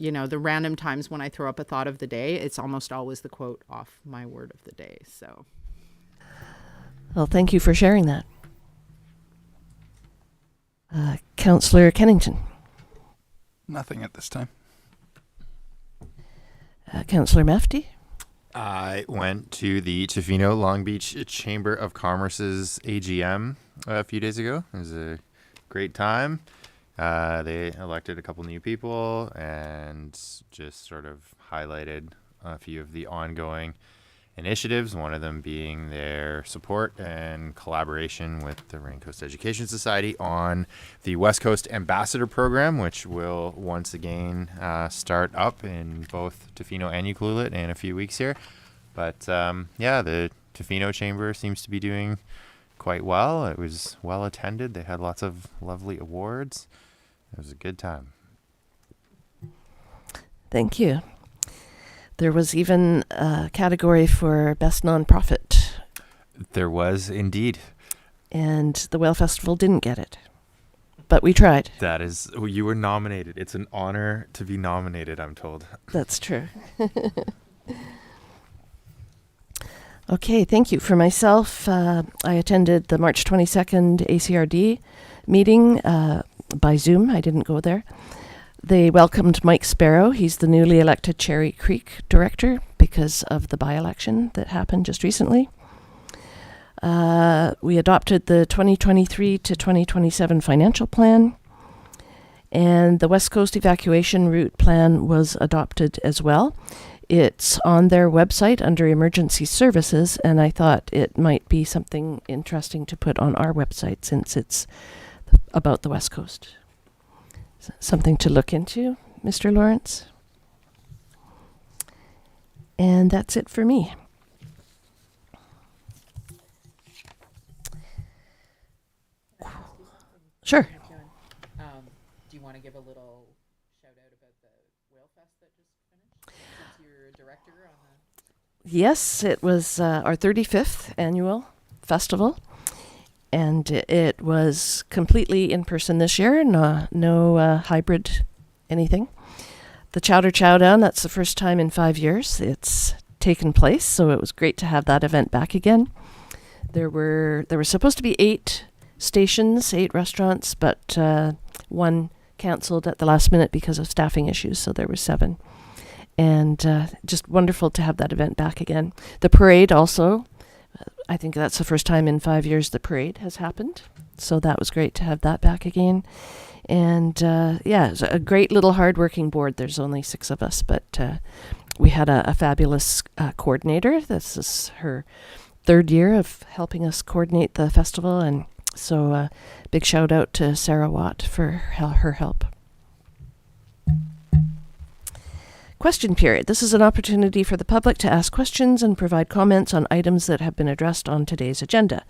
Speaker 3: the random times when I throw up a thought of the day, it's almost always the quote off my word of the day. So,
Speaker 1: well, thank you for sharing that. Councillor Kennington.
Speaker 11: Nothing at this time.
Speaker 1: Councillor Mafti.
Speaker 7: I went to the Tofino Long Beach Chamber of Commerce's AGM a few days ago. It was a great time. They elected a couple new people and just sort of highlighted a few of the ongoing initiatives, one of them being their support and collaboration with the Rain Coast Education Society on the West Coast Ambassador Program, which will once again start up in both Tofino and Ucluelet in a few weeks here. But the Tofino Chamber seems to be doing quite well. It was well attended. They had lots of lovely awards. It was a good time.
Speaker 1: Thank you. There was even a category for Best Nonprofit.
Speaker 7: There was indeed.
Speaker 1: And the Whale Festival didn't get it. But we tried.
Speaker 7: That is, you were nominated. It's an honor to be nominated, I'm told.
Speaker 1: That's true. Okay, thank you. For myself, I attended the March 22nd ACRD meeting by Zoom. I didn't go there. They welcomed Mike Sparrow. He's the newly elected Cherry Creek director because of the by-election that happened just recently. We adopted the 2023 to 2027 financial plan, and the West Coast evacuation route plan was adopted as well. It's on their website under emergency services, and I thought it might be something interesting to put on our website since it's about the West Coast. Something to look into, Mr. Lawrence. And that's it for me. Sure.
Speaker 3: Do you want to give a little shout out about the Whale Fest that just finished? Since you're a director on the...
Speaker 1: Yes, it was our 35th annual festival. And it was completely in person this year, no hybrid anything. The Chowder Chowdown, that's the first time in 5 years it's taken place, so it was great to have that event back again. There were supposed to be 8 stations, 8 restaurants, but one canceled at the last minute because of staffing issues, so there were 7. And just wonderful to have that event back again. The parade also. I think that's the first time in 5 years the parade has happened. So that was great to have that back again. And it's a great little hardworking board. There's only 6 of us, but we had a fabulous coordinator. This is her 3rd year of helping us coordinate the festival. And so big shout out to Sarah Watt for her help. Question period. This is an opportunity for the public to ask questions and provide comments on items that have been addressed on today's agenda.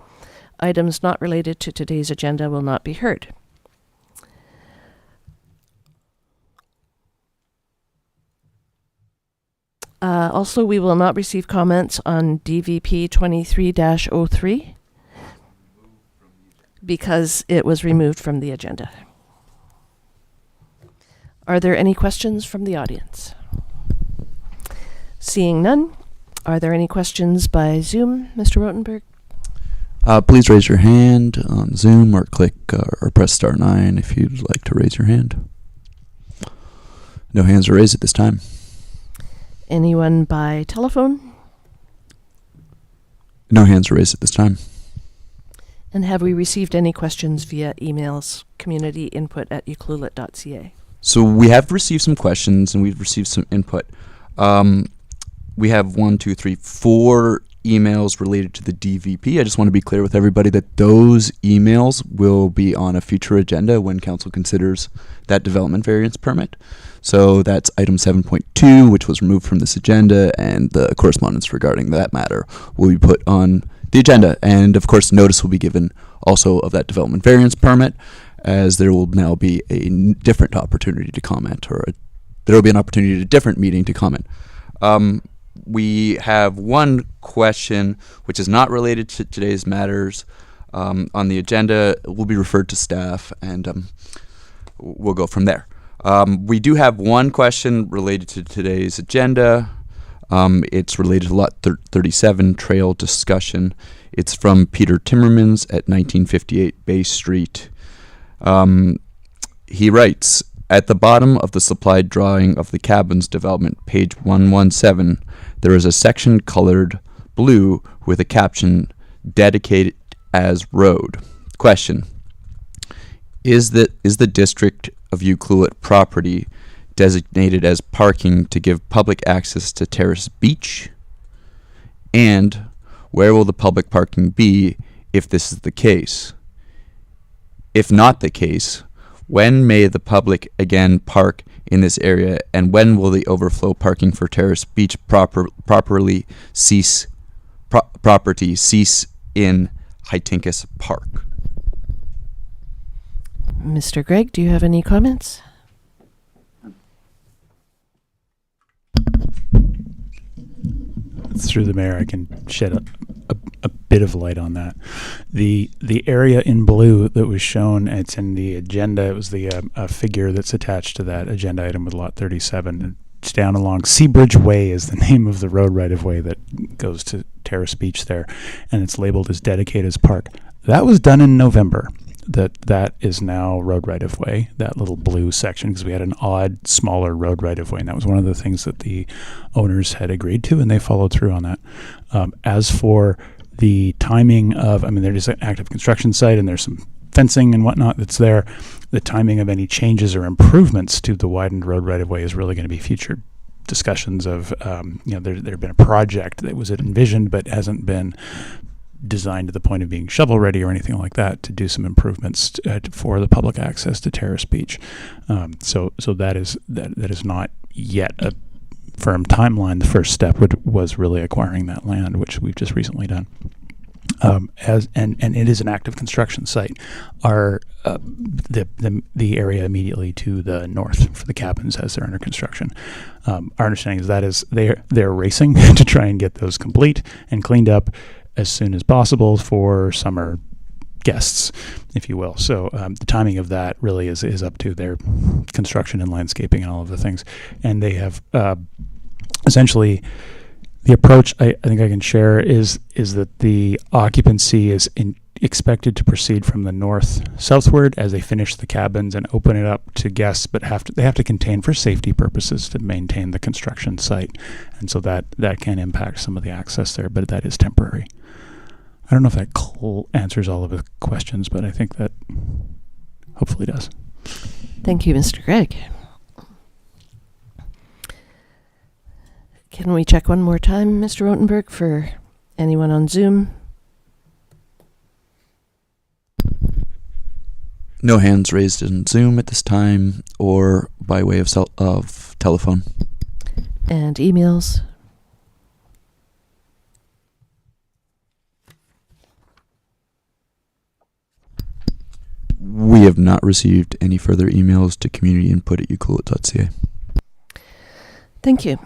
Speaker 1: Items not related to today's agenda will not be heard. Also, we will not receive comments on DVP 23-03 because it was removed from the agenda. Are there any questions from the audience? Seeing none, are there any questions by Zoom, Mr. Rotenberg?
Speaker 16: Please raise your hand on Zoom or click or press *9 if you'd like to raise your hand. No hands are raised at this time.
Speaker 1: Anyone by telephone?
Speaker 16: No hands raised at this time.
Speaker 1: And have we received any questions via emails, communityinput@ucluelet.ca?
Speaker 16: So we have received some questions and we've received some input. We have 4 emails related to the DVP. I just want to be clear with everybody that those emails will be on a future agenda when council considers that development variance permit. So that's item 7.2, which was removed from this agenda, and the correspondence regarding that matter will be put on the agenda. And of course, notice will be given also of that development variance permit, as there will now be a different opportunity to comment, there will be an opportunity at a different meeting to comment. We have one question which is not related to today's matters on the agenda. It will be referred to staff, and we'll go from there. We do have one question related to today's agenda. It's related to Lot 37 trail discussion. It's from Peter Timmermans at 1958 Bay Street. He writes, at the bottom of the supplied drawing of the cabins development, page 117, there is a section colored blue with a caption dedicated as road. Question: Is the District of Ucluelet property designated as parking to give public access to Terrace Beach? And where will the public parking be if this is the case? If not the case, when may the public again park in this area, and when will the overflow parking for Terrace Beach property cease in Hytinkus Park?
Speaker 1: Mr. Gregg, do you have any comments?
Speaker 9: Through the mayor, I can shed a bit of light on that. The area in blue that was shown, it's in the agenda. It was the figure that's attached to that agenda item with Lot 37. It's down along Seabridge Way is the name of the road right-of-way that goes to Terrace Beach there, and it's labeled as dedicated as park. That was done in November. That is now road right-of-way, that little blue section, because we had an odd, smaller road right-of-way, and that was one of the things that the owners had agreed to, and they followed through on that. As for the timing of, there is an active construction site, and there's some fencing and whatnot that's there. The timing of any changes or improvements to the widened road right-of-way is really going to be future discussions of, there had been a project that was envisioned but hasn't been designed to the point of being shovel ready or anything like that, to do some improvements for the public access to Terrace Beach. So that is not yet a firm timeline. The first step was really acquiring that land, which we've just recently done. And it is an active construction site. The area immediately to the north for the cabins as they're under construction. Our understanding is they're racing to try and get those complete and cleaned up as soon as possible for summer guests, if you will. So the timing of that really is up to their construction and landscaping and all of the things. And they have essentially the approach I think I can share is that the occupancy is expected to proceed from the north southward as they finish the cabins and open it up to guests, but they have to contain for safety purposes to maintain the construction site. And so that can impact some of the access there, but that is temporary. I don't know if that answers all of the questions, but I think that hopefully does.
Speaker 1: Thank you, Mr. Gregg. Can we check one more time, Mr. Rotenberg, for anyone on Zoom?
Speaker 16: No hands raised in Zoom at this time or by way of telephone.
Speaker 1: And emails?
Speaker 16: We have not received any further emails to communityinput@ucluelet.ca.
Speaker 1: Thank you.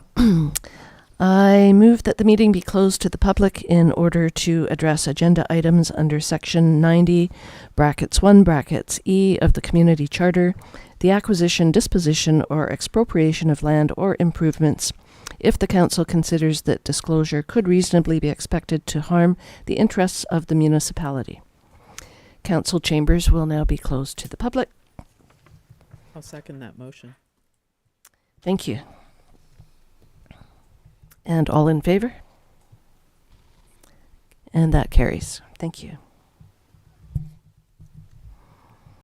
Speaker 1: I move that the meeting be closed to the public in order to address agenda items under Section 90, (1) of the Community Charter, the acquisition, disposition, or expropriation of land or improvements, if the council considers that disclosure could reasonably be expected to harm the interests of the municipality. Council chambers will now be closed to the public.
Speaker 3: I'll second that motion.
Speaker 1: Thank you. And all in favor? And that carries. Thank you.